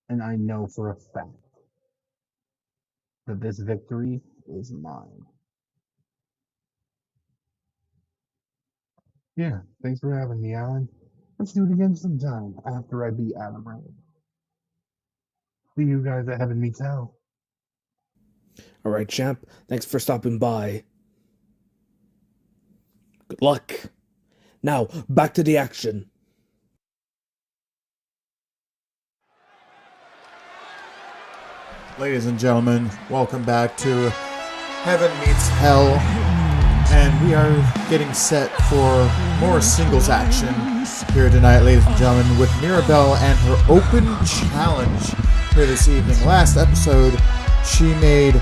And I know for a fact that this victory is mine. Yeah, thanks for having me, Alan. Let's do it again sometime after I beat Adam Rage. See you guys at Heaven Meets Hell. Alright, champ, thanks for stopping by. Good luck. Now, back to the action. Ladies and gentlemen, welcome back to Heaven Meets Hell, and we are getting set for more singles action here tonight, ladies and gentlemen, with Mirabelle and her open challenge here this evening. Last episode, she made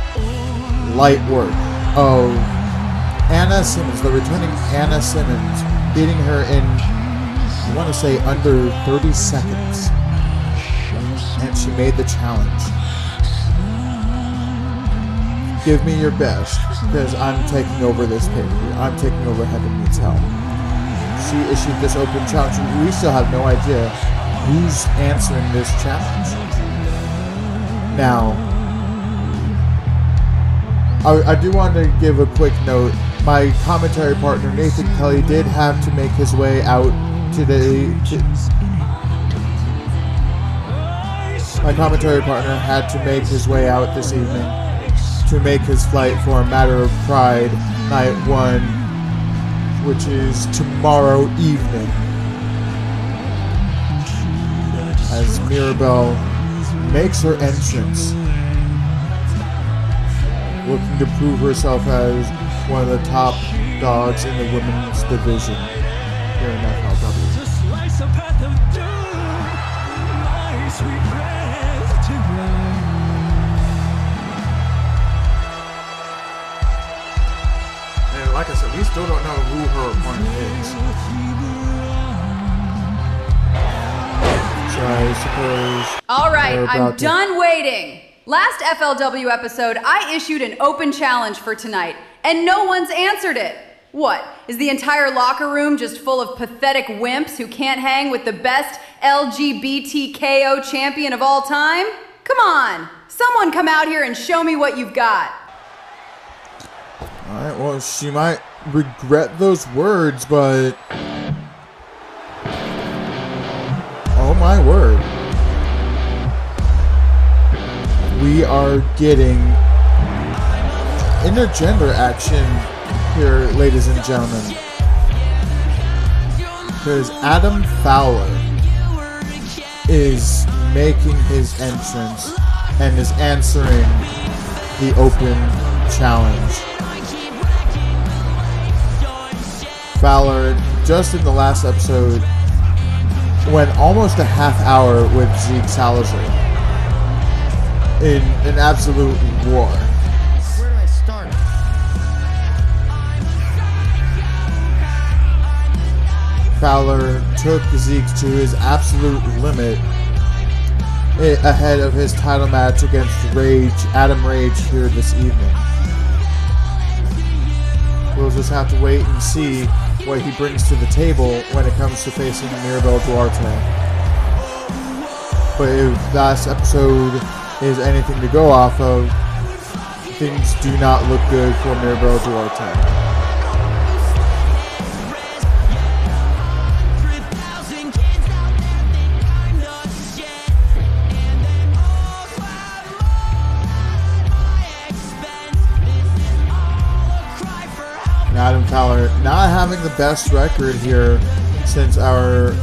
light work of Anna Simmons, the returning Anna Simmons, beating her in, I want to say, under 30 seconds, and she made the challenge. Give me your best, because I'm taking over this pay-per-view. I'm taking over Heaven Meets Hell. She issued this open challenge, and we still have no idea who's answering this challenge. Now, I do want to give a quick note. My commentary partner, Nathan Kelly, did have to make his way out today. My commentary partner had to make his way out this evening to make his flight for a Matter of Pride Night 1, which is tomorrow evening, as Mirabelle makes her entrance, looking to prove herself as one of the top dogs in the women's division here in FLW. And like I said, we still don't know who her opponent is. So I suppose... Alright, I'm done waiting. Last FLW episode, I issued an open challenge for tonight, and no one's answered it. What, is the entire locker room just full of pathetic wimps who can't hang with the best LGBTKO champion of all time? Come on, someone come out here and show me what you've got. Alright, well, she might regret those words, but oh my word. We are getting intergender action here, ladies and gentlemen. Because Adam Fowler is making his entrance and is answering the open challenge. Fowler, just in the last episode, went almost a half hour with Zeke Salizer in an absolute war. Where do I start? Fowler took Zeke to his absolute limit ahead of his title match against Adam Rage here this evening. We'll just have to wait and see what he brings to the table when it comes to facing Mirabel Duarte. But if last episode is anything to go off of, things do not look good for Mirabel Duarte. Adam Fowler not having the best record here since our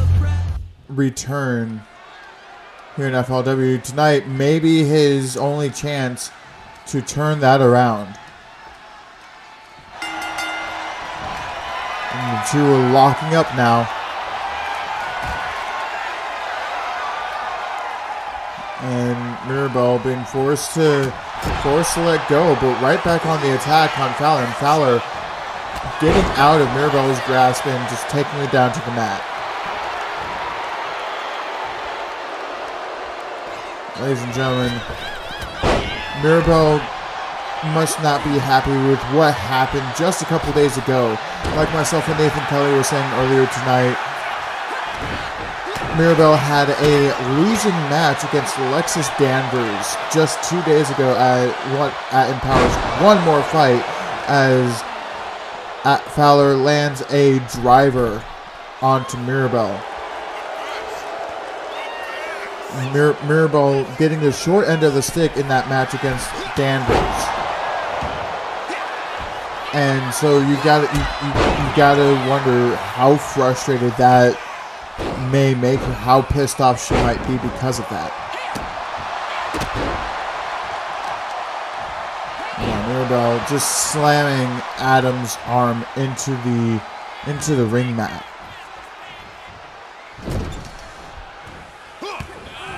return here in FLW tonight. Maybe his only chance to turn that around. And the two are locking up now. And Mirabel being forced to let go, but right back on the attack on Fowler. And Fowler getting out of Mirabel's grasp and just taking it down to the mat. Ladies and gentlemen, Mirabel must not be happy with what happened just a couple days ago. Like myself and Nathan Kelly were saying earlier tonight, Mirabel had a losing match against Alexis Danvers just 2 days ago at Empower's One More Fight, as Fowler lands a driver onto Mirabel. Mirabel getting the short end of the stick in that match against Danvers. And so you gotta wonder how frustrated that may make her, how pissed off she might be because of that. Yeah, Mirabel just slamming Adam's arm into the ring mat.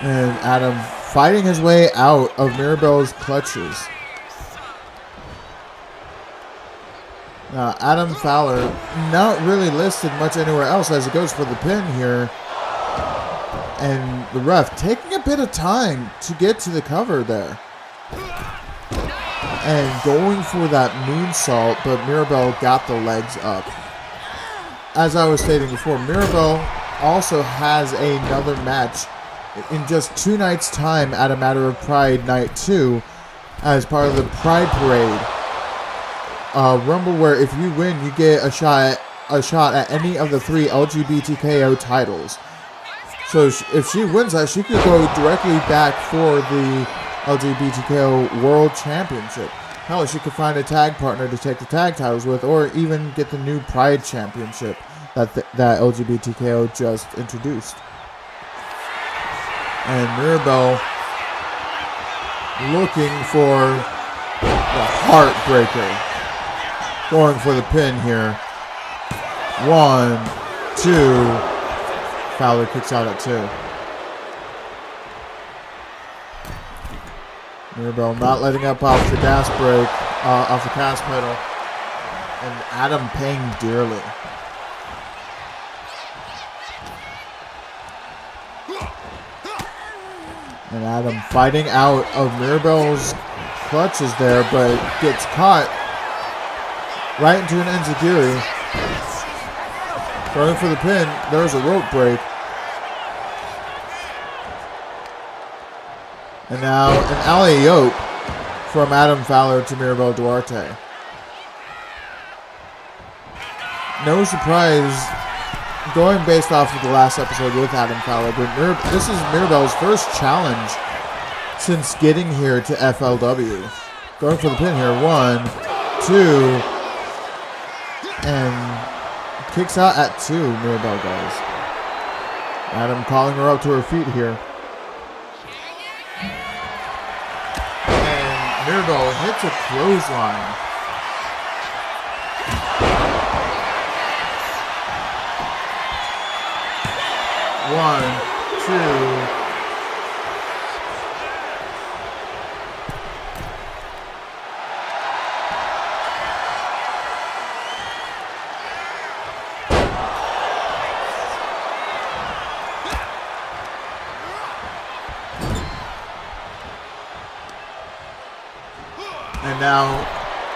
And Adam fighting his way out of Mirabel's clutches. Now, Adam Fowler not really listed much anywhere else as he goes for the pin here. And the ref taking a bit of time to get to the cover there. And going for that moonsault, but Mirabel got the legs up. As I was stating before, Mirabel also has another match in just 2 nights' time at A Matter of Pride Night 2 as part of the Pride Parade. Rumble where if you win, you get a shot at any of the 3 LGBTKO titles. So if she wins that, she could go directly back for the LGBTKO World Championship. Hell, she could find a tag partner to take the tag titles with, or even get the new Pride Championship that LGBTKO just introduced. And Mirabel looking for the heartbreaker. Going for the pin here. 1, 2. Fowler kicks out at 2. Mirabel not letting up off the gas brake, off the gas pedal. And Adam paying dearly. And Adam fighting out of Mirabel's clutches there, but gets caught right into an enziguri. Going for the pin. There's a rope break. And now an alley-oop from Adam Fowler to Mirabel Duarte. no surprise, going based off of the last episode with Adam Fowler, but this is Mirabelle's first challenge since getting here to FLW. Going for the pin here. 1, 2, and kicks out at 2, Mirabelle does. Adam calling her up to her feet here. And Mirabelle hits a clothesline. One, two. And now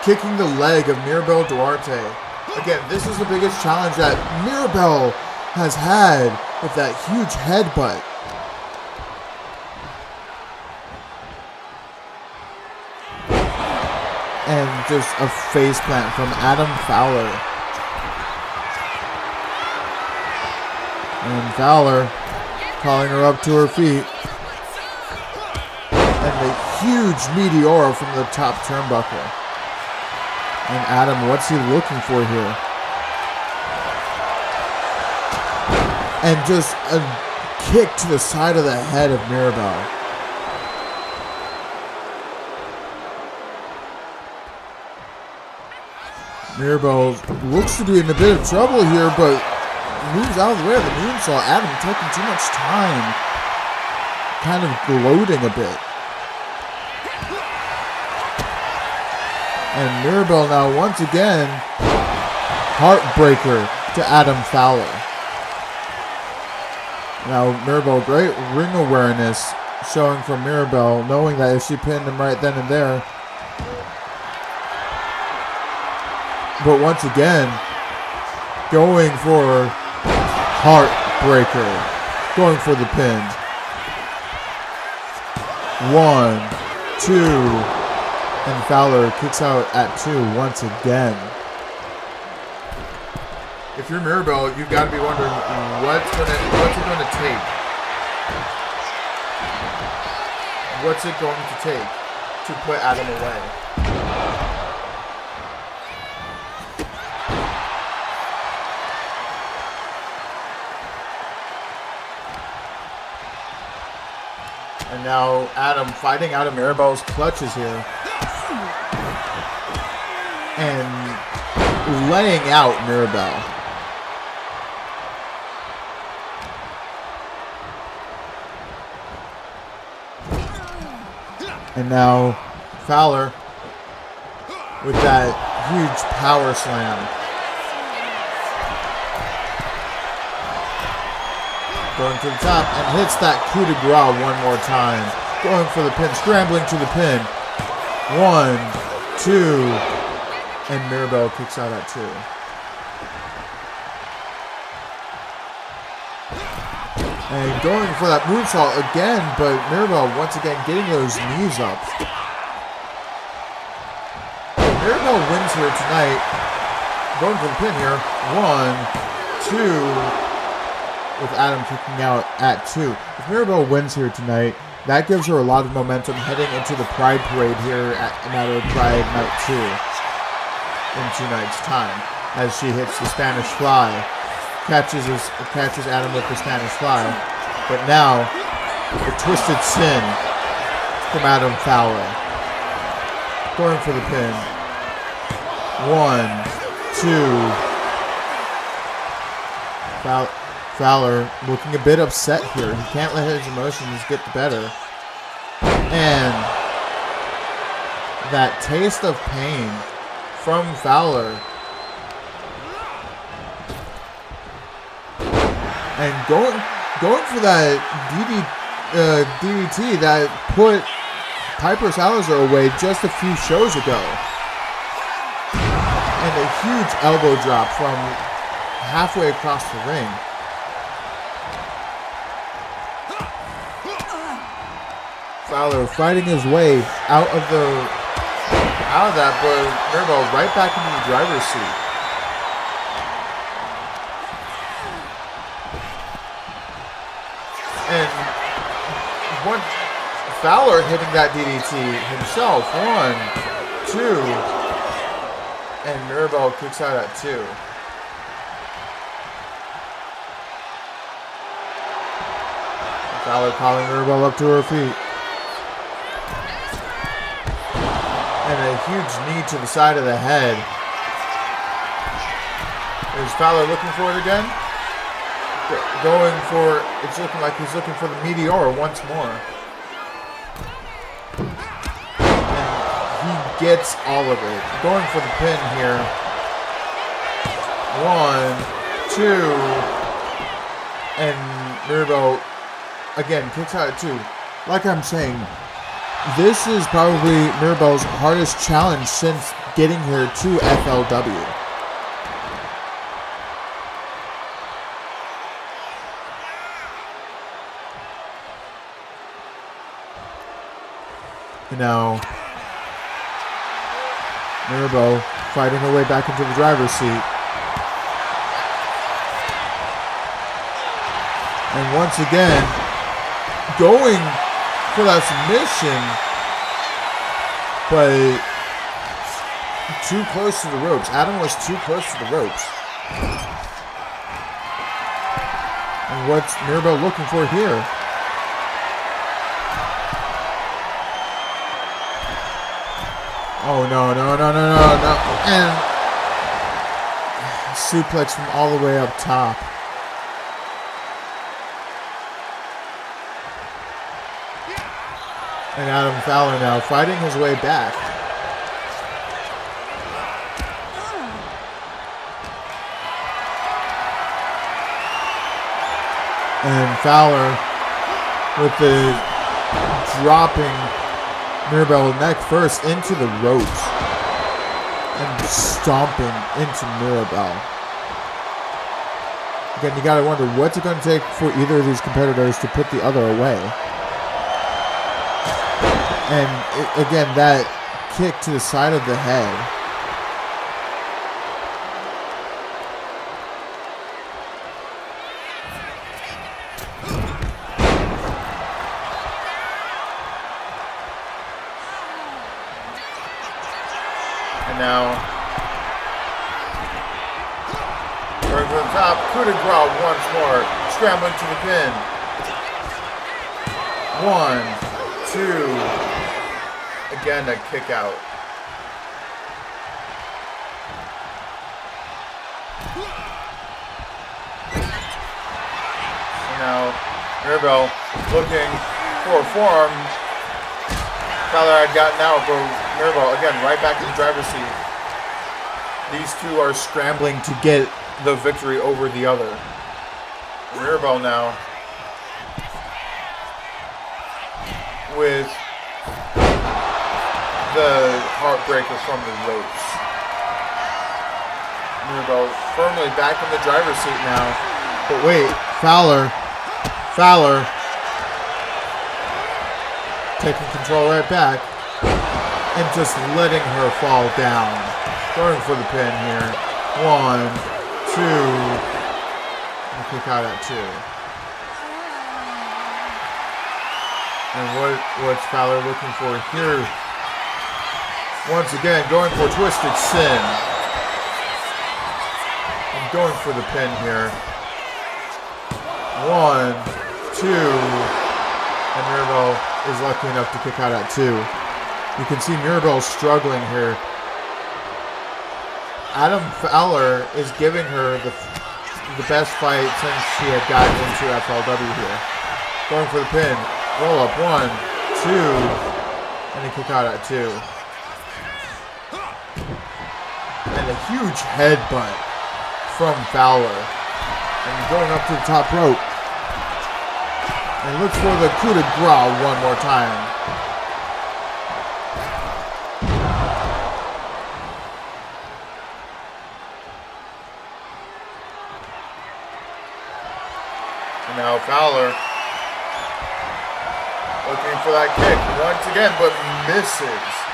kicking the leg of Mirabelle Duarte. Again, this is the biggest challenge that Mirabelle has had with that huge headbutt. And just a face plant from Adam Fowler. And Fowler calling her up to her feet. And the huge meteor from the top turnbuckle. And Adam, what's he looking for here? And just a kick to the side of the head of Mirabelle. Mirabelle looks to be in a bit of trouble here, but moves out of the way of the moonsault. Adam taking too much time. Kind of gloating a bit. And Mirabelle now once again, heartbreaker to Adam Fowler. Now Mirabelle, great ring awareness showing from Mirabelle, knowing that if she pinned him right then and there. But once again, going for heartbreaker. Going for the pin. 1, 2, and Fowler kicks out at 2 once again. If you're Mirabelle, you've got to be wondering what's it going to take. What's it going to take to put Adam away? And now Adam fighting out of Mirabelle's clutches here. And laying out Mirabelle. And now Fowler with that huge power slam. Going to the top and hits that coup de grace one more time. Going for the pin, scrambling to the pin. 1, 2, and Mirabelle kicks out at 2. And going for that moonsault again, but Mirabelle once again getting those knees up. Mirabelle wins here tonight. Going for the pin here. 1, 2, with Adam kicking out at 2. If Mirabelle wins here tonight, that gives her a lot of momentum heading into the Pride Parade here at Matter of Pride Night 2 in 2 nights' time. As she hits the Spanish Fly, catches Adam with the Spanish Fly, but now the Twisted Sin from Adam Fowler. Going for the pin. 1, 2. Fowler looking a bit upset here. He can't let his emotions get the better. And that taste of pain from Fowler. And going for that DDT that put Piper Salazar away just a few shows ago. And a huge elbow drop from halfway across the ring. Fowler fighting his way out of that, but Mirabelle right back into the driver's seat. one Fowler hitting that DDT himself. 1, 2, and Mirabel kicks out at 2. Fowler calling Mirabel up to her feet. And a huge knee to the side of the head. Is Fowler looking for it again? Going for, it's looking like he's looking for the Meteor once more. And he gets all of it. Going for the pin here. 1, 2, and Mirabel again kicks out at 2. Like I'm saying, this is probably Mirabel's hardest challenge since getting here to FLW. And now, Mirabel fighting her way back into the driver's seat. And once again, going for that submission, but too close to the ropes. Adam was too close to the ropes. And what's Mirabel looking for here? Oh, no. And suplex from all the way up top. And Adam Fowler now fighting his way back. And Fowler with the dropping Mirabel neck first into the ropes and stomping into Mirabel. Again, you gotta wonder what's it gonna take for either of these competitors to put the other away. And again, that kick to the side of the head. And now, going to the top, coup de grace once more, scrambling to the pin. 1, 2, again a kick out. And now, Mirabel looking for a forearm. Fowler had gotten out, but Mirabel again right back in the driver's seat. These two are scrambling to get the victory over the other. Mirabel now with the heartbreaker from the ropes. Mirabel firmly back in the driver's seat now. But wait, Fowler taking control right back and just letting her fall down. Going for the pin here. 1, 2, and kick out at 2. And what's Fowler looking for here? Once again, going for Twisted Sin. And going for the pin here. 1, 2, and Mirabel is lucky enough to kick out at 2. You can see Mirabel struggling here. Adam Fowler is giving her the best fight since she had gotten into FLW here. Going for the pin. Roll up. 1, 2, and a kick out at 2. And a huge headbutt from Fowler. And going up to the top rope. And looks for the coup de grace one more time. And now Fowler looking for that kick once again, but misses.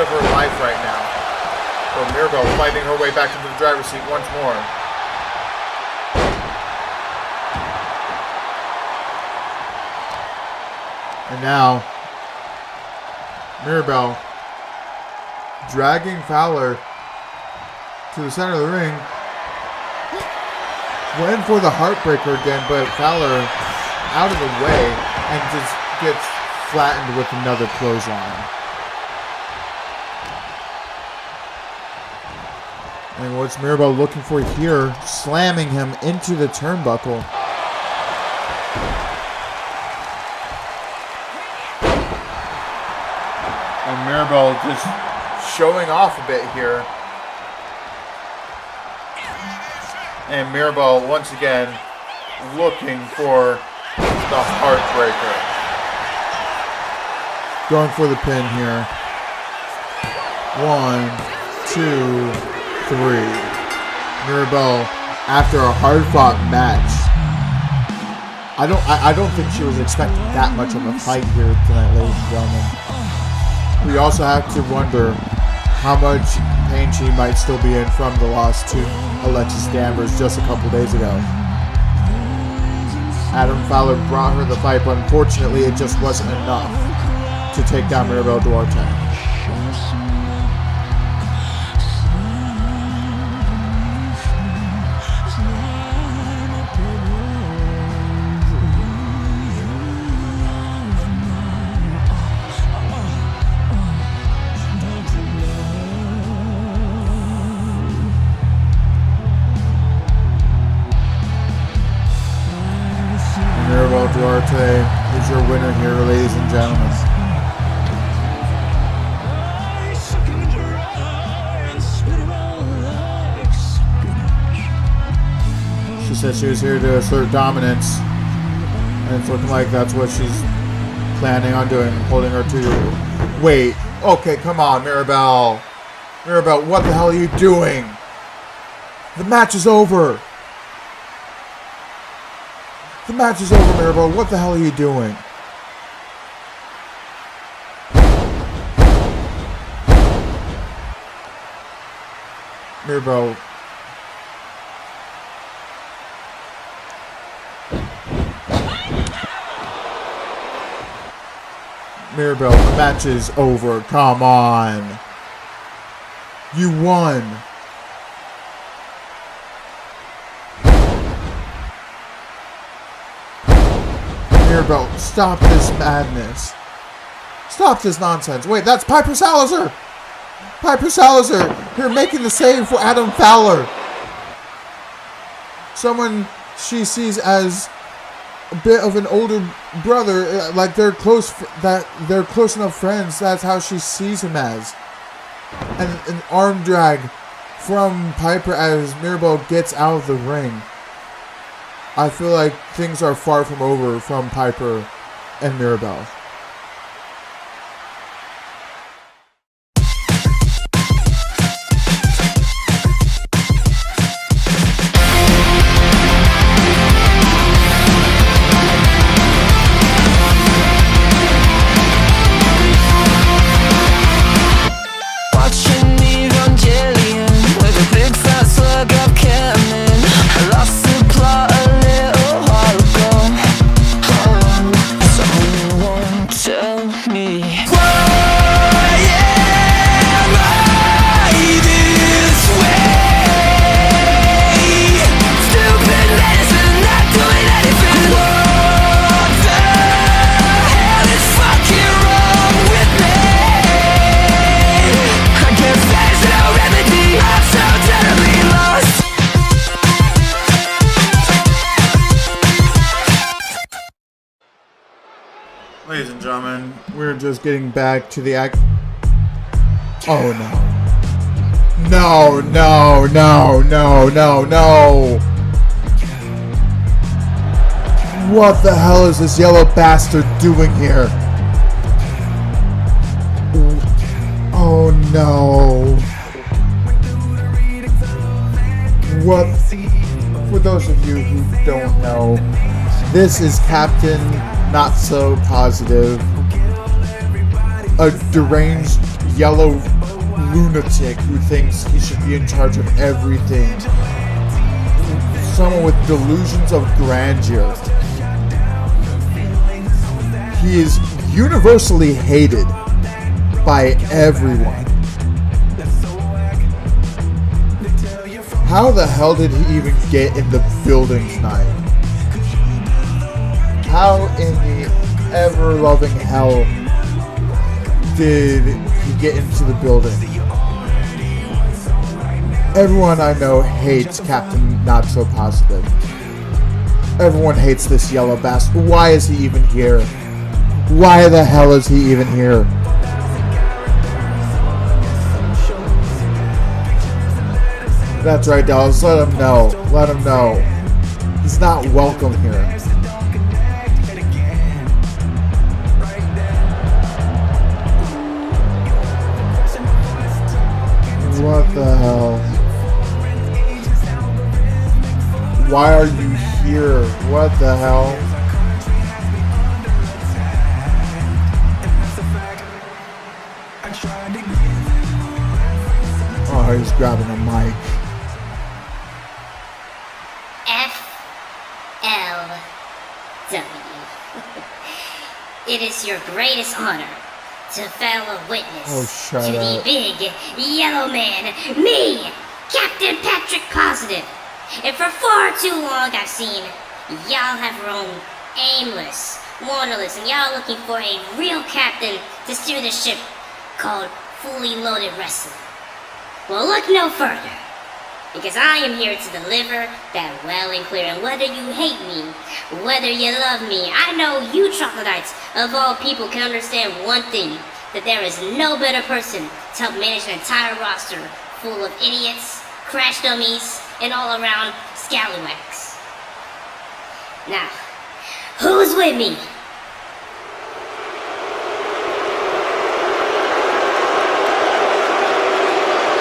of her life right now. So Mirabelle fighting her way back into the driver's seat once more. And now, Mirabelle dragging Fowler to the center of the ring. Went for the heartbreaker again, but Fowler out of the way and just gets flattened with another clothesline. And what's Mirabelle looking for here? Slamming him into the turnbuckle. And Mirabelle just showing off a bit here. And Mirabelle once again looking for the heartbreaker. Going for the pin here. 1, 2, 3. Mirabelle, after a hard-fought match. I don't think she was expecting that much of a fight here tonight, ladies and gentlemen. We also have to wonder how much pain she might still be in from the loss to Alexis Danvers just a couple days ago. Adam Fowler brought her the fight, but unfortunately it just wasn't enough to take down Mirabelle Duarte. Mirabelle Duarte is your winner here, ladies and gentlemen. She said she was here to assert dominance, and it's looking like that's what she's planning on doing, holding her to you. Wait, okay, come on, Mirabelle. Mirabelle, what the hell are you doing? The match is over. The match is over, Mirabelle. What the hell are you doing? Mirabelle. Mirabelle, the match is over. Come on. You won. Mirabelle, stop this madness. Stop this nonsense. Wait, that's Piper Salizer. Piper Salizer, you're making the save for Adam Fowler. Someone she sees as a bit of an older brother, like they're close enough friends. That's how she sees him as. And an arm drag from Piper as Mirabelle gets out of the ring. I feel like things are far from over from Piper and Mirabelle. Ladies and gentlemen, we're just getting back to the act. Oh no. No, no, no, no, no, no. What the hell is this yellow bastard doing here? Oh no. What? For those of you who don't know, this is Captain Not So Positive, a deranged yellow lunatic who thinks he should be in charge of everything. Someone with delusions of grandeur. He is universally hated by everyone. How the hell did he even get in the building tonight? How in the ever-loving hell did he get into the building? Everyone I know hates Captain Not So Positive. Everyone hates this yellow bastard. Why is he even here? Why the hell is he even here? That's right, Dallas. Let him know. Let him know. He's not welcome here. What the hell? Why are you here? What the hell? Oh, he's grabbing a mic. FLW. It is your greatest honor to fellow witness to the big yellow man, me, Captain Patrick Positive. And for far too long I've seen y'all have roamed aimless, waterless, and y'all looking for a real captain to steer the ship called Fully Loaded Wrestling. Well, look no further, because I am here to deliver that well and clear. And whether you hate me, whether you love me, I know you troglodytes of all people can understand one thing, that there is no better person to help manage an entire roster full of idiots, crash dummies, and all around scallywags. Now, who's with me?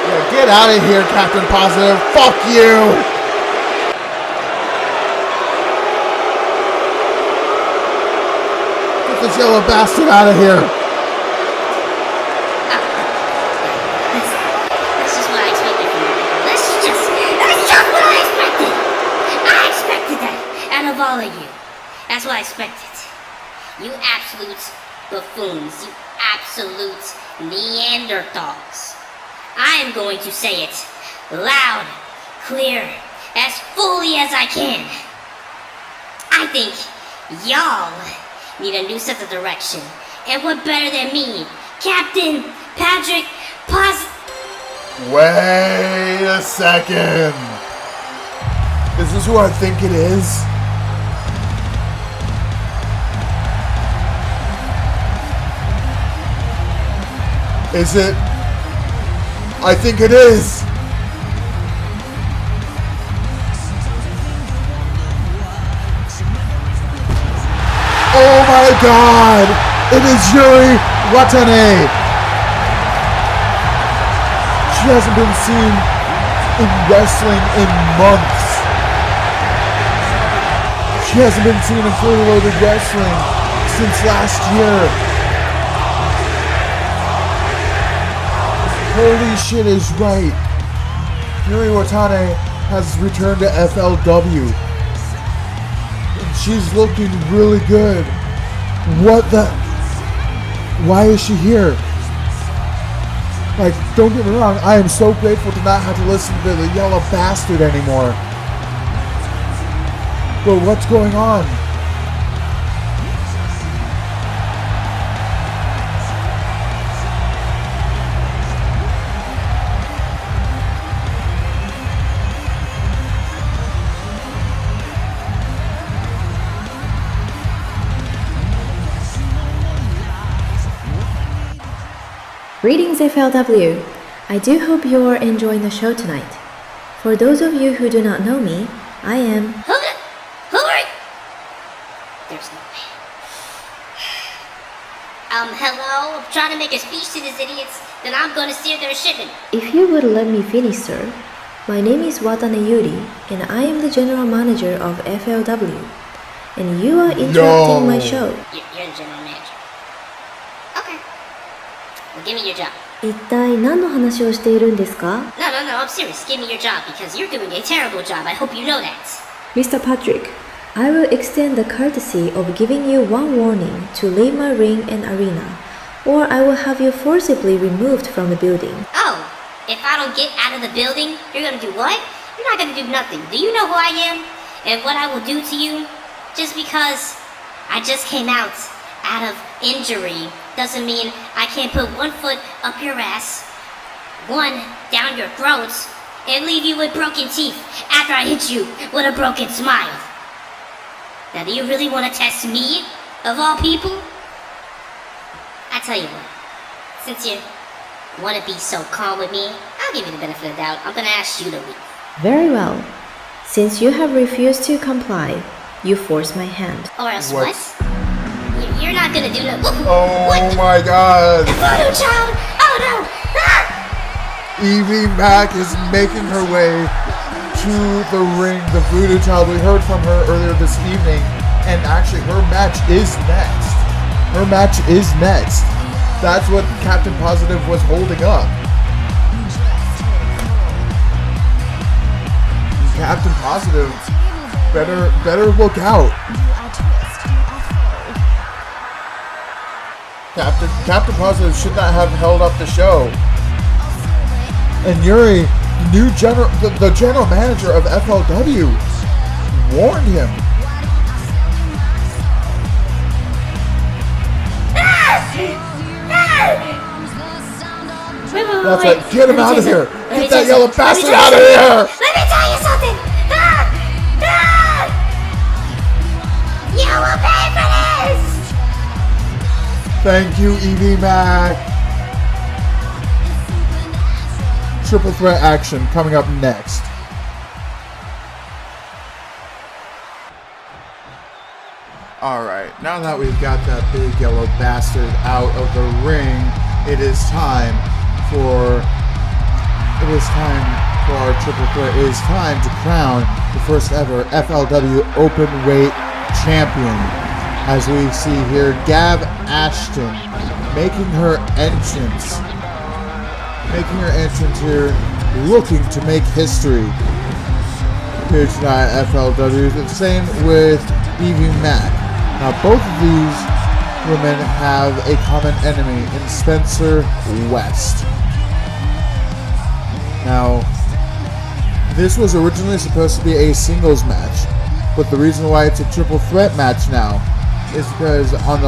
Yeah, get out of here, Captain Positive. Fuck you! Get this yellow bastard out of here. That's just what I expected from you. That's just what I expected! I expected that out of all of you. That's what I expected. You absolute buffoons. You absolute Neanderthals. I am going to say it loud, clear, as fully as I can. I think y'all need a new sense of direction. And what better than me, Captain Patrick Wait a second. Is this who I think it is? Is it? I think it is. Oh my god! It is Yuri Watanabe! She hasn't been seen in wrestling in months. She hasn't been seen in Fully Loaded Wrestling since last year. Holy shit is right. Yuri Watanabe has returned to FLW. And she's looking really good. What the? Why is she here? Like, don't get me wrong, I am so grateful to not have to listen to the yellow bastard anymore. But what's going on? Greetings FLW! I do hope you're enjoying the show tonight. For those of you who do not know me, I am... Who are you? There's no way. Hello? I'm trying to make a speech to these idiots, then I'm gonna steer their shipment. If you would let me finish, sir. My name is Watanabe Yuri, and I am the general manager of FLW. And you are interrupting my show. You're the general manager. Okay. Well, give me your job. 一体何の話をしているんですか？ No, no, no, I'm serious. Give me your job because you're doing a terrible job. I hope you know that. Mr. Patrick, I will extend the courtesy of giving you one warning to leave my ring and arena, or I will have you forcibly removed from the building. Oh, if I don't get out of the building, you're gonna do what? You're not gonna do nothing. Do you know who I am? And what I will do to you? Just because I just came out of injury doesn't mean I can't put one foot up your ass, one down your throat, and leave you with broken teeth after I hit you with a broken smile. Now, do you really want to test me, of all people? I tell you what, since you want to be so calm with me, I'll give you the benefit of the doubt. I'm gonna ask you to leave. Very well. Since you have refused to comply, you force my hand. Or else what? You're not gonna do no. Oh what? my god! The voodoo child! Oh no! Ah! Evie Mack is making her way to the ring. The voodoo child, we heard from her earlier this evening, and actually her match is next. Her match is next. That's what Captain Positive was holding up. Captain Positive, better look out. Captain Positive should not have held up the show. And Yuri, the general manager of FLW, warned him. That's right. Get him out of here. Get that yellow bastard out of here. Let me tell you something. You will pay for this. Thank you, Evie Mack. Triple threat action coming up next. Alright, now that we've got that big yellow bastard out of the ring, it is time for our triple threat. It is time to crown the first ever FLW Open Weight Champion. As we see here, Gab Ashton making her entrance here, looking to make history here tonight at FLW. The same with Evie Mack. Now, both of these women have a common enemy in Spencer West. Now, this was originally supposed to be a singles match, but the reason why it's a triple threat match now is because on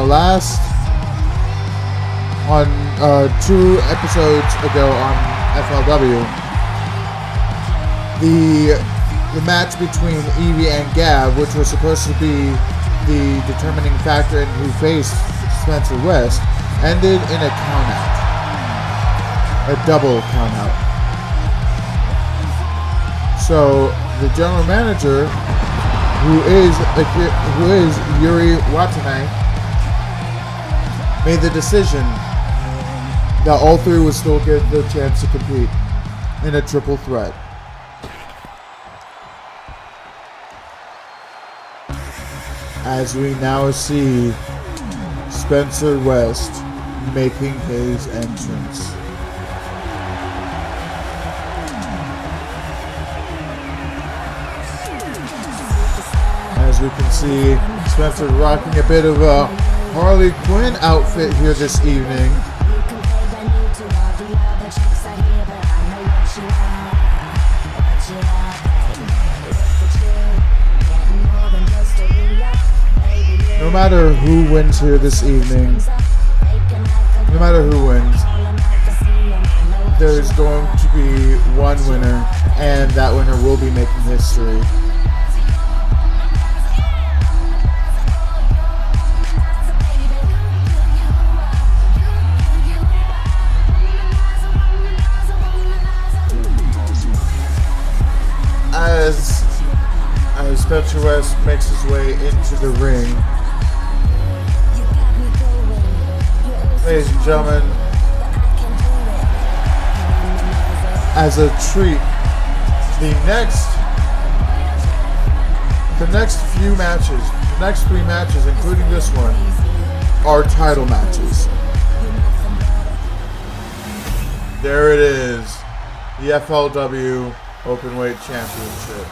2 episodes ago on FLW, the match between Evie and Gab, which was supposed to be the determining factor in who faced Spencer West, ended in a countout, a double countout. So the general manager, who is Yuri Watanabe, made the decision that all three would still get the chance to compete in a triple threat. As we now see Spencer West making his entrance. As we can see, Spencer rocking a bit of a Harley Quinn outfit here this evening. No matter who wins here this evening, no matter who wins, there's going to be one winner, and that winner will be making history. As Spencer West makes his way into the ring, ladies and gentlemen, as a treat, the next few matches, the next 3 matches, including this one, are title matches. There it is. The FLW Openweight Championship.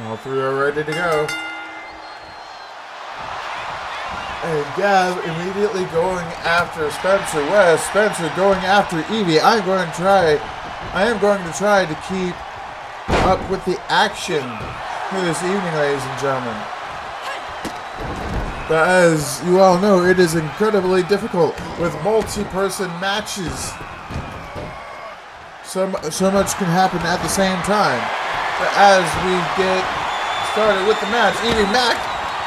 All three are ready to go. And Gav immediately going after Spencer West. Spencer going after Evie. I am going to try to keep up with the action here this evening, ladies and gentlemen. But as you all know, it is incredibly difficult with multi-person matches. So much can happen at the same time. But as we get started with the match, Evie Mack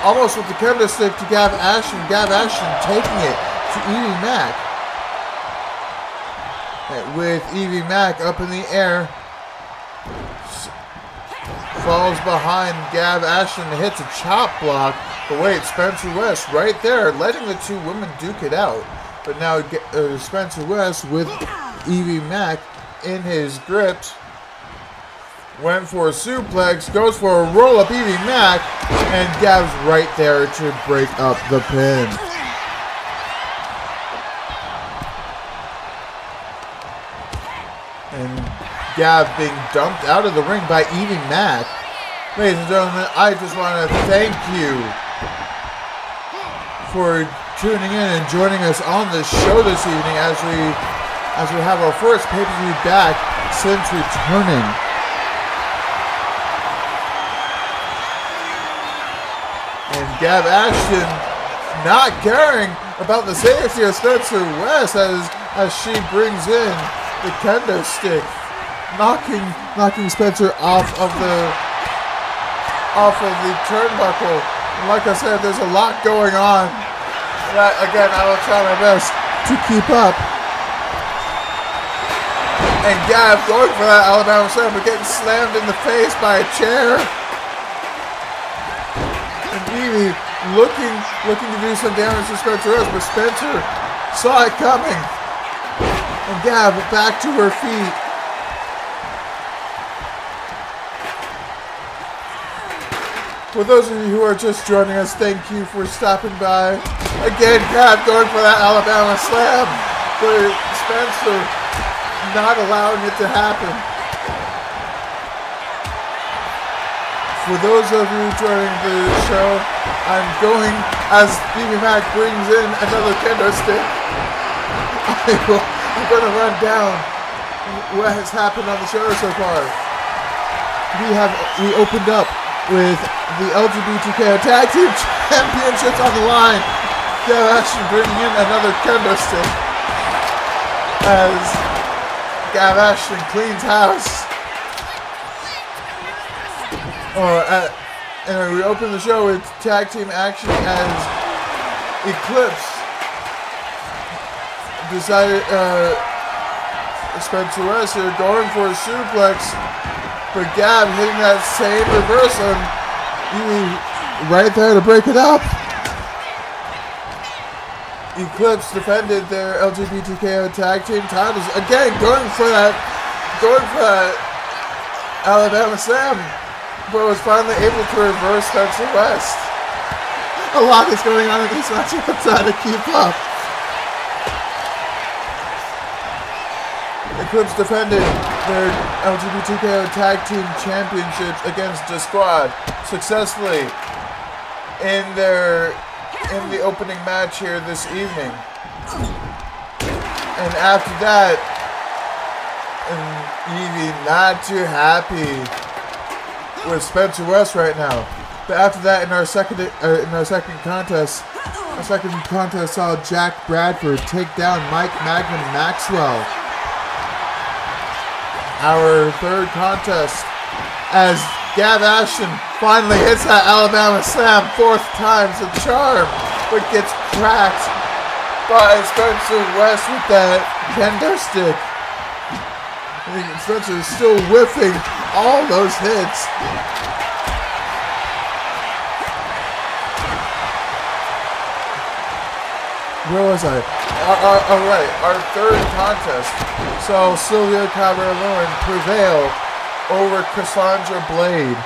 almost with the kendo stick to Gav Ashton. Gav Ashton taking it to Evie Mack. With Evie Mack up in the air. Falls behind Gav Ashton and hits a chop block. But wait, Spencer West right there, letting the two women duke it out. But now Spencer West with Evie Mack in his grips. Went for a suplex, goes for a roll-up Evie Mack, and Gav's right there to break up the pin. And Gav being dumped out of the ring by Evie Mack. Ladies and gentlemen, I just want to thank you for tuning in and joining us on the show this evening as we have our first pay-per-view back since returning. And Gav Ashton not caring about the safety of Spencer West as she brings in the kendo stick, knocking Spencer off of the turnbuckle. And like I said, there's a lot going on. That again, I will try my best to keep up. And Gav going for that Alabama slam, but getting slammed in the face by a chair. Evie looking to do some damage to Spencer West, but Spencer saw it coming. And Gav back to her feet. For those of you who are just joining us, thank you for stopping by. Again, Gav going for that Alabama slam, but Spencer not allowing it to happen. For those of you joining the show, I'm going, as Evie Mack brings in another kendo stick, I'm going to run down what has happened on the show so far. We opened up with the LGBTKO Tag Team Championships on the line. Gav Ashton bringing in another kendo stick as Gav Ashton cleans house. And we open the show with tag team action as Eclipse decided Spencer West here going for a suplex, but Gav hitting that same reversal and right there to break it up. Eclipse defended their LGBTKO Tag Team titles again, going for that Alabama Slam. But was finally able to reverse Spencer West. A lot is going on in this match. I'm trying to keep up. Eclipse defended their LGBTKO Tag Team Championships against the Squad successfully in the opening match here this evening. And after that, Evie not too happy with Spencer West right now. But after that, in our second contest, saw Jack Bradford take down Mike Magnum Maxwell. Our third contest, as Gav Ashton finally hits that Alabama slam, fourth time's the charm, but gets cracked by Spencer West with that kendo stick. Spencer is still whiffing all those hits. Where was I? All right, our third contest saw Sylvia Cabrera-Lauren prevail over Cassandra Blade.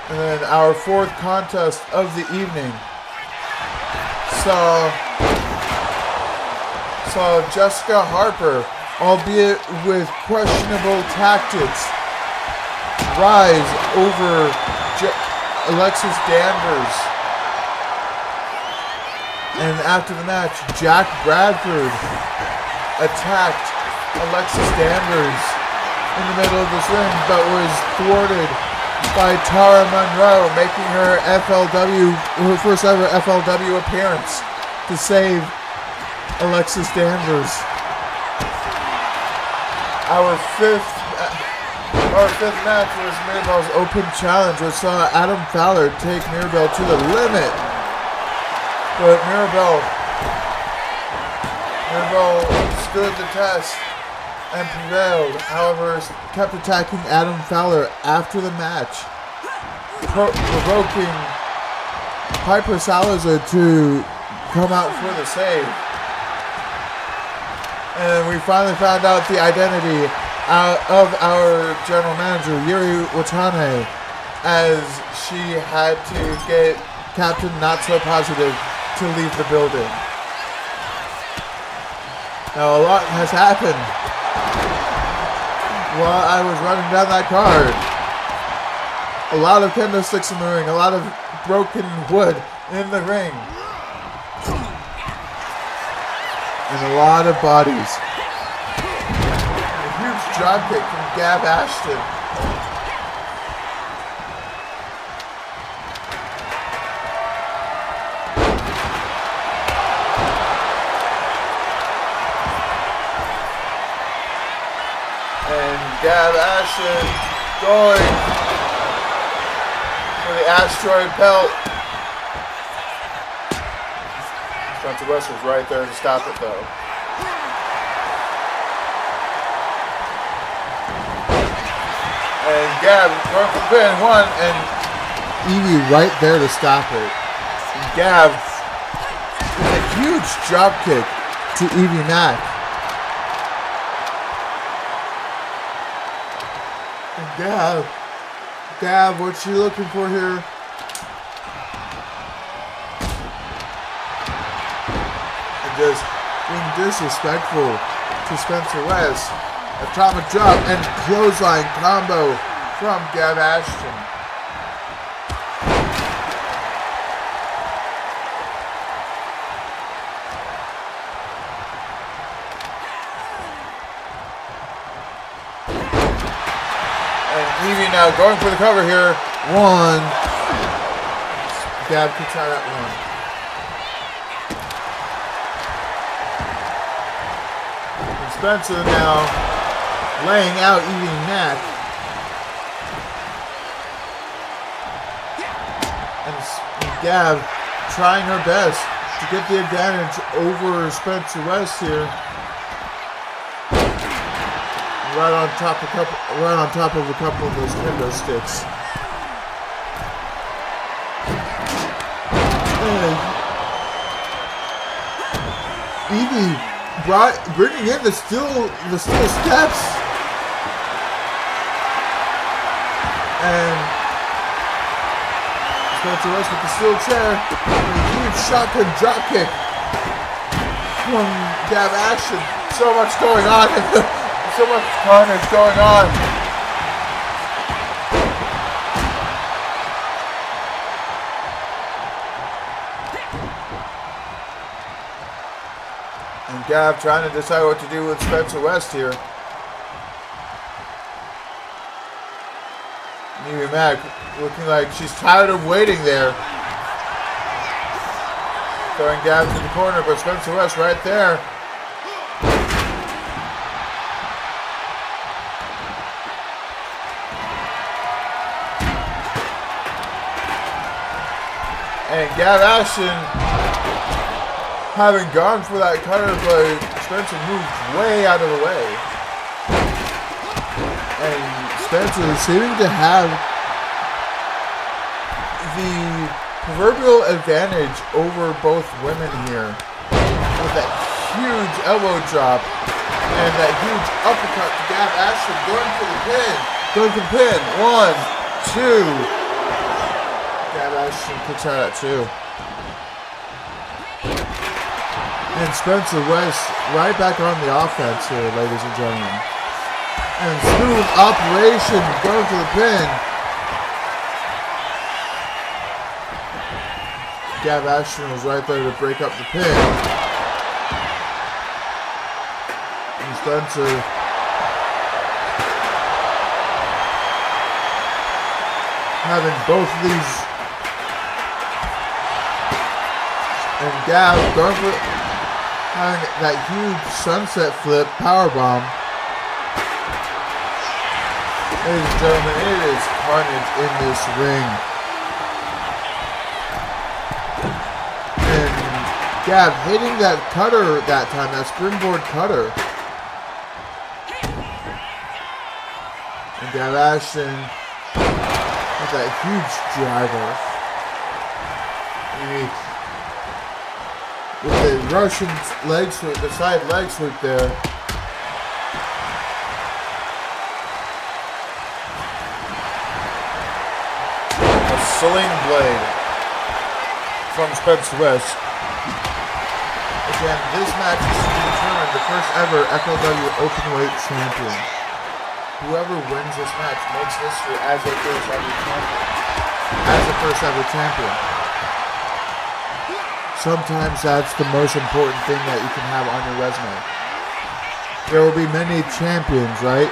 And then our fourth contest of the evening saw Jessica Harper, albeit with questionable tactics, rise over Alexis Danvers. And after the match, Jack Bradford attacked Alexis Danvers in the middle of this ring, but was thwarted by Tara Monroe, making her first ever FLW appearance to save Alexis Danvers. Our fifth match was Mirabelle's Open Challenge, which saw Adam Fowler take Mirabelle to the limit. But Mirabelle stood the test and prevailed. However, kept attacking Adam Fowler after the match, provoking Piper Salazar to come out for the save. And we finally found out the identity of our general manager, Yuri Watane, as she had to get Captain Not So Positive to leave the building. Now, a lot has happened while I was running down that card. A lot of kendo sticks in the ring, a lot of broken wood in the ring, and a lot of bodies. A huge dropkick from Gab Ashton. Gab Ashton going for the asteroid belt. Spencer West was right there to stop it though. And Gab going for the pin, one, and Evie right there to stop it. And Gab with a huge drop kick to Evie Mack. Gab, what's she looking for here? And just being disrespectful to Spencer West. Atomic drop and clothesline combo from Gab Ashton. Evie now going for the cover here. One. Gab kicks out at one. And Spencer now laying out Evie Mack. And Gab trying her best to get the advantage over Spencer West here. Right on top of a couple of those kendo sticks. And Evie bringing in the steel steps. And Spencer West with the steel chair. And a huge shotgun drop kick from Gab Ashton. So much going on. So much carnage going on. And Gab trying to decide what to do with Spencer West here. Evie Mack looking like she's tired of waiting there. Throwing Gab to the corner, but Spencer West right there. And Gab Ashton, having gone for that cutter, but Spencer moved way out of the way. And Spencer seeming to have the proverbial advantage over both women here with that huge elbow drop and that huge uppercut to Gav Ashton going for the pin. Going for the pin. 1, 2. Gav Ashton kicks out at 2. And Spencer West right back on the offense here, ladies and gentlemen. And smooth operation going for the pin. Gav Ashton was right there to break up the pin. And Spencer having both of these. And Gav going for having that huge sunset flip powerbomb. Ladies and gentlemen, it is carnage in this ring. Gav hitting that cutter that time, that springboard cutter. And Gav Ashton with that huge driver. With the Russian leg sweep, the side leg sweep there. A sling blade from Spencer West. Again, this match is to determine the first ever FLW Openweight Champion. Whoever wins this match makes history as a first ever champion. Sometimes that's the most important thing that you can have on your resume. There will be many champions, right?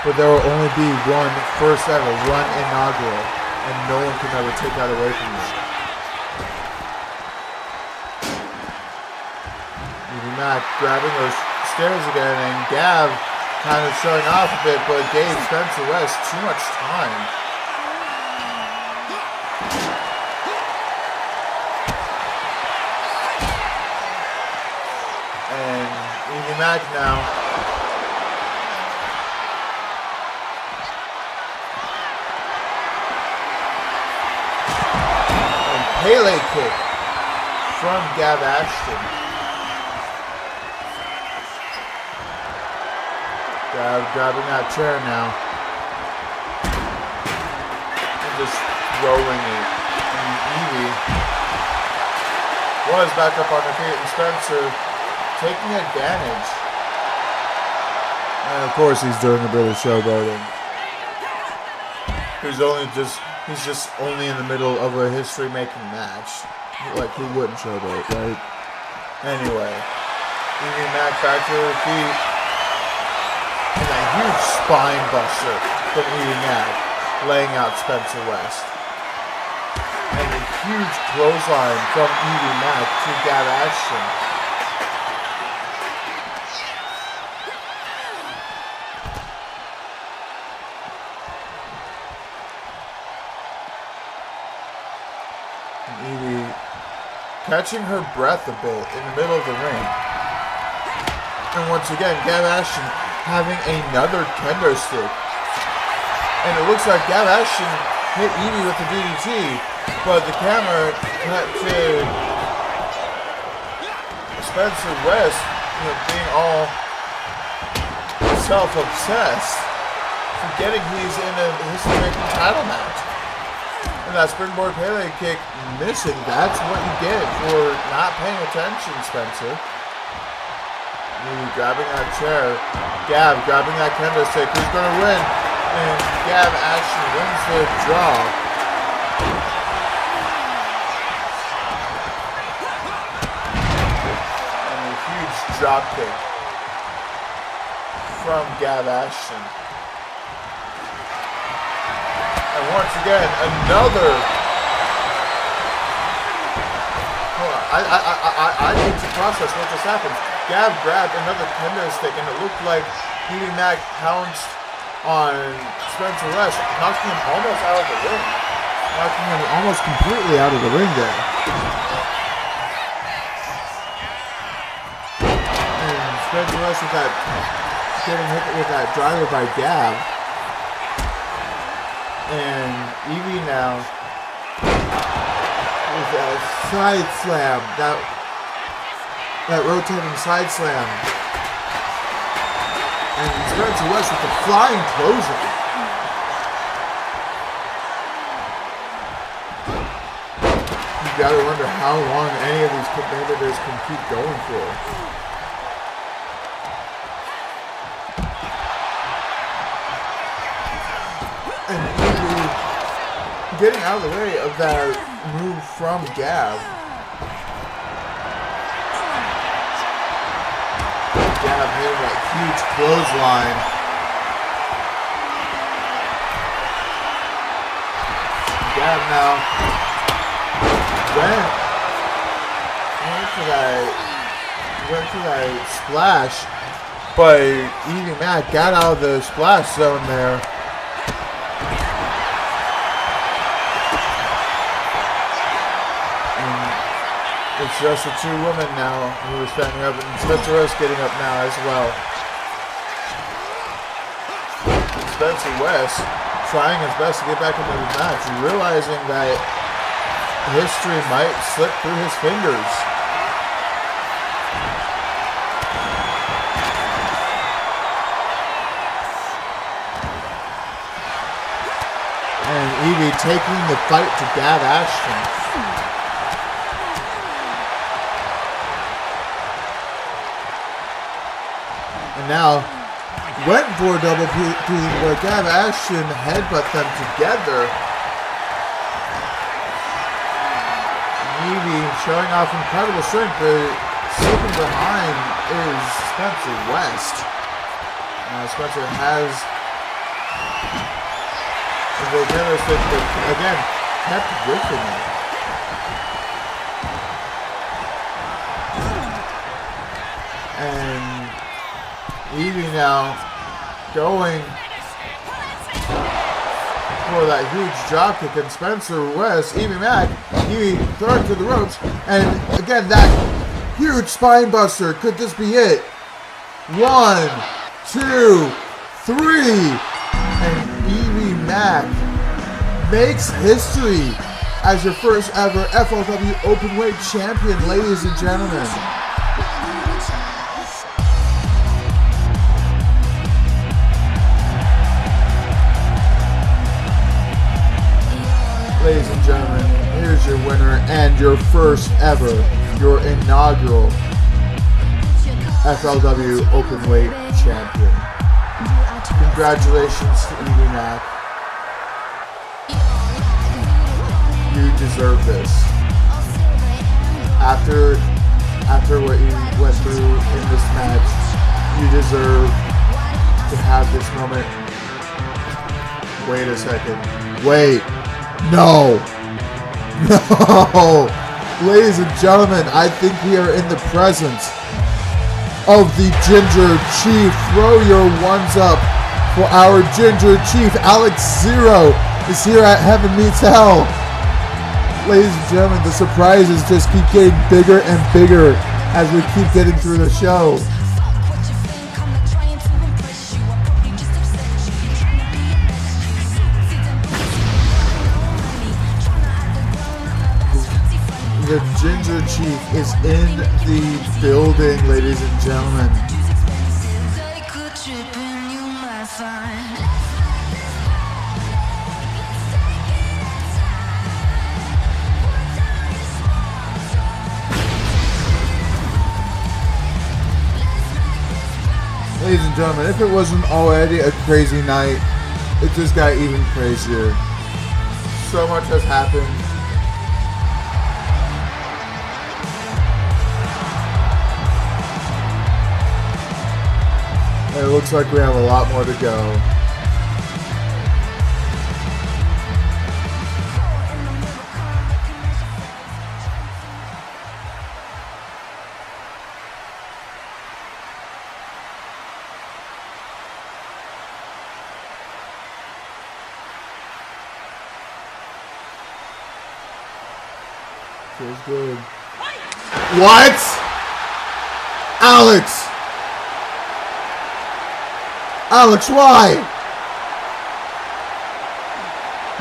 But there will only be one first ever, one inaugural, and no one can ever take that away from you. Mac grabbing those stairs again, and Gav kind of showing off a bit, but gave Spencer West too much time. And Evie Mac now. And Pele kick from Gav Ashton. Grabbing that chair now. And just throwing it. And Evie was back up on her feet, and Spencer taking advantage. And of course he's doing a bit of showboating. He's just only in the middle of a history-making match. Like, who wouldn't showboat, right? Anyway. Evie Mac back to her feet. And a huge spine buster from Evie Mac, laying out Spencer West. And a huge clothesline from Evie Mac to Gav Ashton. And Evie catching her breath a bit in the middle of the ring. And once again, Gav Ashton having another kendo stick. And it looks like Gav Ashton hit Evie with the DDT, but the camera cut to Spencer West, being all self-obsessed, forgetting he's in a history-making title match. And that springboard Pele kick missing, that's what you get for not paying attention, Spencer. Evie grabbing that chair. Gav grabbing that kendo stick. Who's going to win? And Gav Ashton wins the draw. And a huge drop kick from Gav Ashton. And once again, another. Hold on. I need to process what just happened. Gav grabbed another kendo stick, and it looked like Evie Mac pounced on Spencer West, knocking him almost out of the ring. Knocking him almost completely out of the ring there. And Spencer West with that, getting hit with that driver by Gav. And Evie now with a side slam, that rotating side slam. And Spencer West with the flying closer. You gotta wonder how long any of these competitors can keep going for. And getting out of the way of that move from Gav. Gav hitting that huge clothesline. Gav now went for that splash, but Evie Mack got out of the splash zone there. It's just the two women now who are standing up, and Spencer West getting up now as well. Spencer West trying his best to get back into the match, realizing that history might slip through his fingers. And Evie taking the fight to Gav Ashton. And now went for a double team, but Gav Ashton headbutt them together. Evie showing off incredible strength, but slipping behind is Spencer West. Now Spencer has the generous stick, but again, kept whipping it. And Evie now going for that huge dropkick, and Spencer West, Evie Mack, Evie throwing to the ropes, and again that huge spine buster. Could this be it? 1, 2, 3, and Evie Mack makes history as your first ever FLW Openweight Champion, ladies and gentlemen. Ladies and gentlemen, here's your winner and your first ever, your inaugural FLW Openweight Champion. Congratulations to Evie Mack. You deserve this. After what you went through in this match, you deserve to have this moment. Wait a second. Wait. No! No! Ladies and gentlemen, I think we are in the presence of the Ginger Chief. Throw your ones up for our Ginger Chief. Alex Zero is here at Heaven Meets Hell. Ladies and gentlemen, the surprises just keep getting bigger and bigger as we keep getting through the show. The Ginger Chief is in the building, ladies and gentlemen. Ladies and gentlemen, if it wasn't already a crazy night, it just got even crazier. So much has happened. It looks like we have a lot more to go. Feels good. What? Alex! Alex, why?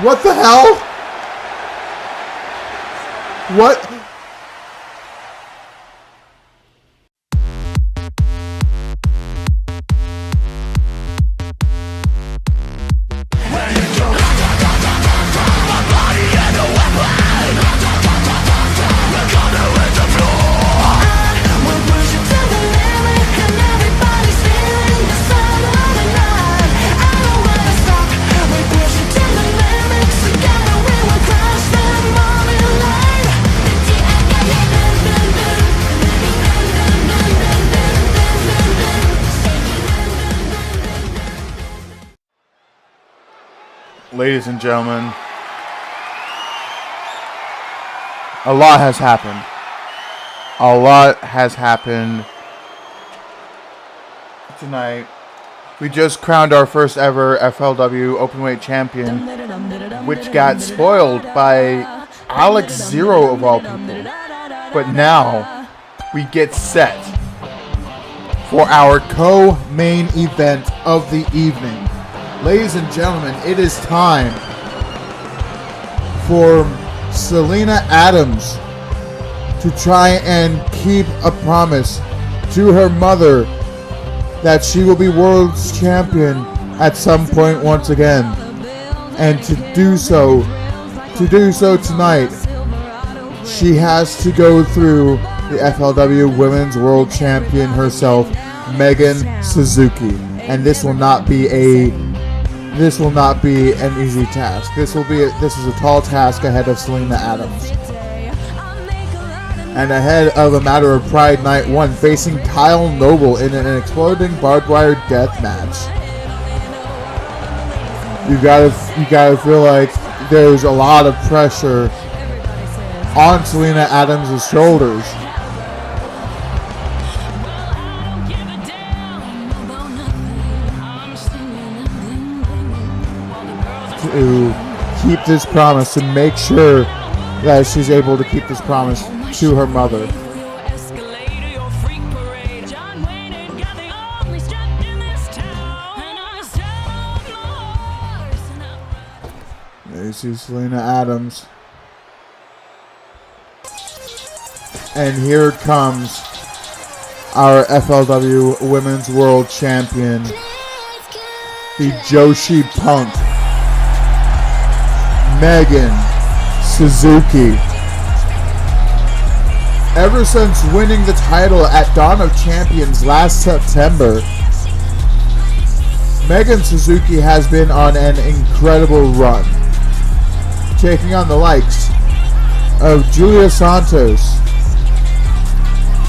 What the hell? What? Ladies and gentlemen, a lot has happened. A lot has happened tonight. We just crowned our first ever FLW Openweight Champion, which got spoiled by Alex Zero of all people. But now, we get set for our co-main event of the evening. Ladies and gentlemen, it is time for Selena Adams to try and keep a promise to her mother that she will be world's champion at some point once again. And to do so tonight, she has to go through the FLW Women's World Champion herself, Megan Suzuki. And this will not be an easy task. This is a tall task ahead of Selena Adams. And ahead of a Matter of Pride Night 1, facing Kyle Noble in an exploding barbed wire death match. You gotta feel like there's a lot of pressure on Selena Adams' shoulders to keep this promise, to make sure that she's able to keep this promise to her mother. There you see Selena Adams. And here comes our FLW Women's World Champion, the Joshi Punk, Megan Suzuki. Ever since winning the title at Dawn of Champions last September, Megan Suzuki has been on an incredible run, taking on the likes of Julia Santos,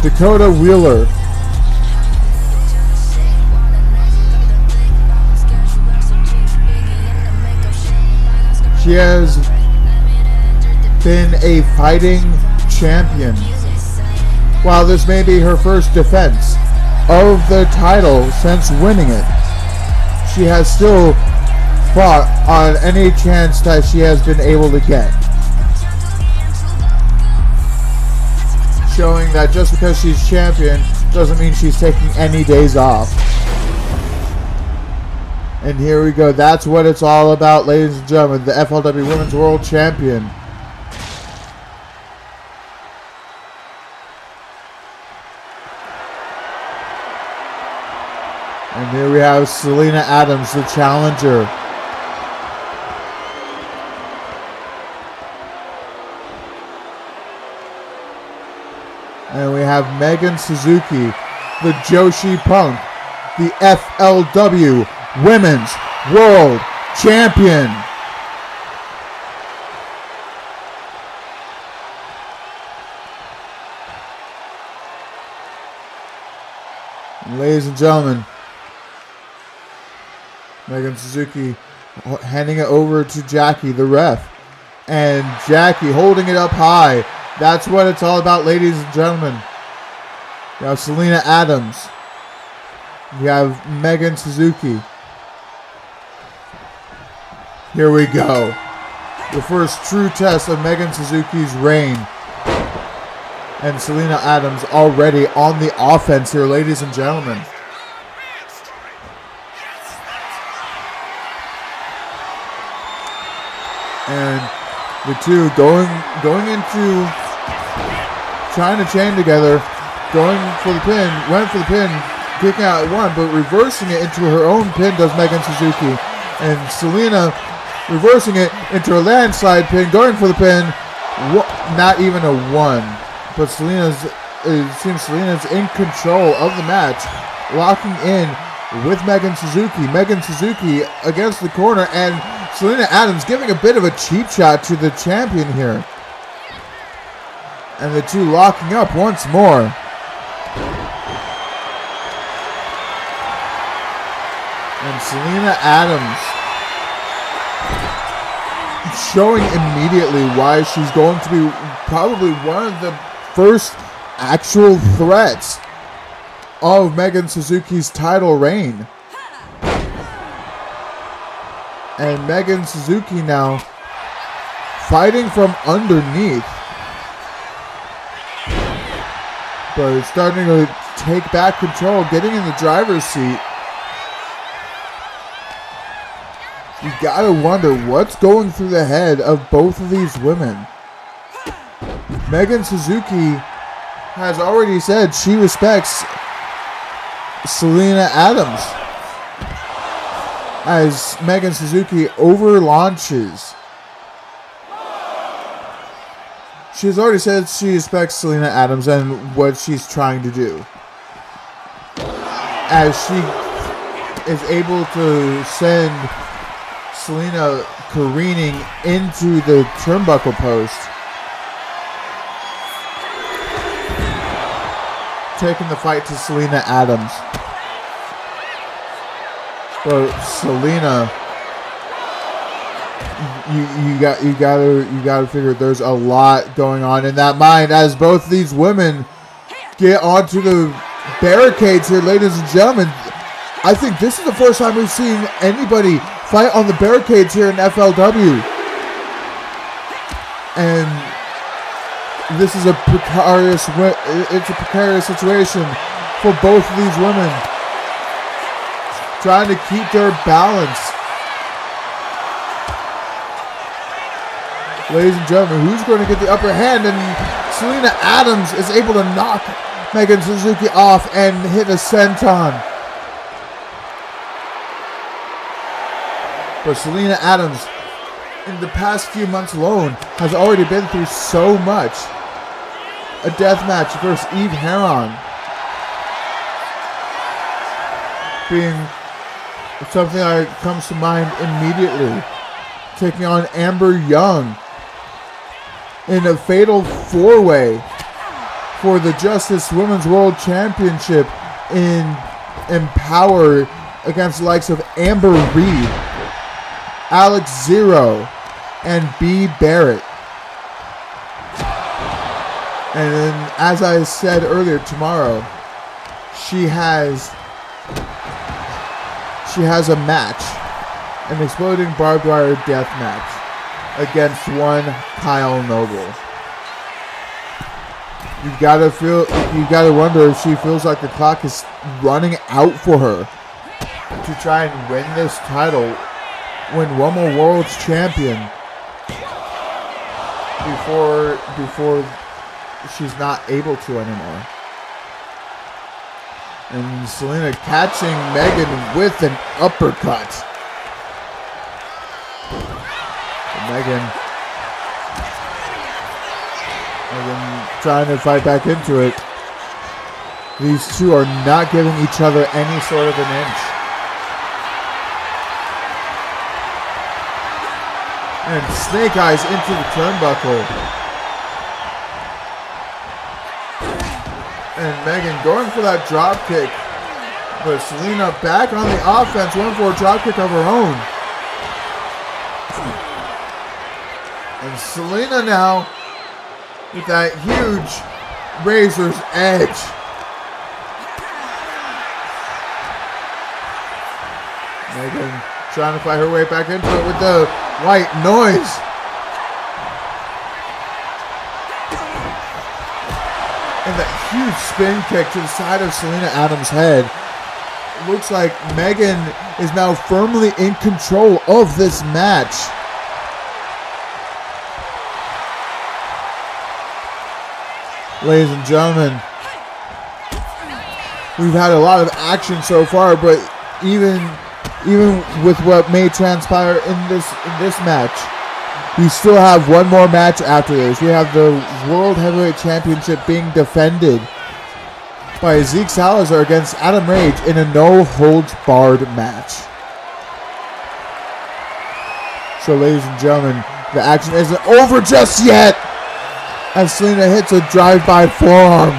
Dakota Wheeler, she has been a fighting champion. While this may be her first defense of the title since winning it, she has still fought on any chance that she has been able to get. Showing that just because she's champion doesn't mean she's taking any days off. And here we go. That's what it's all about, ladies and gentlemen. The FLW Women's World Champion. And here we have Selena Adams, the challenger. And we have Megan Suzuki, the Joshi Punk, the FLW Women's World Champion. And ladies and gentlemen, Megan Suzuki handing it over to Jackie, the ref. And Jackie holding it up high. That's what it's all about, ladies and gentlemen. You have Selena Adams. You have Megan Suzuki. Here we go. The first true test of Megan Suzuki's reign. And Selena Adams already on the offense here, ladies and gentlemen. And the two going into trying to chain together, going for the pin, went for the pin, kicking out at one, but reversing it into her own pin does Megan Suzuki. And Selena reversing it into a landslide pin, going for the pin, not even a one. But it seems Selena's in control of the match, locking in with Megan Suzuki. Megan Suzuki against the corner, and Selena Adams giving a bit of a cheap shot to the champion here. And the two locking up once more. And Selena Adams showing immediately why she's going to be probably one of the first actual threats of Megan Suzuki's title reign. And Megan Suzuki now fighting from underneath, but starting to take back control, getting in the driver's seat. You gotta wonder what's going through the head of both of these women. Megan Suzuki has already said she respects Selena Adams as Megan Suzuki over-launches. She's already said she respects Selena Adams and what she's trying to do, as she is able to send Selena careening into the turnbuckle post, taking the fight to Selena Adams. But Selena, you gotta figure there's a lot going on in that mind as both these women get onto the barricades here, ladies and gentlemen. I think this is the first time we've seen anybody fight on the barricades here in FLW. And this is a precarious situation for both of these women, trying to keep their balance. Ladies and gentlemen, who's going to get the upper hand? And Selena Adams is able to knock Megan Suzuki off and hit a senton. But Selena Adams, in the past few months alone, has already been through so much. A death match versus Eve Heron being something that comes to mind immediately. Taking on Amber Young in a fatal four-way for the Justice Women's World Championship in Empower against the likes of Amber Reed, Alex Zero, and B. Barrett. And then, as I said earlier, tomorrow she has a match, an exploding barbed wire death match against one Kyle Noble. You gotta wonder if she feels like the clock is running out for her to try and win this title, win one more World's Champion before she's not able to anymore. And Selena catching Megan with an uppercut. And Megan trying to fight back into it. These two are not giving each other any sort of an inch. And Snake Eyes into the turnbuckle. And Megan going for that drop kick. But Selena back on the offense, going for a drop kick of her own. And Selena now with that huge razor's edge. Megan trying to fight her way back into it with the white noise. And that huge spin kick to the side of Selena Adams' head. Looks like Megan is now firmly in control of this match. Ladies and gentlemen, we've had a lot of action so far, but even with what may transpire in this match, we still have one more match after this. We have the World Heavyweight Championship being defended by Zeke Salizer against Adam Rage in a no-holds-barred match. So, ladies and gentlemen, the action isn't over just yet as Selena hits a drive-by forearm.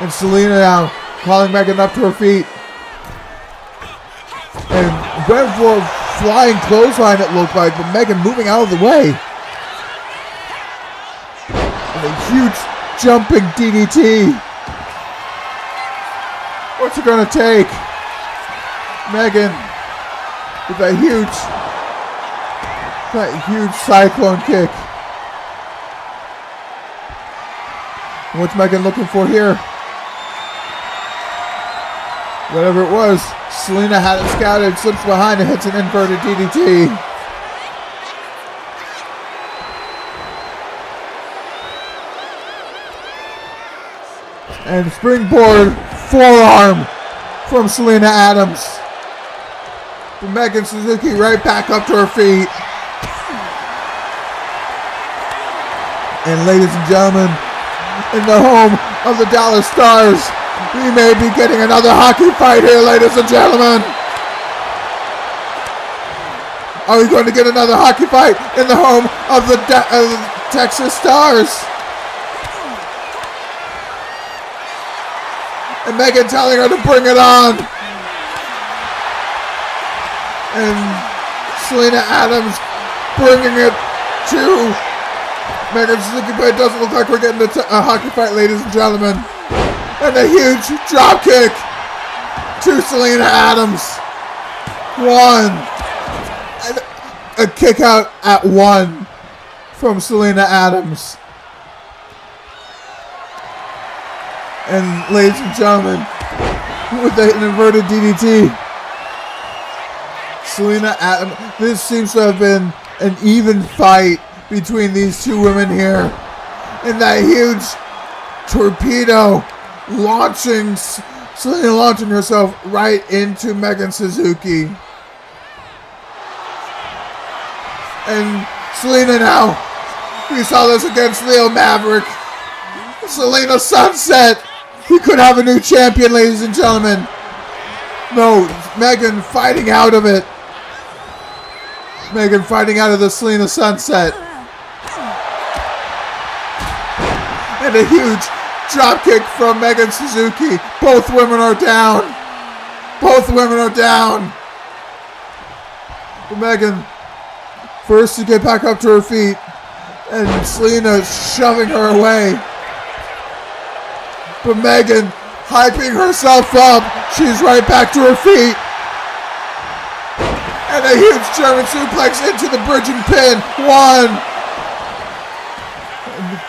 And Selena now calling Megan up to her feet. And went for a flying clothesline, it looked like, but Megan moving out of the way. And a huge jumping DDT. What's it going to take? Megan with that huge cyclone kick. What's Megan looking for here? Whatever it was, Selena had it scouted, slips behind and hits an inverted DDT. And springboard forearm from Selena Adams. Megan Suzuki right back up to her feet. And ladies and gentlemen, in the home of the Dallas Stars, we may be getting another hockey fight here, ladies and gentlemen. Are we going to get another hockey fight in the home of the Texas Stars? And Megan telling her to bring it on. And Selena Adams bringing it to Megan Suzuki, but it doesn't look like we're getting a hockey fight, ladies and gentlemen. And a huge drop kick to Selena Adams. One. And a kick out at one from Selena Adams. And ladies and gentlemen, with an inverted DDT, Selena Adams, this seems to have been an even fight between these two women here. And that huge torpedo launching, Selena launching herself right into Megan Suzuki. And Selena now, we saw this against Leo Maverick. Selena Sunset. We could have a new champion, ladies and gentlemen. No, Megan fighting out of it. Megan fighting out of the Selena Sunset. And a huge drop kick from Megan Suzuki. Both women are down. Both women are down. But Megan, first to get back up to her feet. And Selena shoving her away. But Megan hyping herself up. She's right back to her feet. And a huge German suplex into the bridging pin. One. And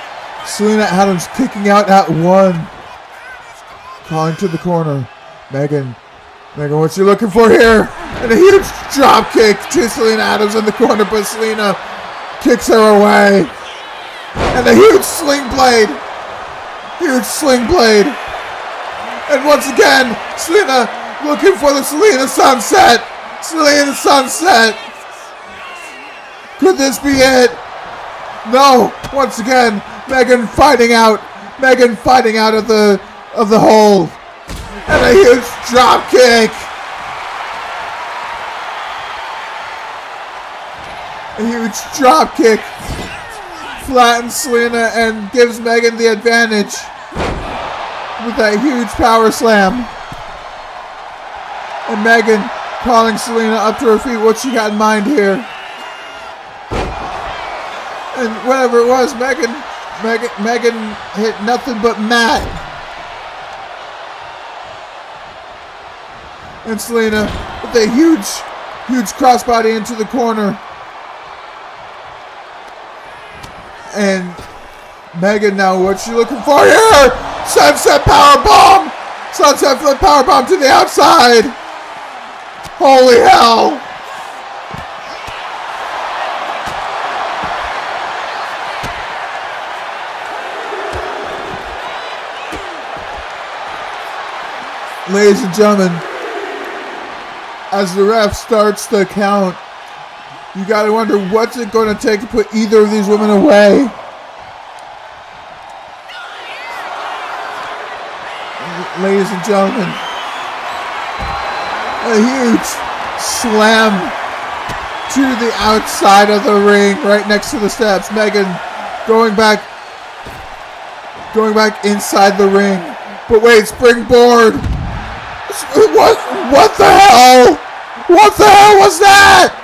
Selena Adams kicking out at one. Calling to the corner. Megan, what's she looking for here? And a huge drop kick to Selena Adams in the corner, but Selena kicks her away. And a huge sling blade. Huge sling blade. And once again, Selena looking for the Selena Sunset. Selena Sunset. Could this be it? No. Once again, Megan fighting out. Megan fighting out of the hole. And a huge drop kick. A huge drop kick. Flattens Selena and gives Megan the advantage with that huge power slam. And Megan calling Selena up to her feet. What she got in mind here? And whatever it was, Megan hit nothing but mat. And Selena with a huge crossbody into the corner. And Megan now, what's she looking for here? Sunset powerbomb! Sunset flip powerbomb to the outside! Holy hell! ladies and gentlemen, as the ref starts the count, you gotta wonder what's it gonna take to put either of these women away. Ladies and gentlemen, a huge slam to the outside of the ring, right next to the steps. Megan going back inside the ring. But wait, springboard. What the hell? What the hell was that?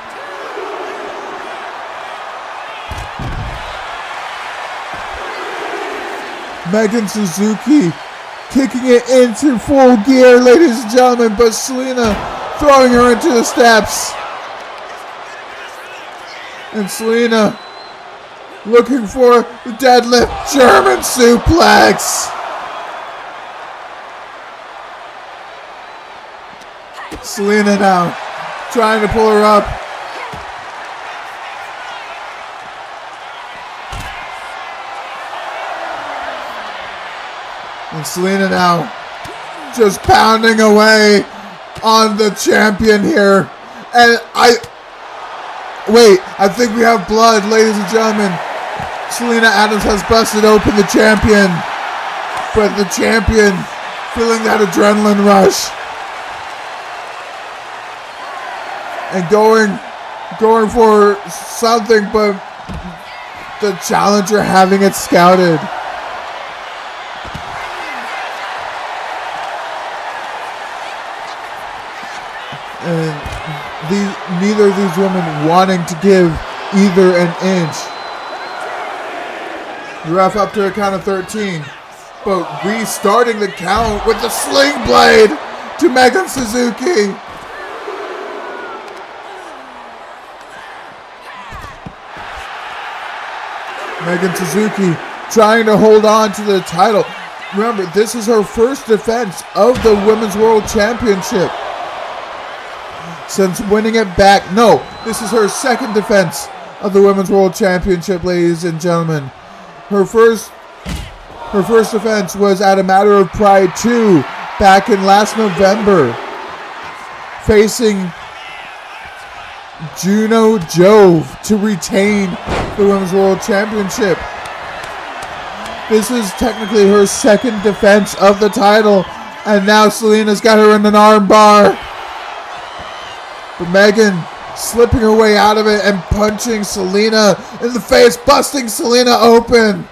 Megan Suzuki kicking it into full gear, ladies and gentlemen, but Selena throwing her into the steps. And Selena looking for the deadlift German suplex. Selena now trying to pull her up. And Selena now just pounding away on the champion here. And I think we have blood, ladies and gentlemen. Selena Adams has busted open the champion. But the champion feeling that adrenaline rush. And going for something, but the challenger having it scouted. And neither of these women wanting to give either an inch. The ref up to a count of 13, but restarting the count with the sling blade to Megan Suzuki. Megan Suzuki trying to hold on to the title. Remember, this is her first defense of the Women's World Championship since winning it back. No, this is her second defense of the Women's World Championship, ladies and gentlemen. Her first defense was at a Matter of Pride 2 back in last November, facing Juno Jove to retain the Women's World Championship. This is technically her second defense of the title, and now Selena's got her in an arm bar. But Megan slipping her way out of it and punching Selena in the face, busting Selena open.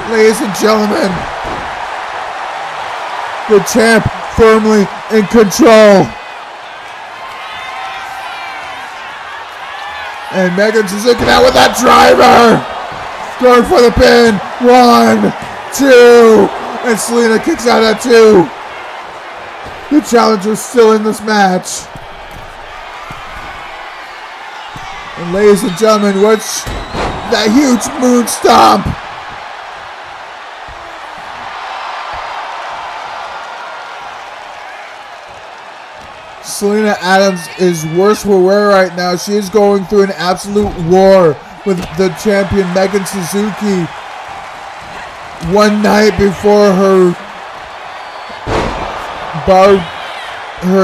Ladies and gentlemen, the champ firmly in control. And Megan Suzuki now with that driver. Going for the pin. 1, 2. And Selena kicks out at 2. The challenger's still in this match. And ladies and gentlemen, watch that huge moon stomp. Selena Adams is worse for wear right now. She is going through an absolute war with the champion Megan Suzuki. One night before her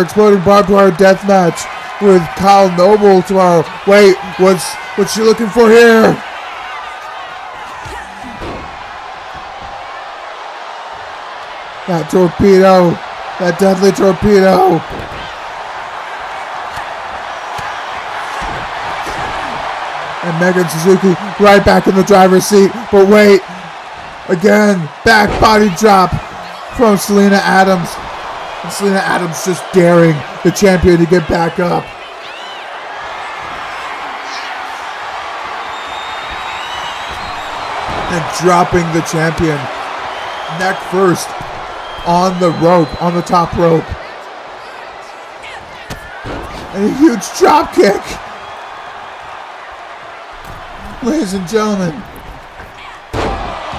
exploding barbed wire death match with Kyle Noble tomorrow. Wait, what's she looking for here? That torpedo, that deadly torpedo. And Megan Suzuki right back in the driver's seat. But wait, again, back body drop from Selena Adams. And Selena Adams just daring the champion to get back up. And dropping the champion neck first on the rope, on the top rope. And a huge drop kick. Ladies and gentlemen,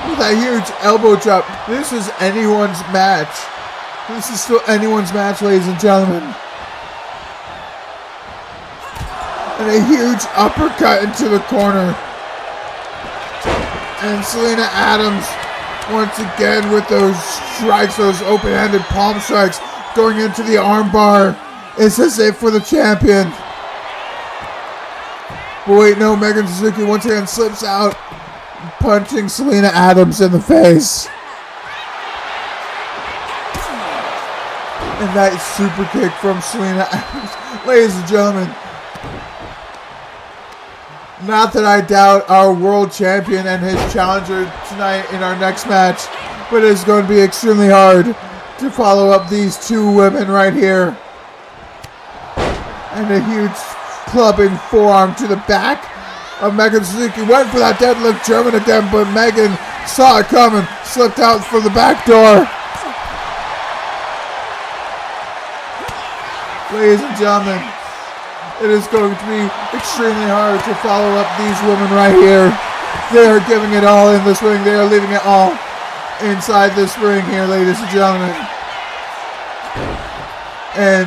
with that huge elbow drop, this is anyone's match. This is still anyone's match, ladies and gentlemen. And a huge uppercut into the corner. And Selena Adams once again with those strikes, those open-handed palm strikes going into the armbar. Is this it for the champion? But wait, no, Megan Suzuki once again slips out, punching Selena Adams in the face. And that super kick from Selena Adams. Ladies and gentlemen, not that I doubt our world champion and his challenger tonight in our next match, but it's going to be extremely hard to follow up these two women right here. And a huge clubbing forearm to the back of Megan Suzuki. Went for that deadlift German again, but Megan saw it coming, slipped out for the back door. Ladies and gentlemen, it is going to be extremely hard to follow up these women right here. They are giving it all in this ring. They are leaving it all inside this ring here, ladies and gentlemen. And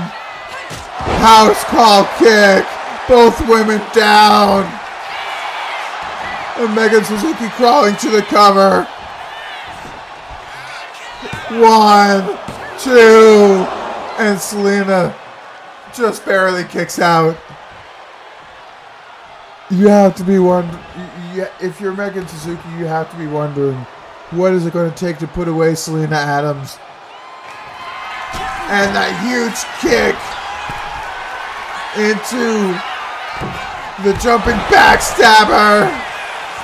house call kick. Both women down. And Megan Suzuki crawling to the cover. 1, 2, and Selena just barely kicks out. You have to be wondering, if you're Megan Suzuki, you have to be wondering, what is it going to take to put away Selena Adams? And that huge kick into the jumping backstabber.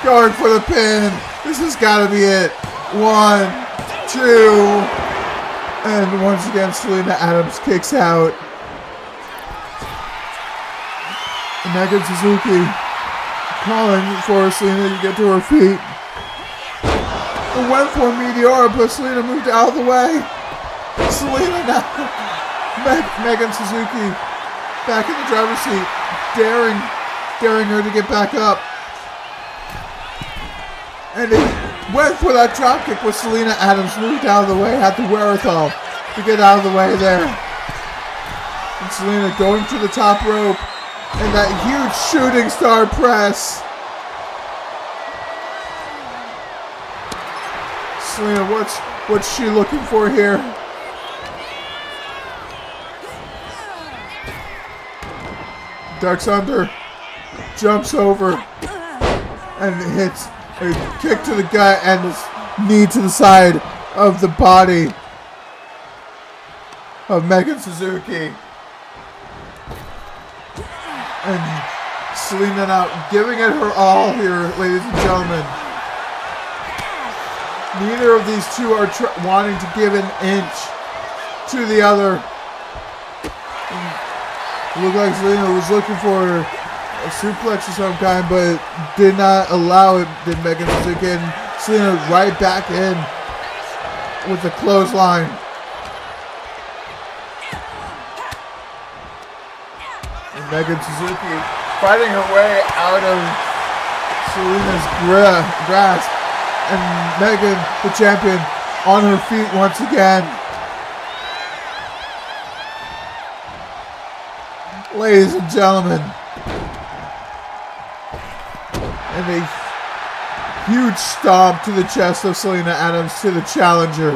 Going for the pin. This has got to be it. 1, 2, and once again, Selena Adams kicks out. Megan Suzuki calling for Selena to get to her feet. It went for Meteora, but Selena moved out of the way. Selena now. Megan Suzuki back in the driver's seat, daring her to get back up. And he went for that dropkick, but Selena Adams moved out of the way, had the wherewithal to get out of the way there. And Selena going to the top rope. And that huge shooting star press. Selena, what's she looking for here? Ducks under, jumps over, and hits a kick to the gut and a knee to the side of the body of Megan Suzuki. And Selena now giving it her all here, ladies and gentlemen. Neither of these two are wanting to give an inch to the other. It looked like Selena was looking for a suplex of some kind, but did not allow it, did Megan Suzuki. And Selena right back in with the clothesline. And Megan Suzuki fighting her way out of Selena's grasp. And Megan, the champion, on her feet once again. Ladies and gentlemen. And a huge stomp to the chest of Selena Adams to the challenger.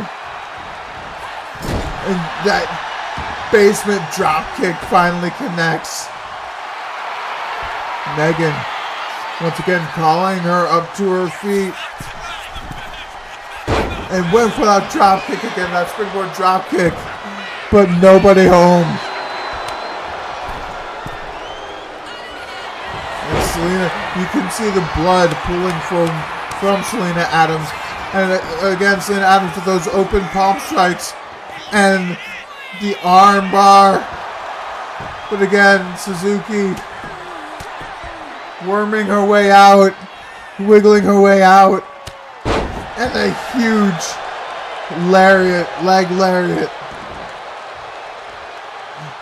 And that basement drop kick finally connects. Megan, once again, calling her up to her feet. And went for that drop kick again, that springboard drop kick. But nobody home. And Selena, you can see the blood pooling from Selena Adams. And again, Selena Adams with those open palm strikes. And the arm bar. But again, Suzuki worming her way out, wiggling her way out, and a huge leg lariat.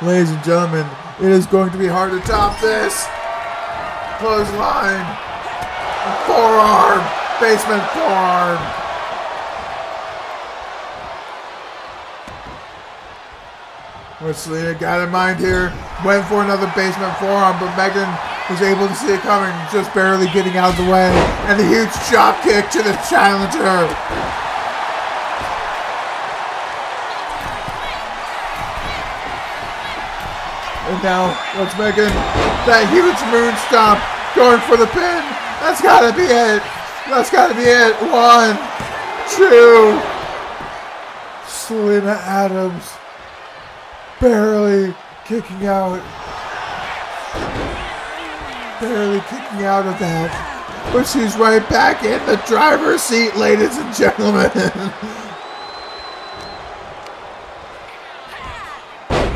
Ladies and gentlemen, it is going to be hard to top this. Clothesline, forearm, basement forearm. What Selena got in mind here, went for another basement forearm, but Megan was able to see it coming, just barely getting out of the way. And a huge drop kick to the challenger. And now, what's Megan? That huge moon stomp going for the pin. That's gotta be it. That's gotta be it. 1, 2. Selena Adams barely kicking out. Barely kicking out of that. But she's right back in the driver's seat, ladies and gentlemen.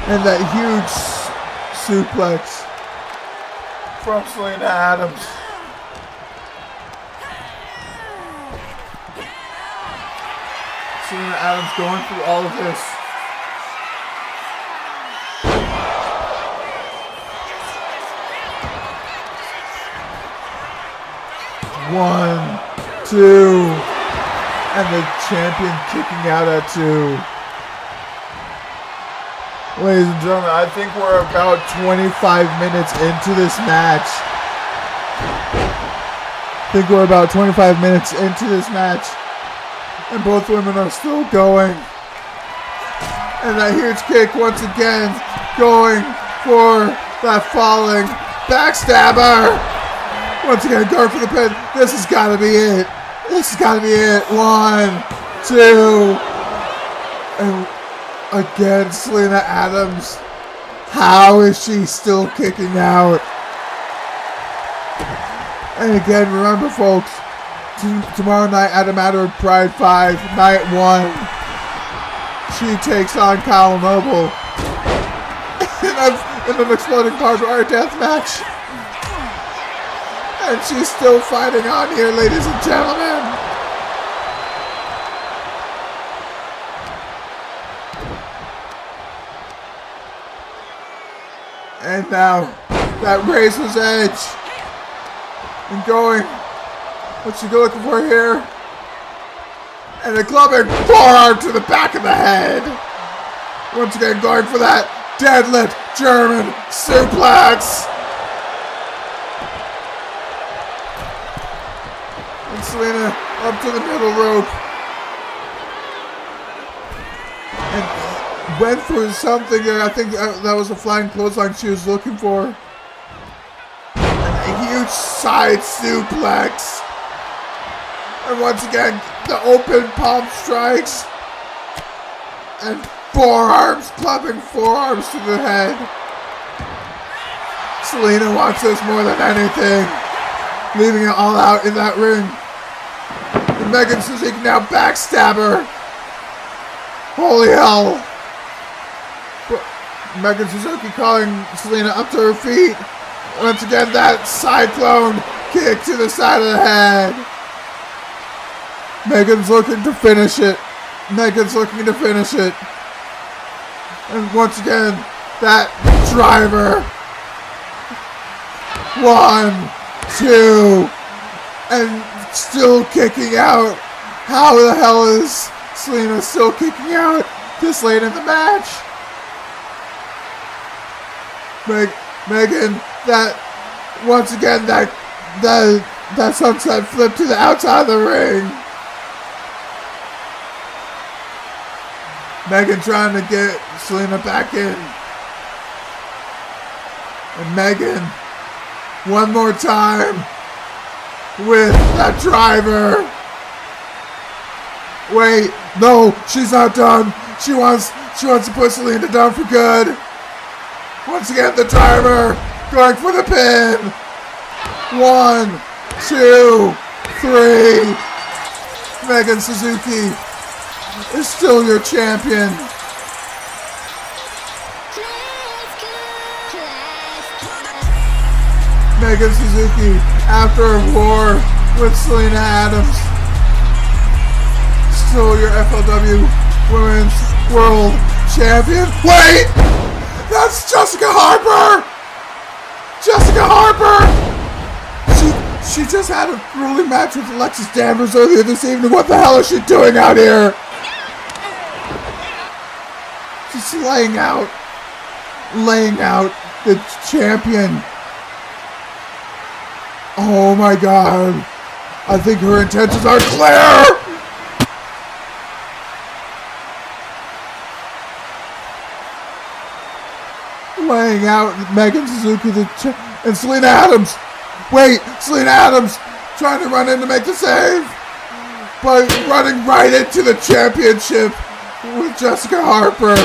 And that huge suplex from Selena Adams. Selena Adams going through all of this. One, 2, and the champion kicking out at 2. Ladies and gentlemen, I think we're about 25 minutes into this match. And both women are still going. And that huge kick once again, going for that falling backstabber. Once again, going for the pin. This has got to be it. 1, 2, and again, Selena Adams. How is she still kicking out? And again, remember, folks, tomorrow night at A Matter of Pride 5, night 1, she takes on Kyle Noble in an exploding barbed wire death match. And she's still fighting on here, ladies and gentlemen. And now, that Razor's Edge. And going. What's she looking for here? And a clubbing forearm to the back of the head. Once again, going for that deadlift German suplex. And Selena up to the middle rope. And went for something there. I think that was a flying clothesline she was looking for. And a huge side suplex. And once again, the open palm strikes. And forearms, clubbing forearms to the head. Selena wants this more than anything. Leaving it all out in that ring. And Megan Suzuki now backstabber. Holy hell. Megan Suzuki calling Selena up to her feet. Once again, that cyclone kick to the side of the head. Megan's looking to finish it. And once again, that driver. 1, 2, and still kicking out. How the hell is Selena still kicking out this late in the match? Megan, that once again that sunset flip to the outside of the ring. Megan trying to get Selena back in. And Megan, one more time with that driver. Wait, no, she's not done. She wants to put Selena down for good. Once again, the driver going for the pin. 1, 2, 3. Megan Suzuki is still your champion. Megan Suzuki, after a war with Selena Adams, still your FLW Women's World Champion. Wait! That's Jessica Harper! She just had a grueling match with Alexis Danvers earlier this evening. What the hell is she doing out here? She's laying out the champion. Oh my god. I think her intentions are clear! laying out Megan Suzuki and Selena Adams. Wait, Selena Adams trying to run in to make the save, but running right into the championship with Jessica Harper.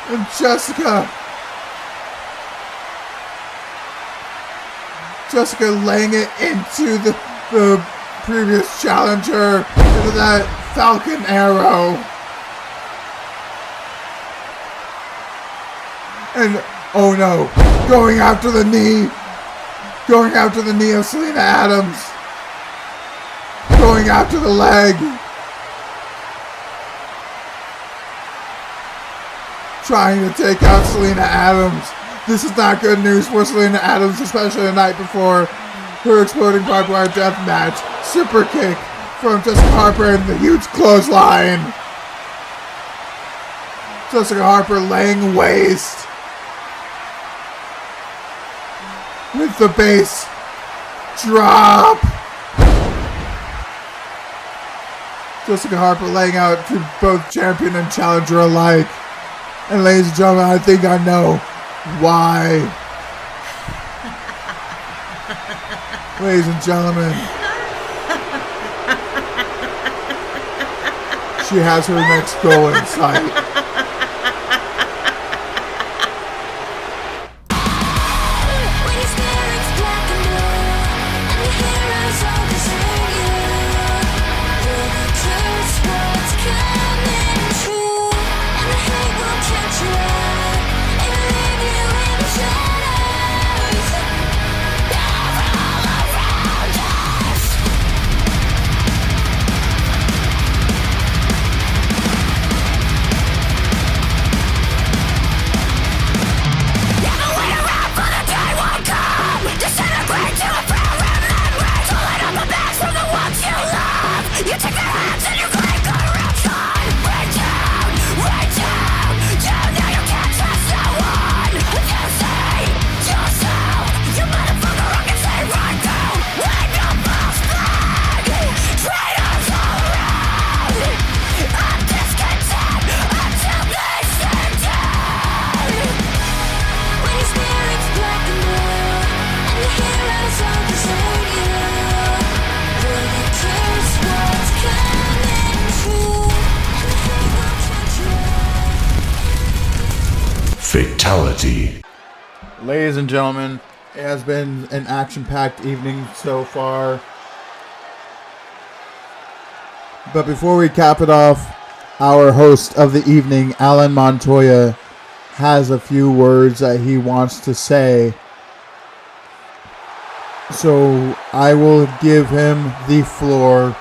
And Jessica laying it into the previous challenger, into that Falcon Arrow. And, oh no, going after the knee of Selena Adams. Going after the leg. Trying to take out Selena Adams. This is not good news for Selena Adams, especially the night before her exploding barbed wire death match. Super kick from Jessica Harper and the huge clothesline. Jessica Harper laying waste with the base drop. Jessica Harper laying out to both champion and challenger alike. And ladies and gentlemen, I think I know why. Ladies and gentlemen, she has her next goal in sight. Fatality. Ladies and gentlemen, it has been an action-packed evening so far. But before we cap it off, our host of the evening, Alan Montoya, has a few words that he wants to say. So I will give him the floor.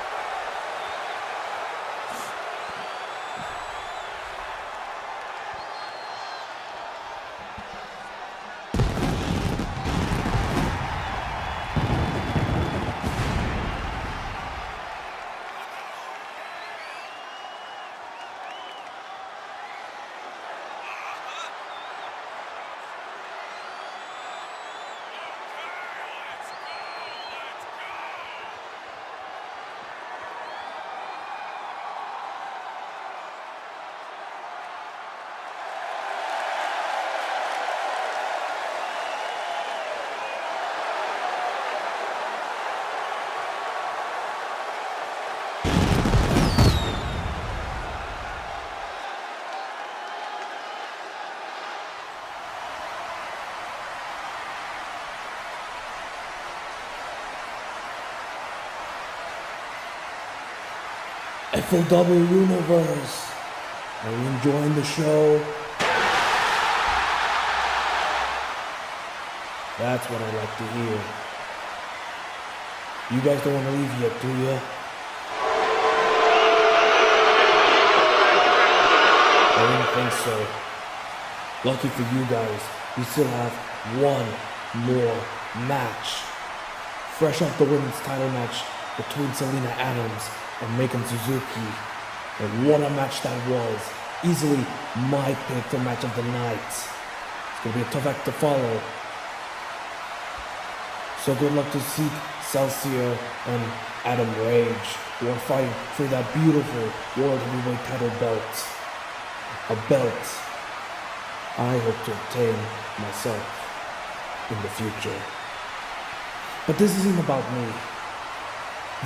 FLW Universe, are you enjoying the show? That's what I like to hear. You guys don't want to leave yet, do ya? I didn't think so. Lucky for you guys, we still have one more match. Fresh off the women's title match between Selena Adams and Megan Suzuki. And what a match that was. Easily my pick for match of the night. It's gonna be a tough act to follow. So good luck to Zeke Salizer and Adam Rage, who are fighting for that beautiful World Heavyweight title belt. A belt I hope to obtain myself in the future. But this isn't about me.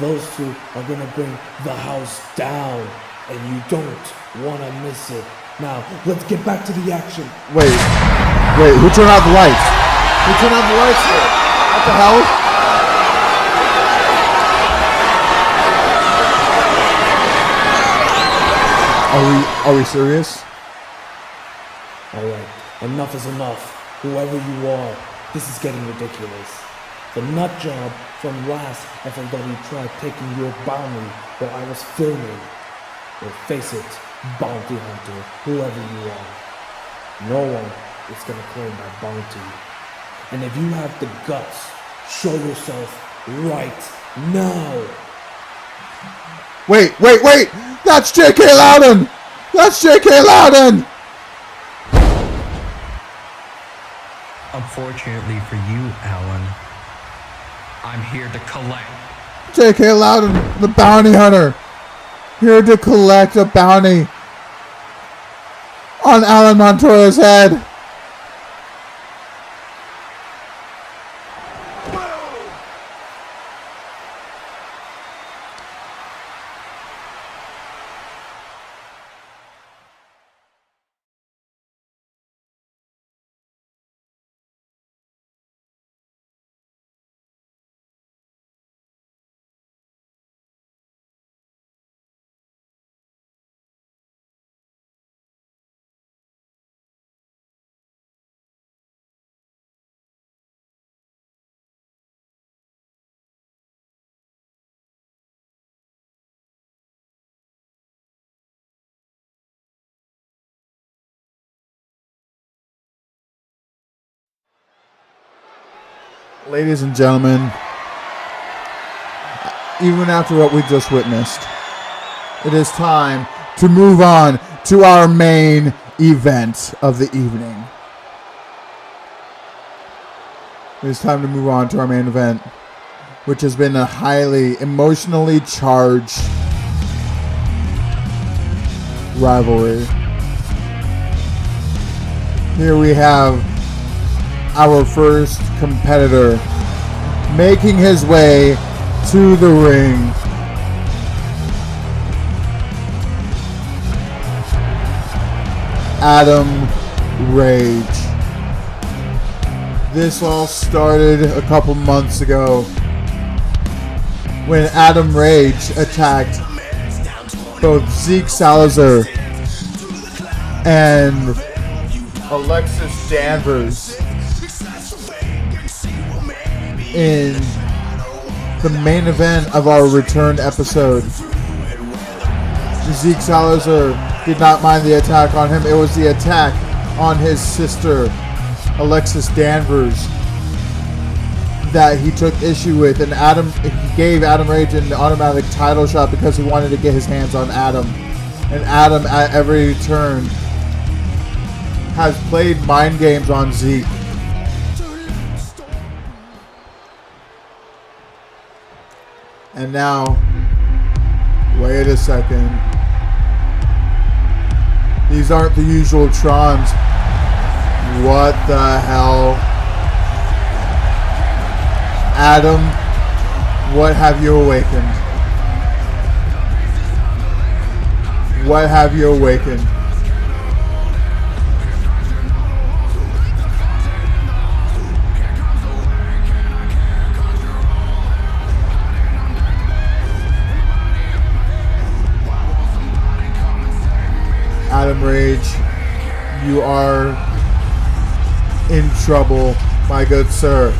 Those two are gonna bring the house down, and you don't wanna miss it. Now, let's get back to the action. Wait, who turned out the lights? Who turned out the lights here? What the hell? Are we serious? Alright, enough is enough. Whoever you are, this is getting ridiculous. The nut job from last FLW tried taking your bounty while I was filming. Or face it, bounty hunter, whoever you are. No one is gonna claim that bounty. And if you have the guts, show yourself right now. Wait! That's J.K. Loudon! That's J.K. Loudon! Unfortunately for you, Alan, I'm here to collect. J.K. Loudon, the bounty hunter, here to collect a bounty on Alan Montoya's head. Ladies and gentlemen, even after what we just witnessed, it is time to move on to our main event of the evening. It is time to move on to our main event, which has been a highly emotionally charged rivalry. Here we have our first competitor making his way to the ring. Adam Rage. This all started a couple months ago when Adam Rage attacked both Zeke Salizer and Alexis Danvers in the main event of our return episode. Zeke Salizer did not mind the attack on him. It was the attack on his sister, Alexis Danvers, that he took issue with, and he gave Adam Rage an automatic title shot because he wanted to get his hands on Adam. And Adam, at every turn, has played mind games on Zeke. And now, wait a second. These aren't the usual Trons. What the hell? Adam, what have you awakened? What have you awakened? Adam Rage, you are in trouble, my good sir.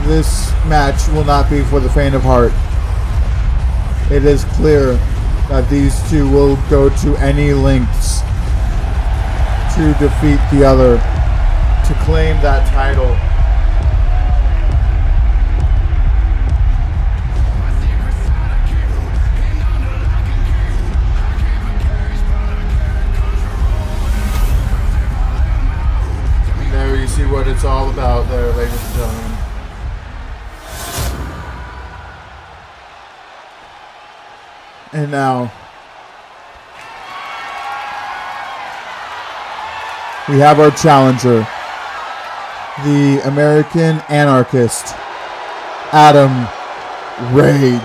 This match will not be for the faint of heart. It is clear that these two will go to any lengths to defeat the other, to claim that title. See what it's all about there, ladies and gentlemen. And now we have our challenger, the American anarchist, Adam Rage.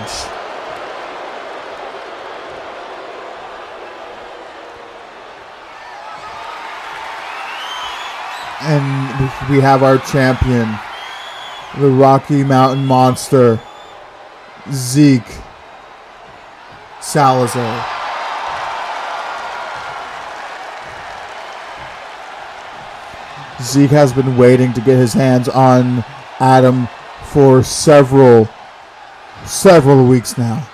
And we have our champion, the Rocky Mountain Monster, Zeke Salizer. Zeke has been waiting to get his hands on Adam for several weeks now.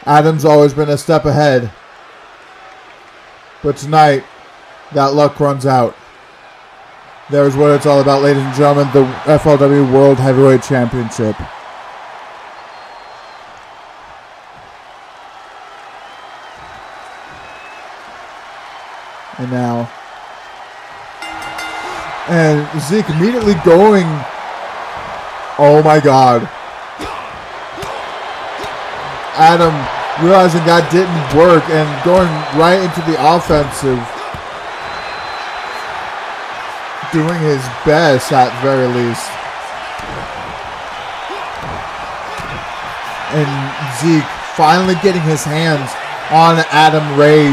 Adam's always been a step ahead, but tonight that luck runs out. There's what it's all about, ladies and gentlemen, the FLW World Heavyweight Championship. And now, and Zeke immediately going, oh my God. Adam realizing that didn't work and going right into the offensive. Doing his best at the very least. And Zeke finally getting his hands on Adam Rage.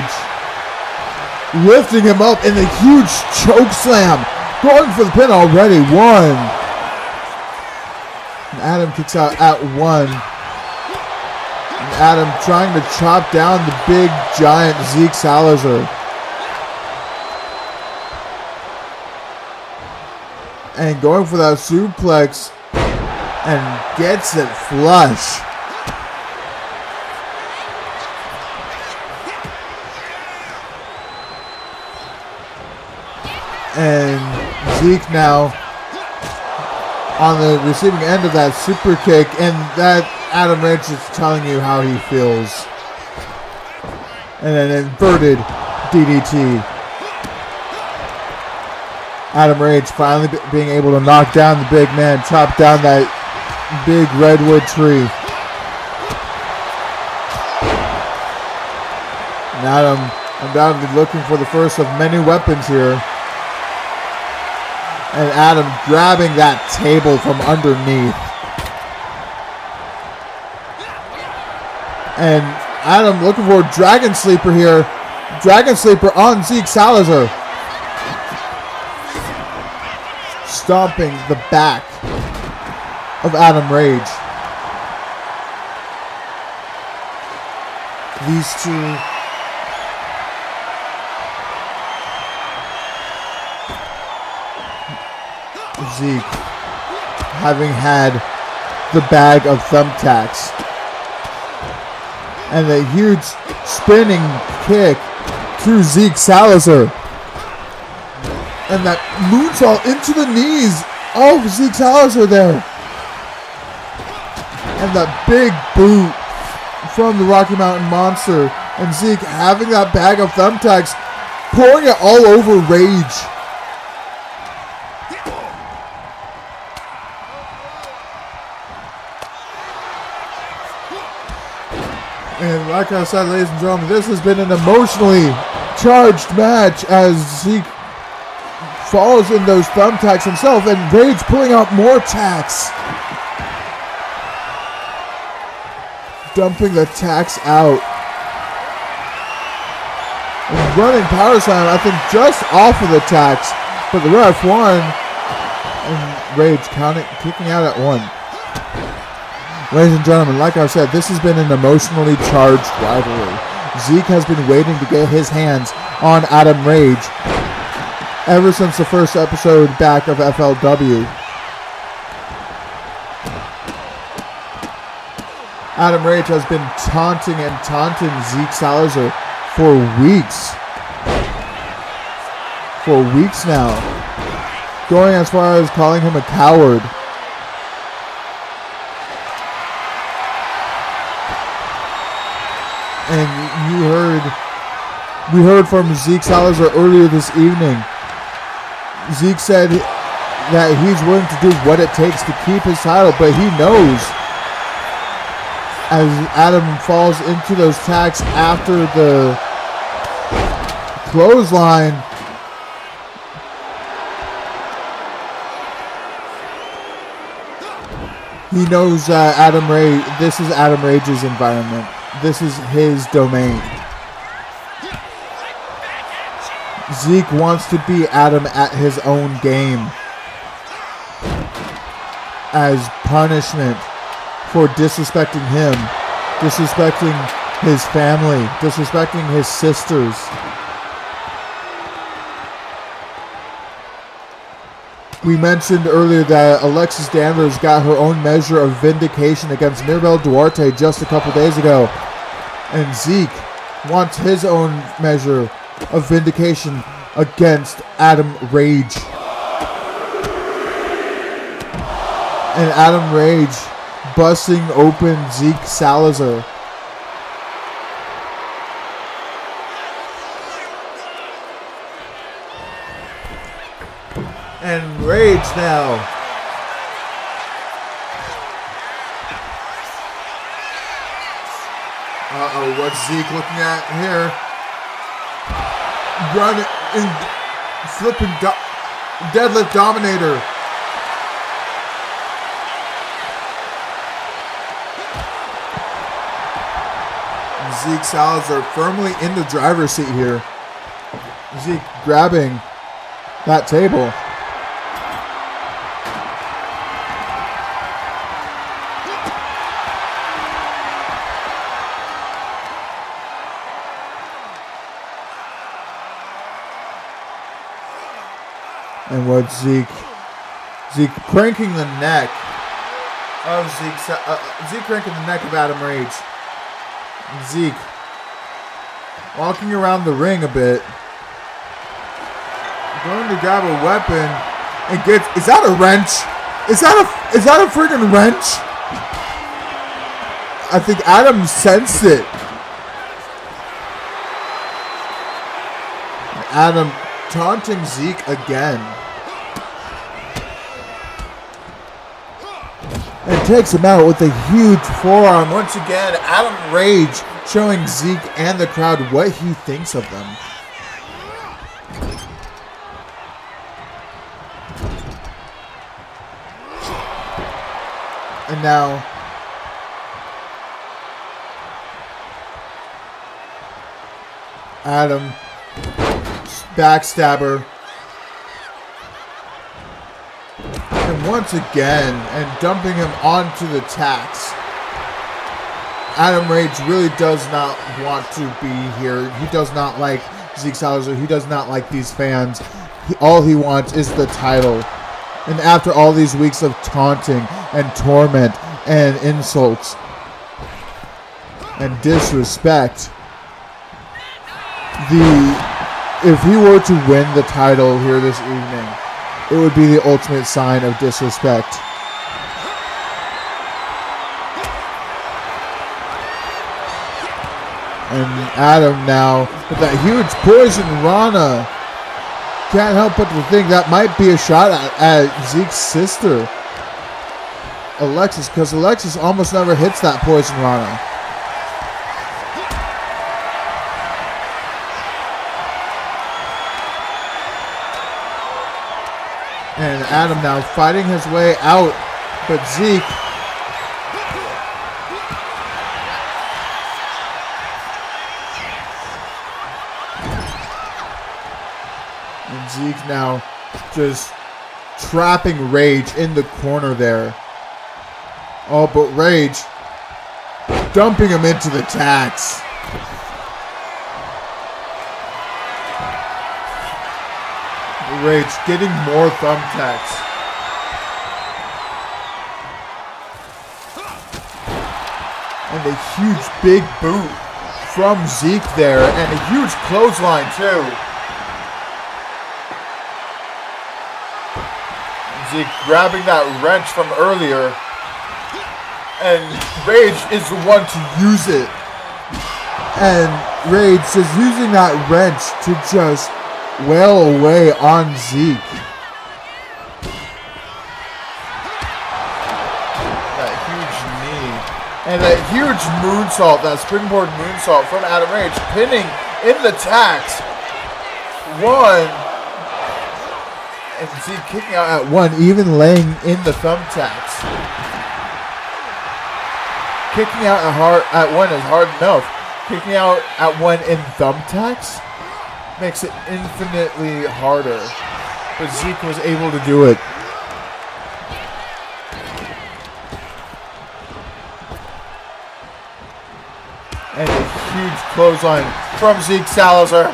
Lifting him up in the huge choke slam. Going for the pin already. 1. And Adam kicks out at 1. And Adam trying to chop down the big giant Zeke Salizer. And going for that suplex. And gets it flush. And Zeke now on the receiving end of that super kick, and that Adam Rage is telling you how he feels. And an inverted DDT. Adam Rage finally being able to knock down the big man, chop down that big redwood tree. And Adam undoubtedly looking for the first of many weapons here. And Adam grabbing that table from underneath. And Adam looking for a Dragon Sleeper here. Dragon Sleeper on Zeke Salizer. Stomping the back of Adam Rage. These two Zeke having had the bag of thumbtacks and a huge spinning kick to Zeke Salizer and that moonsault into the knees of Zeke Salizer there, and that big boot from the Rocky Mountain Monster, and Zeke having that bag of thumbtacks, pouring it all over Rage. And like I said, ladies and gentlemen, this has been an emotionally charged match as Zeke falls in those thumbtacks himself, and Rage pulling out more tacks. Dumping the tacks out. And running power slam, I think just off of the tacks, but the ref won. And Rage kicking out at 1. Ladies and gentlemen, like I said, this has been an emotionally charged rivalry. Zeke has been waiting to get his hands on Adam Rage ever since the first episode back of FLW. Adam Rage has been taunting Zeke Salizer for weeks. For weeks now. Going as far as calling him a coward. And we heard from Zeke Salizer earlier this evening. Zeke said that he's willing to do what it takes to keep his title, but he knows as Adam falls into those tacks after the clothesline. He knows this is Adam Rage's environment. This is his domain. Zeke wants to be Adam at his own game as punishment for disrespecting him, disrespecting his family, disrespecting his sisters. We mentioned earlier that Alexis Danvers got her own measure of vindication against Mirabel Duarte just a couple days ago. And Zeke wants his own measure of vindication against Adam Rage. And Adam Rage busting open Zeke Salizer. And Rage now. Uh-oh, what's Zeke looking at here? Run and flipping deadlift dominator. Zeke Salizer firmly in the driver's seat here. Zeke grabbing that table. And what Zeke cranking the neck of Zeke cranking the neck of Adam Rage. Zeke walking around the ring a bit, going to grab a weapon and gets. Is that a wrench? Is that a freaking wrench? I think Adam sensed it. Adam taunting Zeke again. And takes him out with a huge forearm. Once again, Adam Rage showing Zeke and the crowd what he thinks of them. And now Adam, backstabber. And once again, and dumping him onto the tacks. Adam Rage really does not want to be here. He does not like Zeke Salizer. He does not like these fans. All he wants is the title. And after all these weeks of taunting and torment and insults and disrespect, if he were to win the title here this evening, it would be the ultimate sign of disrespect. And Adam now with that huge poison Rana. Can't help but to think that might be a shot at Zeke's sister, Alexis, because Alexis almost never hits that poison Rana. And Adam now fighting his way out, but Zeke now just trapping Rage in the corner there. Oh, but Rage dumping him into the tacks. Rage getting more thumbtacks. And a huge big boot from Zeke there, and a huge clothesline too. Zeke grabbing that wrench from earlier, and Rage is the one to use it. And Rage is using that wrench to just wail away on Zeke. That huge knee. And that huge moonsault, that springboard moonsault from Adam Rage, pinning in the tacks. 1. And Zeke kicking out at 1, even laying in the thumbtacks. Kicking out at 1 is hard enough. Kicking out at 1 in thumbtacks makes it infinitely harder. But Zeke was able to do it. And a huge clothesline from Zeke Salizer.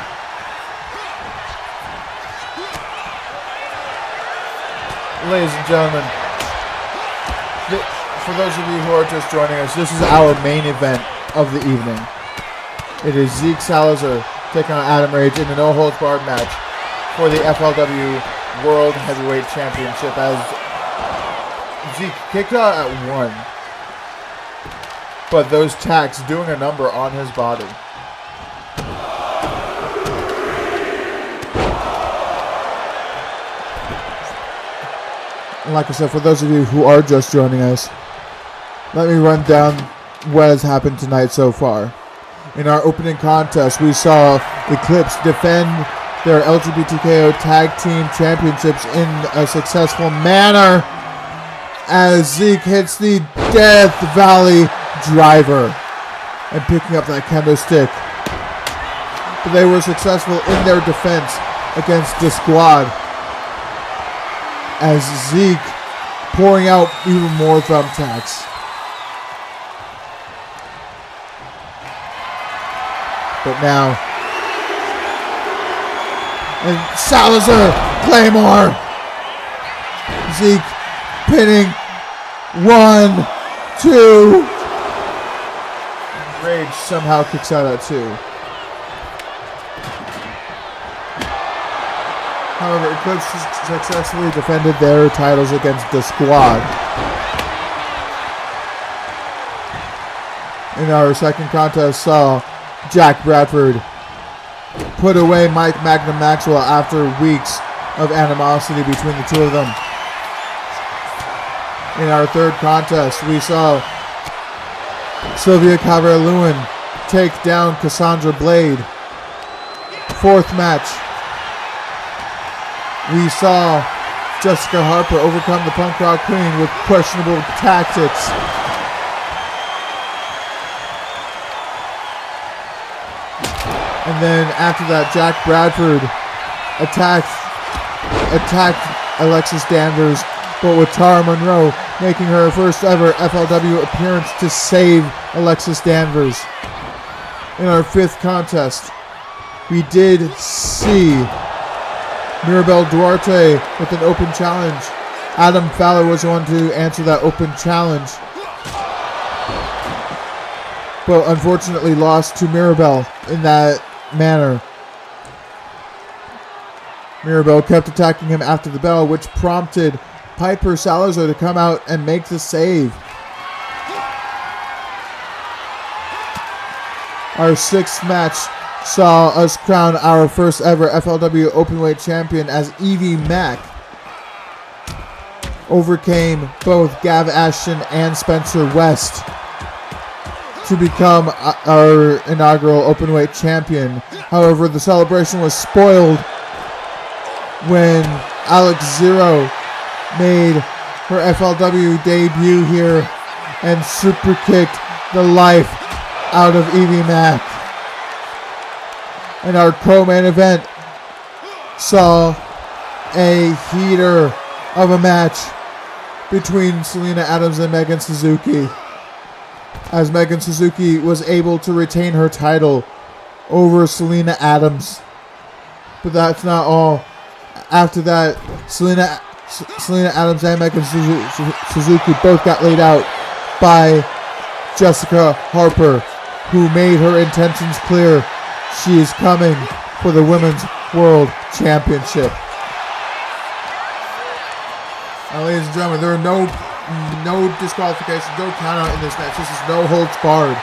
Ladies and gentlemen, for those of you who are just joining us, this is our main event of the evening. It is Zeke Salizer taking on Adam Rage in a no-holds-barred match for the FLW World Heavyweight Championship, as Zeke kicked out at 1. But those tacks doing a number on his body. And like I said, for those of you who are just joining us, let me run down what has happened tonight so far. In our opening contest, we saw Eclipse defend their LGBTKO Tag Team Championships in a successful manner as Zeke hits the Death Valley Driver and picking up that kendo stick. But they were successful in their defense against the squad as Zeke pouring out even more thumbtacks. But now, and Salazar, Claymore, Zeke pinning 1, 2. Rage somehow kicks out at 2. However, Eclipse successfully defended their titles against the squad. In our second contest, saw Jack Bradford put away Mike Magnum Maxwell after weeks of animosity between the two of them. In our third contest, we saw Sylvia Cavalera-Lewin take down Cassandra Blade. Fourth match, we saw Jessica Harper overcome the Punk Rock Queen with questionable tactics. And then after that, Jack Bradford attacked Alexis Danvers, but with Tara Monroe making her first ever FLW appearance to save Alexis Danvers. In our fifth contest, we did see Mirabel Duarte with an open challenge. Adam Fowler was the one to answer that open challenge, but unfortunately lost to Mirabel in that manner. Mirabel kept attacking him after the bell, which prompted Piper Salazar to come out and make the save. Our sixth match saw us crown our first ever FLW Openweight Champion as Evie Mack overcame both Gav Ashton and Spencer West to become our inaugural Openweight Champion. However, the celebration was spoiled when Alex Zero made her FLW debut here and super kicked the life out of Evie Mack. And our co-main event saw a heater of a match between Selena Adams and Megan Suzuki, as Megan Suzuki was able to retain her title over Selena Adams. But that's not all. After that, Selena Adams and Megan Suzuki both got laid out by Jessica Harper, who made her intentions clear. She is coming for the Women's World Championship. Now, ladies and gentlemen, there are no disqualifications, no count out in this match. This is no holds barred.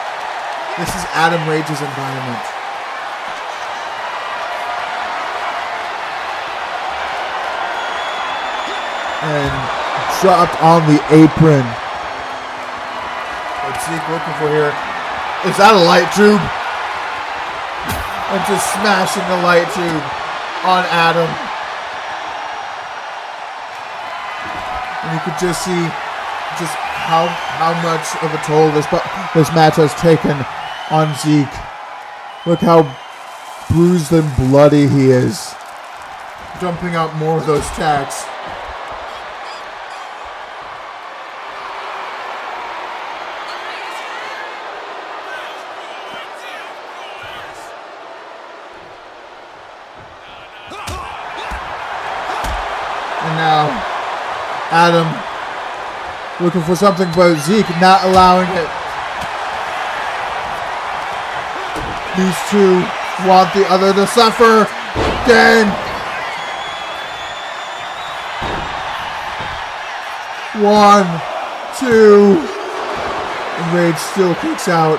This is Adam Rage's environment. And dropped on the apron. What's Zeke looking for here? Is that a light tube? And just smashing the light tube on Adam. And you could just see just how much of a toll this match has taken on Zeke. Look how bruised and bloody he is. Dumping out more of those tacks. And now, Adam looking for something, but Zeke not allowing it. These two want the other to suffer. Then, 1, 2, and Rage still kicks out.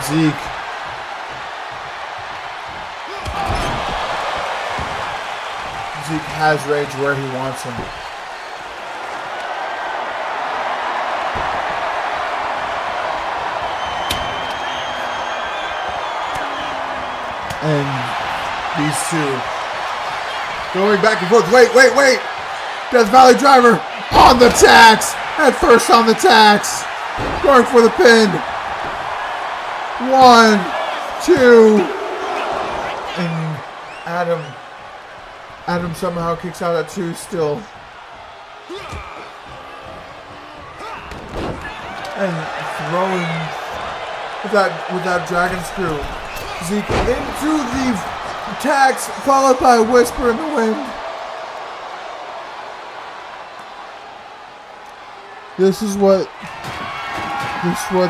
Zeke. Zeke has Rage where he wants him. And these two going back and forth. Wait. Death Valley Driver on the tacks. At first on the tacks. Going for the pin. 1, 2, and Adam somehow kicks out at 2 still. And throwing with that dragon screw. Zeke into the tags, followed by a whisper in the wind. This is what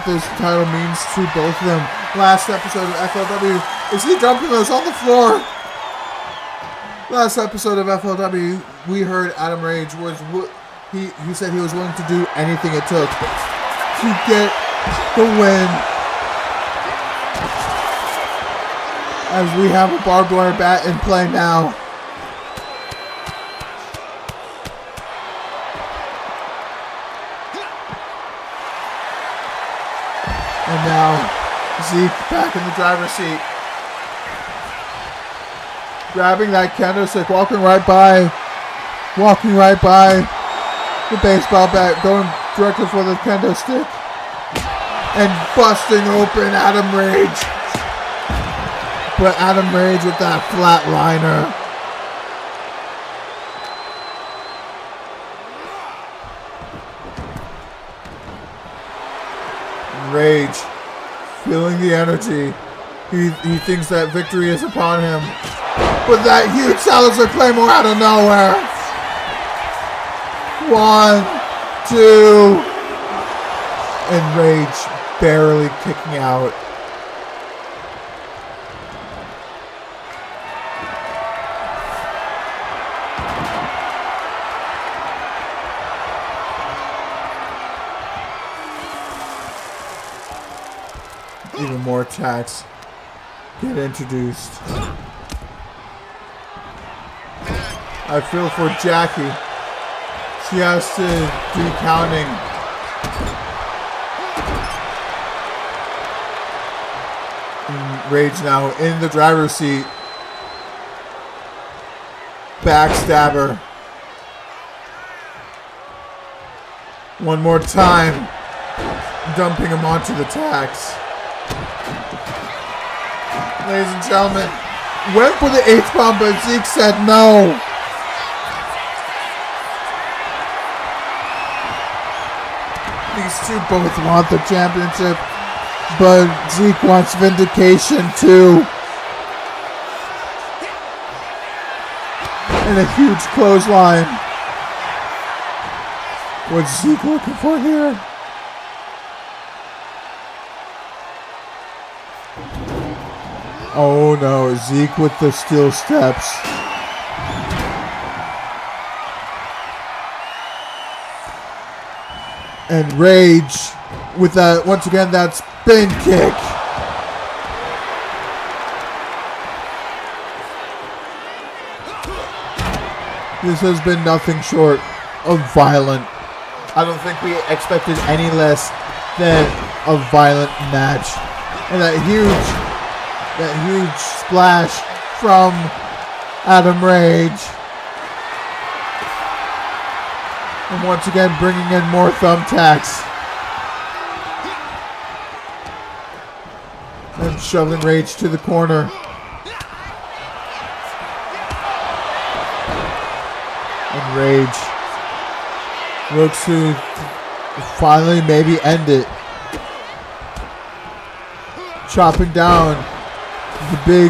this title means to both of them. Last episode of FLW, is he dumping those on the floor? Last episode of FLW, we heard Adam Rage he said he was willing to do anything it took to get the win. As we have a barbed wire bat in play now. And now, Zeke back in the driver's seat. Grabbing that kendo stick, walking right by the baseball bat, going directly for the kendo stick. And busting open Adam Rage. But Adam Rage with that flatliner. Rage, feeling the energy. He thinks that victory is upon him. But that huge Salizer Claymore out of nowhere. 1, 2. And Rage barely kicking out. Even more attacks get introduced. I feel for Jackie. She has to do counting. And Rage now in the driver's seat. Backstabber. One more time. Dumping him onto the tacks. Ladies and gentlemen, went for the H-bomb, but Zeke said no. These two both want the championship, but Zeke wants vindication too. And a huge clothesline. What's Zeke looking for here? Oh no, Zeke with the steel steps. And Rage with that, once again, that spin kick. This has been nothing short of violent. I don't think we expected any less than a violent match. And that huge splash from Adam Rage. And once again bringing in more thumbtacks. And shoving Rage to the corner. And Rage looks to finally maybe end it. Chopping down the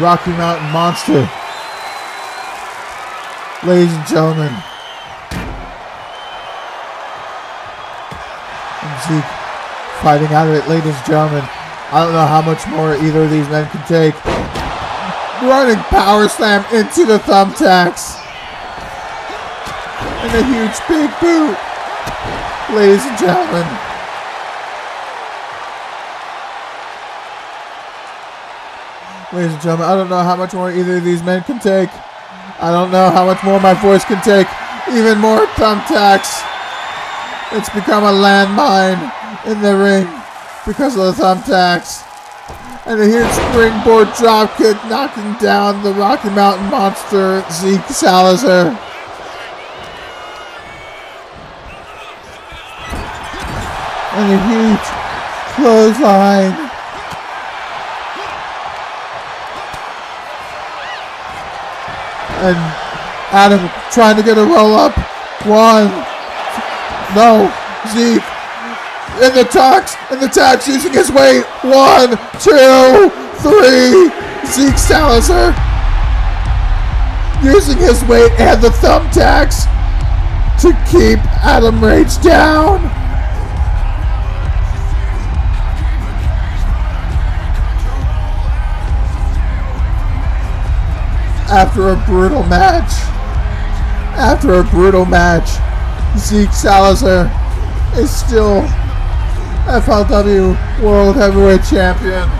Rocky Mountain Monster. Ladies and gentlemen. And Zeke fighting out of it, ladies and gentlemen. I don't know how much more either of these men can take. Running power slam into the thumbtacks. And a huge big boot. Ladies and gentlemen. Ladies and gentlemen, I don't know how much more either of these men can take. I don't know how much more my voice can take. Even more thumbtacks. It's become a landmine in the ring because of the thumbtacks. And a huge springboard dropkick knocking down the Rocky Mountain Monster, Zeke Salizer. And a huge clothesline. And Adam trying to get a roll up. One. No. Zeke. In the tax using his weight. 1, 2, 3. Zeke Salizer using his weight and the thumbtacks to keep Adam Rage down. After a brutal match, Zeke Salizer is still FLW World Heavyweight Champion.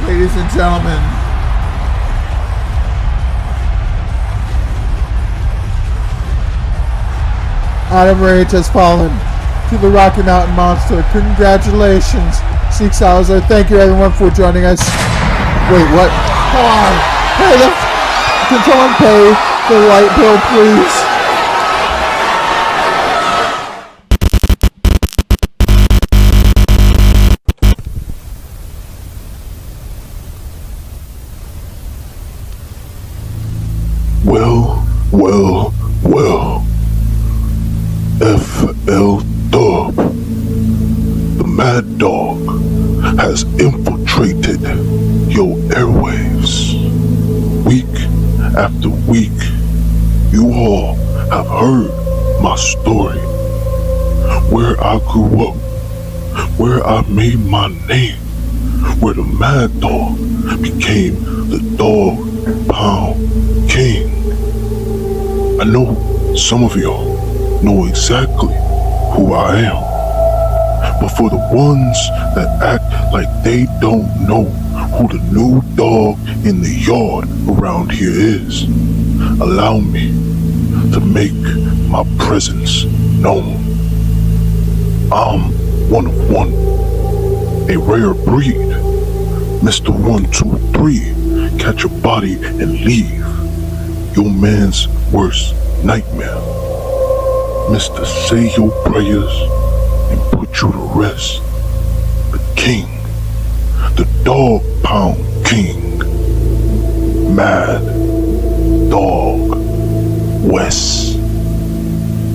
Ladies and gentlemen, Adam Rage has fallen to the Rocky Mountain Monster. Congratulations, Zeke Salizer. Thank you everyone for joining us. Wait, what? Hold on. Hey, can someone pay the light bill, please? Well. FLW, the Mad Dog, has infiltrated your airwaves. Week after week, you all have heard my story. Where I grew up, where I made my name, where the Mad Dog became the Dog Pound King. I know some of y'all know exactly who I am. But for the ones that act like they don't know who the new dog in the yard around here is, allow me to make my presence known. I'm one of one, a rare breed, Mr. 123, catch a body and leave, your man's worst nightmare. Mr. Say Your Prayers and Put You to Rest. The King. The Dog Pound King. Mad Dog West.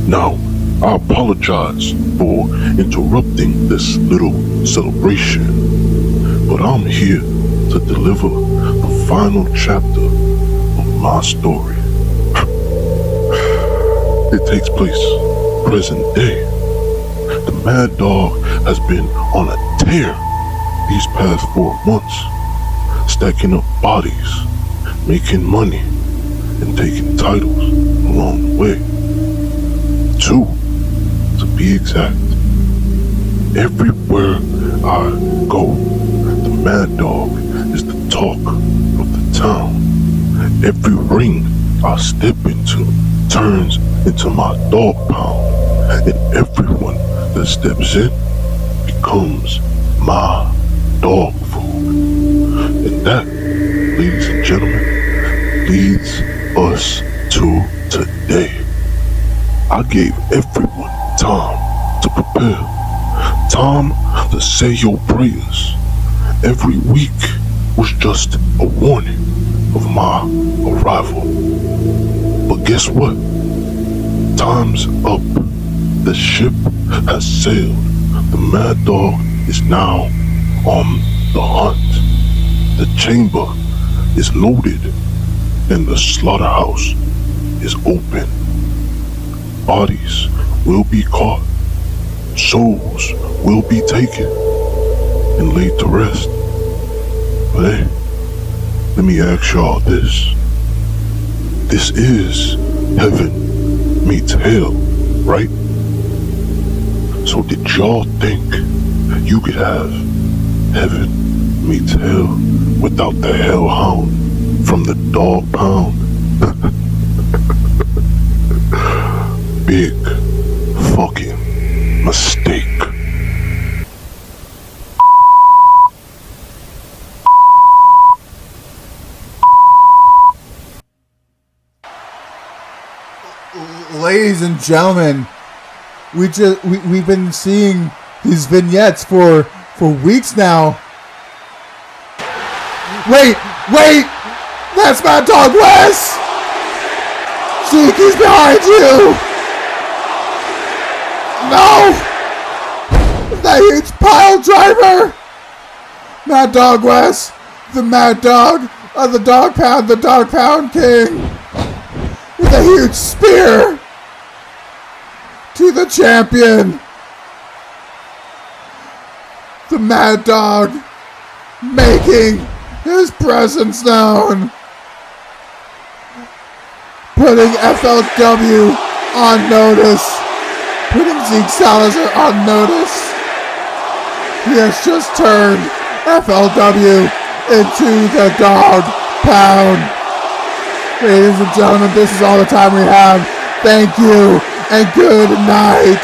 Now, I apologize for interrupting this little celebration, but I'm here to deliver the final chapter of my story. It takes place present day. The Mad Dog has been on a tear these past 4 months, stacking up bodies, making money, and taking titles along the way. 2, to be exact. Everywhere I go, the Mad Dog is the talk of the town. Every ring I step into turns into my dog pound, and everyone that steps in becomes my dog food. And that, ladies and gentlemen, leads us to today. I gave everyone time to prepare, time to say your prayers. Every week was just a warning of my arrival. But guess what? Time's up. The ship has sailed. The Mad Dog is now on the hunt. The chamber is loaded and the slaughterhouse is open. Bodies will be caught. Souls will be taken and laid to rest. But hey, let me ask y'all this. This is heaven meets hell, right? So did y'all think you could have heaven meets hell without the hellhound from the dog pound? Big fucking mistake. Ladies and gentlemen, we've been seeing these vignettes for weeks now. Wait, that's Mad Dog Wes! Zeke, he's behind you! No! That huge pile driver! Mad Dog Wes, the Mad Dog of the Dog Pound King, with a huge spear to the champion. The Mad Dog making his presence known, putting FLW on notice, putting Zeke Salizer on notice. He has just turned FLW into the Dog Pound. Ladies and gentlemen, this is all the time we have. Thank you and good night.